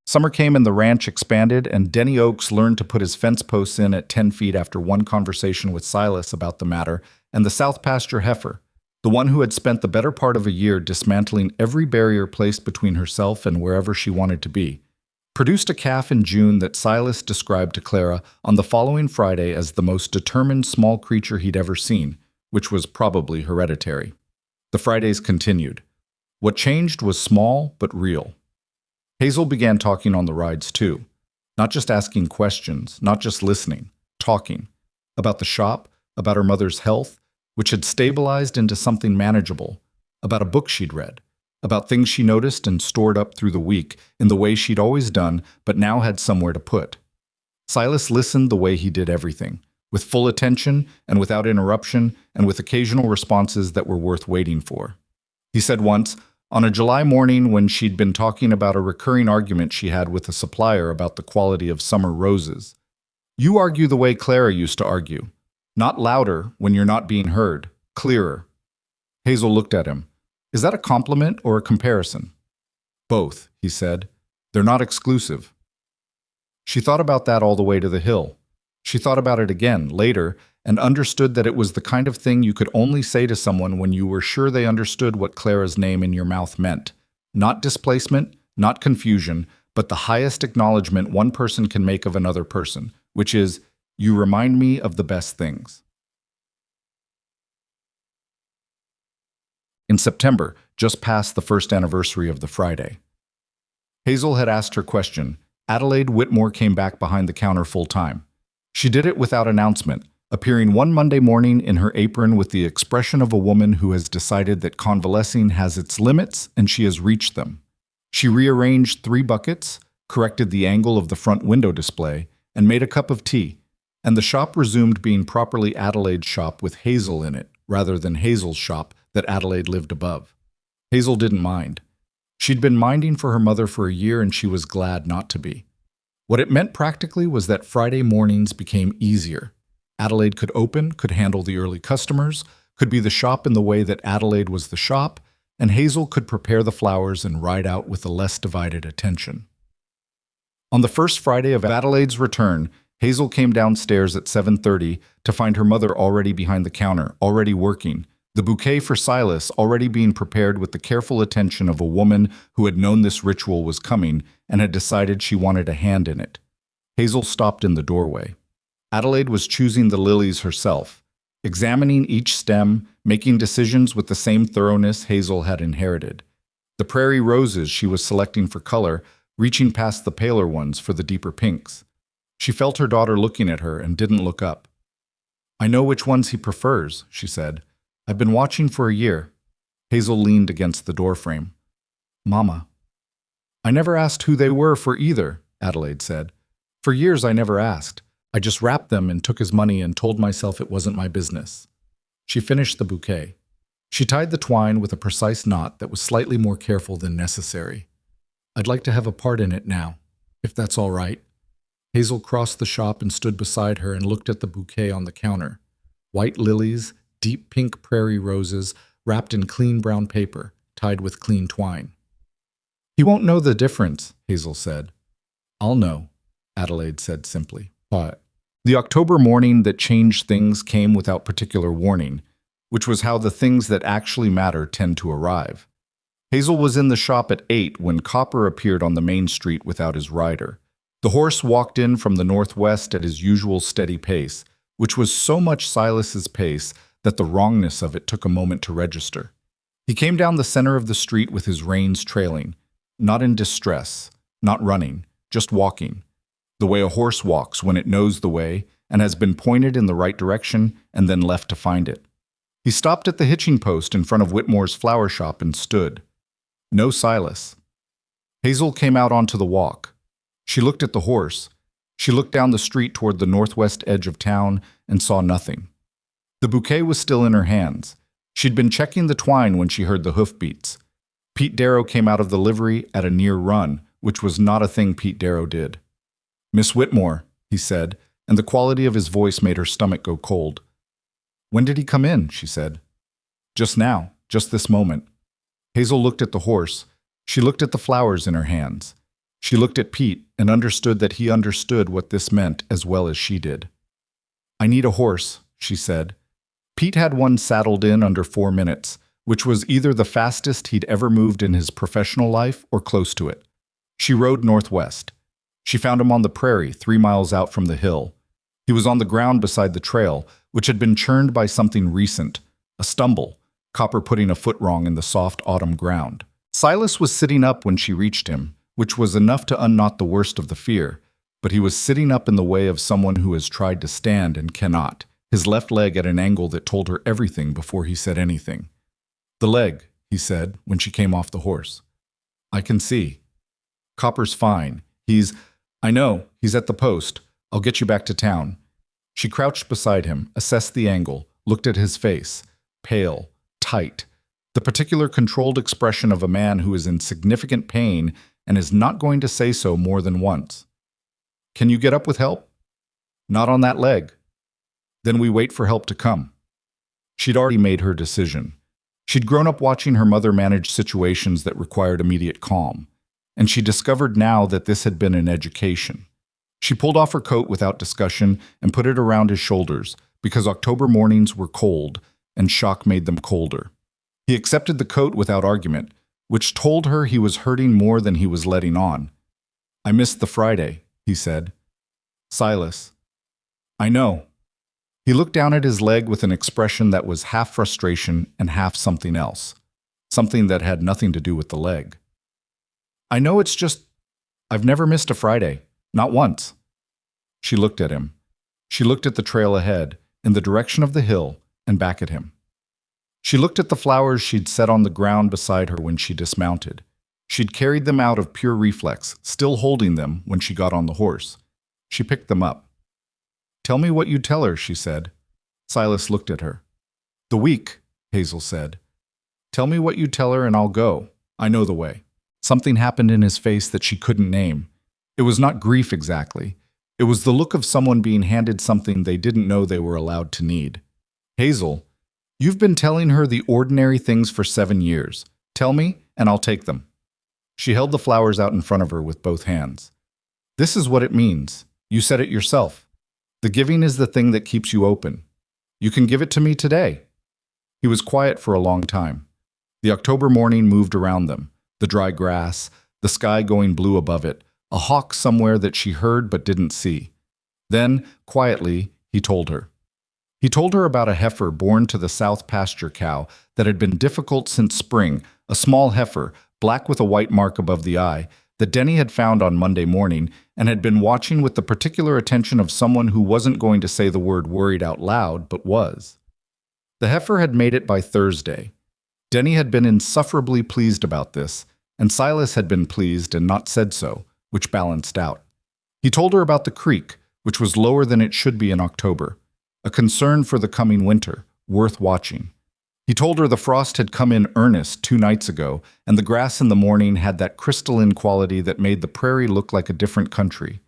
Summer came and the ranch expanded, and Denny Oaks learned to put his fence posts in at 10 feet after one conversation with Silas about the matter, and the South Pasture heifer, the one who had spent the better part of a year dismantling every barrier placed between herself and wherever she wanted to be, produced a calf in June that Silas described to Clara on the following Friday as the most determined small creature he'd ever seen, which was probably hereditary. The Fridays continued. What changed was small but real. Hazel began talking on the rides too, not just asking questions, not just listening, talking, about the shop, about her mother's health, which had stabilized into something manageable, about a book she'd read, about things she noticed and stored up through the week in the way she'd always done but now had somewhere to put. Silas listened the way he did everything, with full attention and without interruption and with occasional responses that were worth waiting for. He said once, On a July morning when she'd been talking about a recurring argument she had with a supplier about the quality of summer roses. You argue the way Clara used to argue. Not louder when you're not being heard, clearer. Hazel looked at him. Is that a compliment or a comparison? Both, he said. They're not exclusive. She thought about that all the way to the hill. She thought about it again, later, and understood that it was the kind of thing you could only say to someone when you were sure they understood what Clara's name in your mouth meant. Not displacement, not confusion, but the highest acknowledgement one person can make of another person, which is, you remind me of the best things. In September, just past the first anniversary of the Friday. Hazel had asked her question. Adelaide Whitmore came back behind the counter full-time. She did it without announcement, appearing one Monday morning in her apron with the expression of a woman who has decided that convalescing has its limits and she has reached them. She rearranged 3 buckets, corrected the angle of the front window display, and made a cup of tea, and the shop resumed being properly Adelaide's shop with Hazel in it, rather than Hazel's shop that Adelaide lived above. Hazel didn't mind. She'd been minding for her mother for a year and she was glad not to be. What it meant practically was that Friday mornings became easier. Adelaide could open, could handle the early customers, could be the shop in the way that Adelaide was the shop, and Hazel could prepare the flowers and ride out with a less divided attention. On the first Friday of Adelaide's return, Hazel came downstairs at 7:30 to find her mother already behind the counter, already working, the bouquet for Silas already being prepared with the careful attention of a woman who had known this ritual was coming and had decided she wanted a hand in it. Hazel stopped in the doorway. Adelaide was choosing the lilies herself, examining each stem, making decisions with the same thoroughness Hazel had inherited. The prairie roses she was selecting for color, reaching past the paler ones for the deeper pinks. She felt her daughter looking at her and didn't look up. "I know which ones he prefers," she said. "I've been watching for a year." Hazel leaned against the doorframe. "Mama." "I never asked who they were for either," Adelaide said. "For years I never asked. I just wrapped them and took his money and told myself it wasn't my business." She finished the bouquet. She tied the twine with a precise knot that was slightly more careful than necessary. "I'd like to have a part in it now, if that's all right." Hazel crossed the shop and stood beside her and looked at the bouquet on the counter. White lilies, deep pink prairie roses, wrapped in clean brown paper, tied with clean twine. "He won't know the difference," Hazel said. "I'll know," Adelaide said simply. But the October morning that changed things came without particular warning, which was how the things that actually matter tend to arrive. Hazel was in the shop at 8 when Copper appeared on the main street without his rider. The horse walked in from the northwest at his usual steady pace, which was so much Silas's pace that the wrongness of it took a moment to register. He came down the center of the street with his reins trailing, not in distress, not running, just walking, the way a horse walks when it knows the way and has been pointed in the right direction and then left to find it. He stopped at the hitching post in front of Whitmore's flower shop and stood. No Silas. Hazel came out onto the walk. She looked at the horse. She looked down the street toward the northwest edge of town and saw nothing. The bouquet was still in her hands. She'd been checking the twine when she heard the hoofbeats. Pete Darrow came out of the livery at a near run, which was not a thing Pete Darrow did. "Miss Whitmore," he said, and the quality of his voice made her stomach go cold. "When did he come in?" she said. "Just now, just this moment." Hazel looked at the horse. She looked at the flowers in her hands. She looked at Pete and understood that he understood what this meant as well as she did. "I need a horse," she said. Pete had one saddled in under 4 minutes, which was either the fastest he'd ever moved in his professional life or close to it. She rode northwest. She found him on the prairie 3 miles out from the hill. He was on the ground beside the trail, which had been churned by something recent, a stumble, Copper putting a foot wrong in the soft autumn ground. Silas was sitting up when she reached him, which was enough to unknot the worst of the fear, but he was sitting up in the way of someone who has tried to stand and cannot, his left leg at an angle that told her everything before he said anything. "The leg," he said when she came off the horse. "I can see." "Copper's fine. I know, he's at the post. I'll get you back to town." She crouched beside him, assessed the angle, looked at his face. Pale, tight. the particular controlled expression of a man who is in significant pain and is not going to say so more than once. Can you get up with help? Not on that leg. Then we wait for help to come. She'd already made her decision. She'd grown up watching her mother manage situations that required immediate calm, and she discovered now that this had been an education. She pulled off her coat without discussion and put it around his shoulders, because October mornings were cold, and shock made them colder. He accepted the coat without argument, which told her he was hurting more than he was letting on. I missed the Friday, he said. Silas. I know. He looked down at his leg with an expression that was half frustration and half something else, something that had nothing to do with the leg. I know, it's just, I've never missed a Friday, not once. She looked at him. She looked at the trail ahead, in the direction of the hill, and back at him. She looked at the flowers she'd set on the ground beside her when she dismounted. She'd carried them out of pure reflex, still holding them when she got on the horse. She picked them up. Tell me what you'd tell her, she said. Silas looked at her. The week, Hazel said. Tell me what you'd tell her and I'll go. I know the way. Something happened in his face that she couldn't name. It was not grief exactly. It was the look of someone being handed something they didn't know they were allowed to need. Hazel, you've been telling her the ordinary things for 7 years. Tell me, and I'll take them. She held the flowers out in front of her with both hands. This is what it means. You said it yourself. The giving is the thing that keeps you open. You can give it to me today. He was quiet for a long time. The October morning moved around them, the dry grass, the sky going blue above it, a hawk somewhere that she heard but didn't see. Then, quietly, he told her. He told her about a heifer born to the South pasture cow that had been difficult since spring, a small heifer, black with a white mark above the eye, that Denny had found on Monday morning and had been watching with the particular attention of someone who wasn't going to say the word worried out loud, but was. The heifer had made it by Thursday. Denny had been insufferably pleased about this, and Silas had been pleased and not said so, which balanced out. He told her about the creek, which was lower than it should be in October, a concern for the coming winter, worth watching. He told her the frost had come in earnest 2 nights ago, and the grass in the morning had that crystalline quality that made the prairie look like a different country.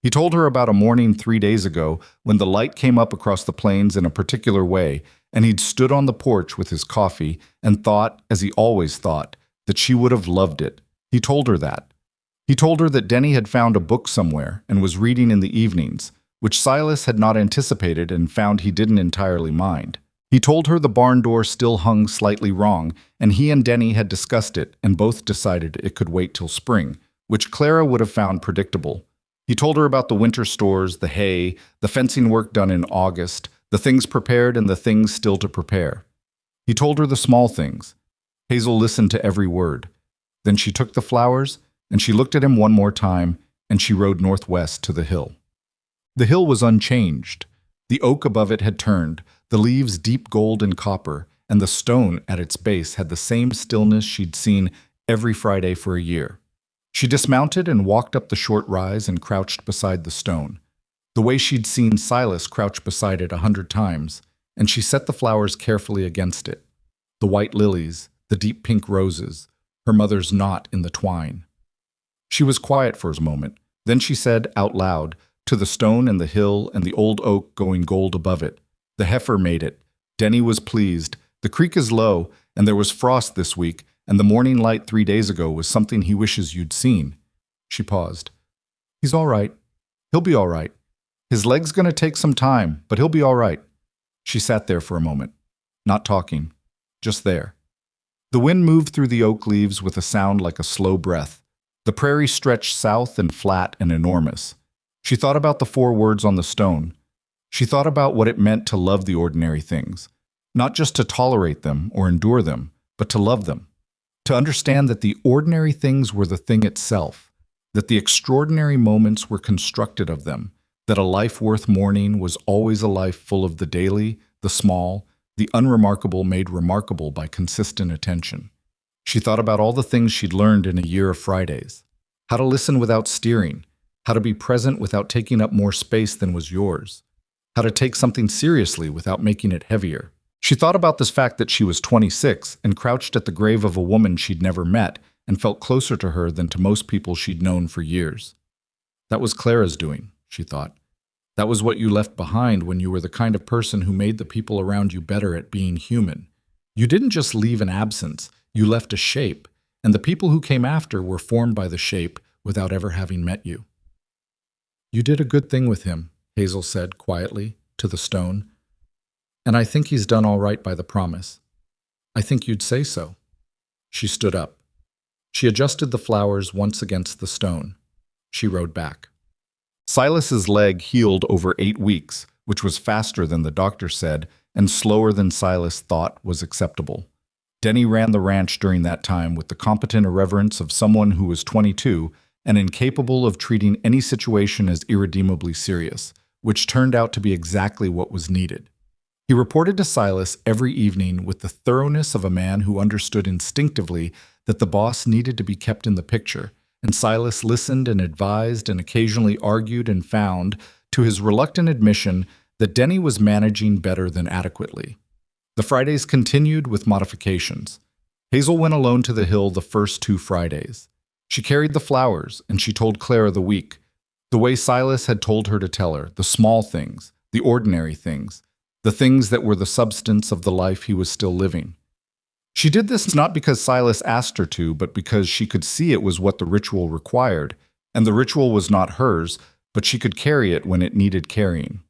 He told her about a morning 3 days ago when the light came up across the plains in a particular way, and he'd stood on the porch with his coffee and thought, as he always thought, that she would have loved it. He told her that. He told her that Denny had found a book somewhere and was reading in the evenings, which Silas had not anticipated and found he didn't entirely mind. He told her the barn door still hung slightly wrong, and he and Denny had discussed it and both decided it could wait till spring, which Clara would have found predictable. He told her about the winter stores, the hay, the fencing work done in August, the things prepared and the things still to prepare. He told her the small things. Hazel listened to every word. Then she took the flowers, and she looked at him one more time, and she rode northwest to the hill. The hill was unchanged. The oak above it had turned, the leaves deep gold and copper, and the stone at its base had the same stillness she'd seen every Friday for a year. She dismounted and walked up the short rise and crouched beside the stone, the way she'd seen Silas crouch beside it 100 times, and she set the flowers carefully against it. The white lilies, the deep pink roses, her mother's knot in the twine. She was quiet for a moment. Then she said out loud, to the stone and the hill and the old oak going gold above it, the heifer made it. Denny was pleased. The creek is low, and there was frost this week, and the morning light 3 days ago was something he wishes you'd seen. She paused. He's all right. He'll be all right. His leg's going to take some time, but he'll be all right. She sat there for a moment, not talking, just there. The wind moved through the oak leaves with a sound like a slow breath. The prairie stretched south and flat and enormous. She thought about the 4 words on the stone. She thought about what it meant to love the ordinary things, not just to tolerate them or endure them, but to love them. To understand that the ordinary things were the thing itself, that the extraordinary moments were constructed of them, that a life worth mourning was always a life full of the daily, the small, the unremarkable made remarkable by consistent attention. She thought about all the things she'd learned in a year of Fridays. How to listen without steering, how to be present without taking up more space than was yours, how to take something seriously without making it heavier. She thought about this fact that she was 26 and crouched at the grave of a woman she'd never met and felt closer to her than to most people she'd known for years. That was Clara's doing, she thought. That was what you left behind when you were the kind of person who made the people around you better at being human. You didn't just leave an absence, you left a shape, and the people who came after were formed by the shape without ever having met you. You did a good thing with him, Hazel said quietly to the stone. And I think he's done all right by the promise. I think you'd say so. She stood up. She adjusted the flowers once against the stone. She rode back. Silas's leg healed over 8 weeks, which was faster than the doctor said and slower than Silas thought was acceptable. Denny ran the ranch during that time with the competent irreverence of someone who was 22 and incapable of treating any situation as irredeemably serious, which turned out to be exactly what was needed. He reported to Silas every evening with the thoroughness of a man who understood instinctively that the boss needed to be kept in the picture, and Silas listened and advised and occasionally argued and found, to his reluctant admission, that Denny was managing better than adequately. The Fridays continued with modifications. Hazel went alone to the hill the first 2 Fridays. She carried the flowers, and she told Clara the week, the way Silas had told her to tell her, the small things, the ordinary things, the things that were the substance of the life he was still living. She did this not because Silas asked her to, but because she could see it was what the ritual required, and the ritual was not hers, but she could carry it when it needed carrying.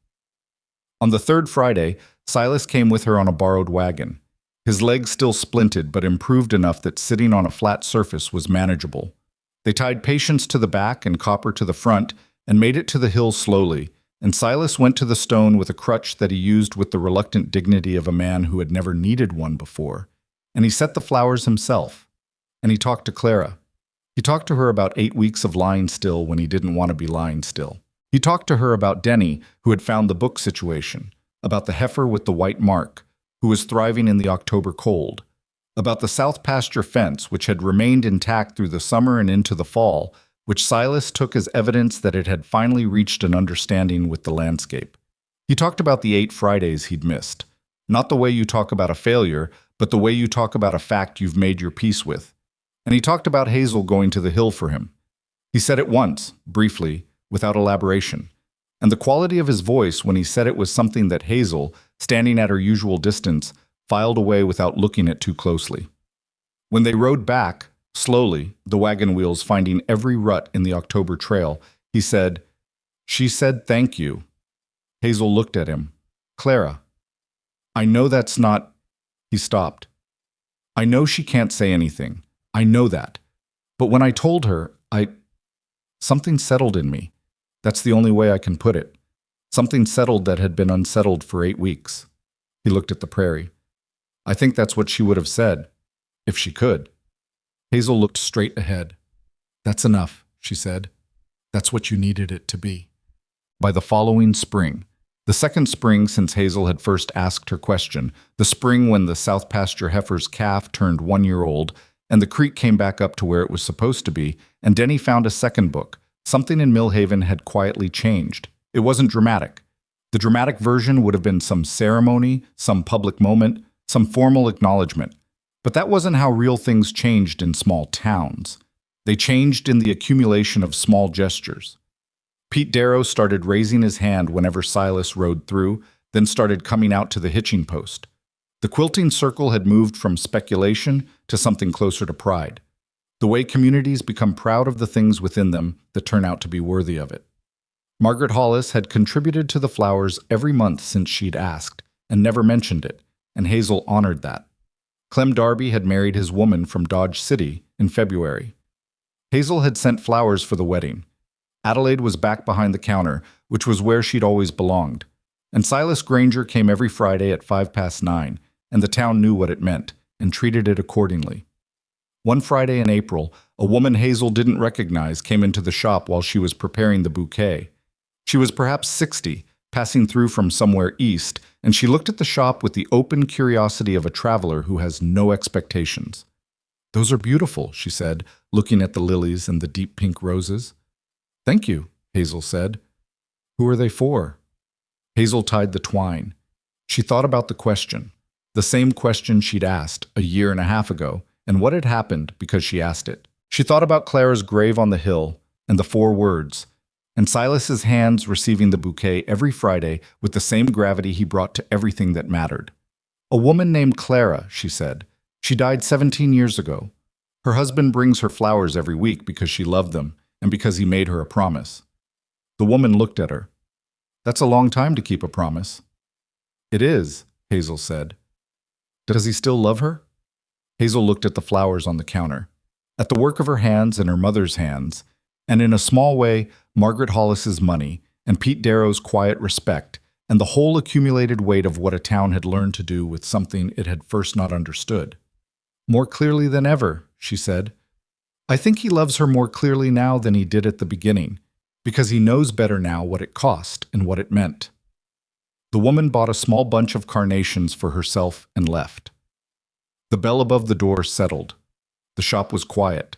On the 3rd Friday, Silas came with her on a borrowed wagon. His leg still splinted, but improved enough that sitting on a flat surface was manageable. They tied Patience to the back and Copper to the front and made it to the hill slowly, and Silas went to the stone with a crutch that he used with the reluctant dignity of a man who had never needed one before. And he set the flowers himself. And he talked to Clara. He talked to her about 8 weeks of lying still when he didn't want to be lying still. He talked to her about Denny, who had found the book situation, about the heifer with the white mark, who was thriving in the October cold, about the south pasture fence, which had remained intact through the summer and into the fall, which Silas took as evidence that it had finally reached an understanding with the landscape. He talked about the 8 Fridays he'd missed, not the way you talk about a failure, but the way you talk about a fact you've made your peace with. And he talked about Hazel going to the hill for him. He said it once, briefly, without elaboration, and the quality of his voice when he said it was something that Hazel, standing at her usual distance, filed away without looking at too closely. When they rode back, slowly, the wagon wheels finding every rut in the October trail, he said, "She said thank you." Hazel looked at him. "Clara, I know that's not—" He stopped. "I know she can't say anything. I know that. But when I told her, something settled in me. That's the only way I can put it. Something settled that had been unsettled for 8 weeks." He looked at the prairie. "I think that's what she would have said, if she could." Hazel looked straight ahead. "That's enough," she said. "That's what you needed it to be." By the following spring, the second spring since Hazel had first asked her question, the spring when the south pasture heifer's calf turned 1 year old, and the creek came back up to where it was supposed to be, and Denny found a second book, something in Millhaven had quietly changed. It wasn't dramatic. The dramatic version would have been some ceremony, some public moment, some formal acknowledgement. But that wasn't how real things changed in small towns. They changed in the accumulation of small gestures. Pete Darrow started raising his hand whenever Silas rode through, then started coming out to the hitching post. The quilting circle had moved from speculation to something closer to pride. The way communities become proud of the things within them that turn out to be worthy of it. Margaret Hollis had contributed to the flowers every month since she'd asked, and never mentioned it, and Hazel honored that. Clem Darby had married his woman from Dodge City in February. Hazel had sent flowers for the wedding. Adelaide was back behind the counter, which was where she'd always belonged. And Silas Granger came every Friday at 9:05, and the town knew what it meant, and treated it accordingly. One Friday in April, a woman Hazel didn't recognize came into the shop while she was preparing the bouquet. She was perhaps 60, passing through from somewhere east, and she looked at the shop with the open curiosity of a traveler who has no expectations. "Those are beautiful," she said, looking at the lilies and the deep pink roses. "Thank you," Hazel said. "Who are they for?" Hazel tied the twine. She thought about the question. The same question she'd asked a year and a half ago, and what had happened because she asked it. She thought about Clara's grave on the hill and the 4 words, and Silas's hands receiving the bouquet every Friday with the same gravity he brought to everything that mattered. A woman named Clara, she said. She died 17 years ago. Her husband brings her flowers every week because she loved them and because he made her a promise. The woman looked at her. That's a long time to keep a promise. It is, Hazel said. Does he still love her? Hazel looked at the flowers on the counter, at the work of her hands and her mother's hands, and in a small way, Margaret Hollis's money and Pete Darrow's quiet respect and the whole accumulated weight of what a town had learned to do with something it had first not understood. More clearly than ever, she said. I think he loves her more clearly now than he did at the beginning, because he knows better now what it cost and what it meant. The woman bought a small bunch of carnations for herself and left. The bell above the door settled. The shop was quiet.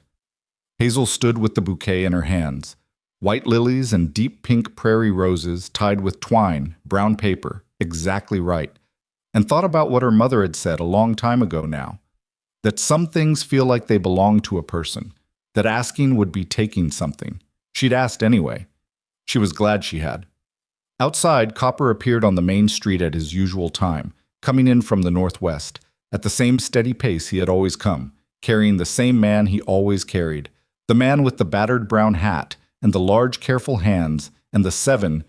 Hazel stood with the bouquet in her hands, white lilies and deep pink prairie roses tied with twine, brown paper, exactly right, and thought about what her mother had said a long time ago now, that some things feel like they belong to a person, that asking would be taking something. She'd asked anyway. She was glad she had. Outside, Copper appeared on the main street at his usual time, coming in from the northwest, at the same steady pace he had always come, carrying the same man he always carried, the man with the battered brown hat and the large, careful hands and the 7,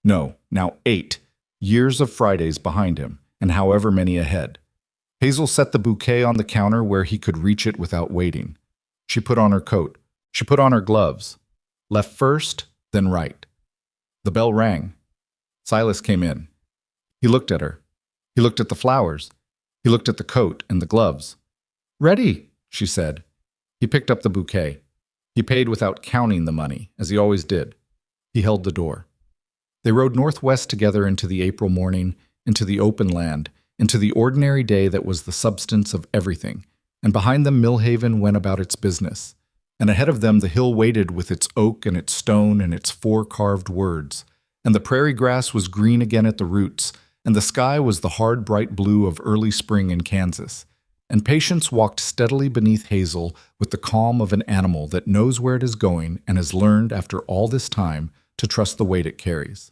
no, now 8, years of Fridays behind him, and however many ahead. Hazel set the bouquet on the counter where he could reach it without waiting. She put on her coat. She put on her gloves. Left first, then right. The bell rang. Silas came in. He looked at her. He looked at the flowers. He looked at the coat and the gloves. Ready, she said. He picked up the bouquet. He paid without counting the money, as he always did. He held the door. They rode northwest together into the April morning, into the open land, into the ordinary day that was the substance of everything, and behind them Millhaven went about its business, and ahead of them the hill waited with its oak and its stone and its 4 carved words, and the prairie grass was green again at the roots, and the sky was the hard bright blue of early spring in Kansas, and Patience walked steadily beneath Hazel with the calm of an animal that knows where it is going and has learned after all this time to trust the weight it carries.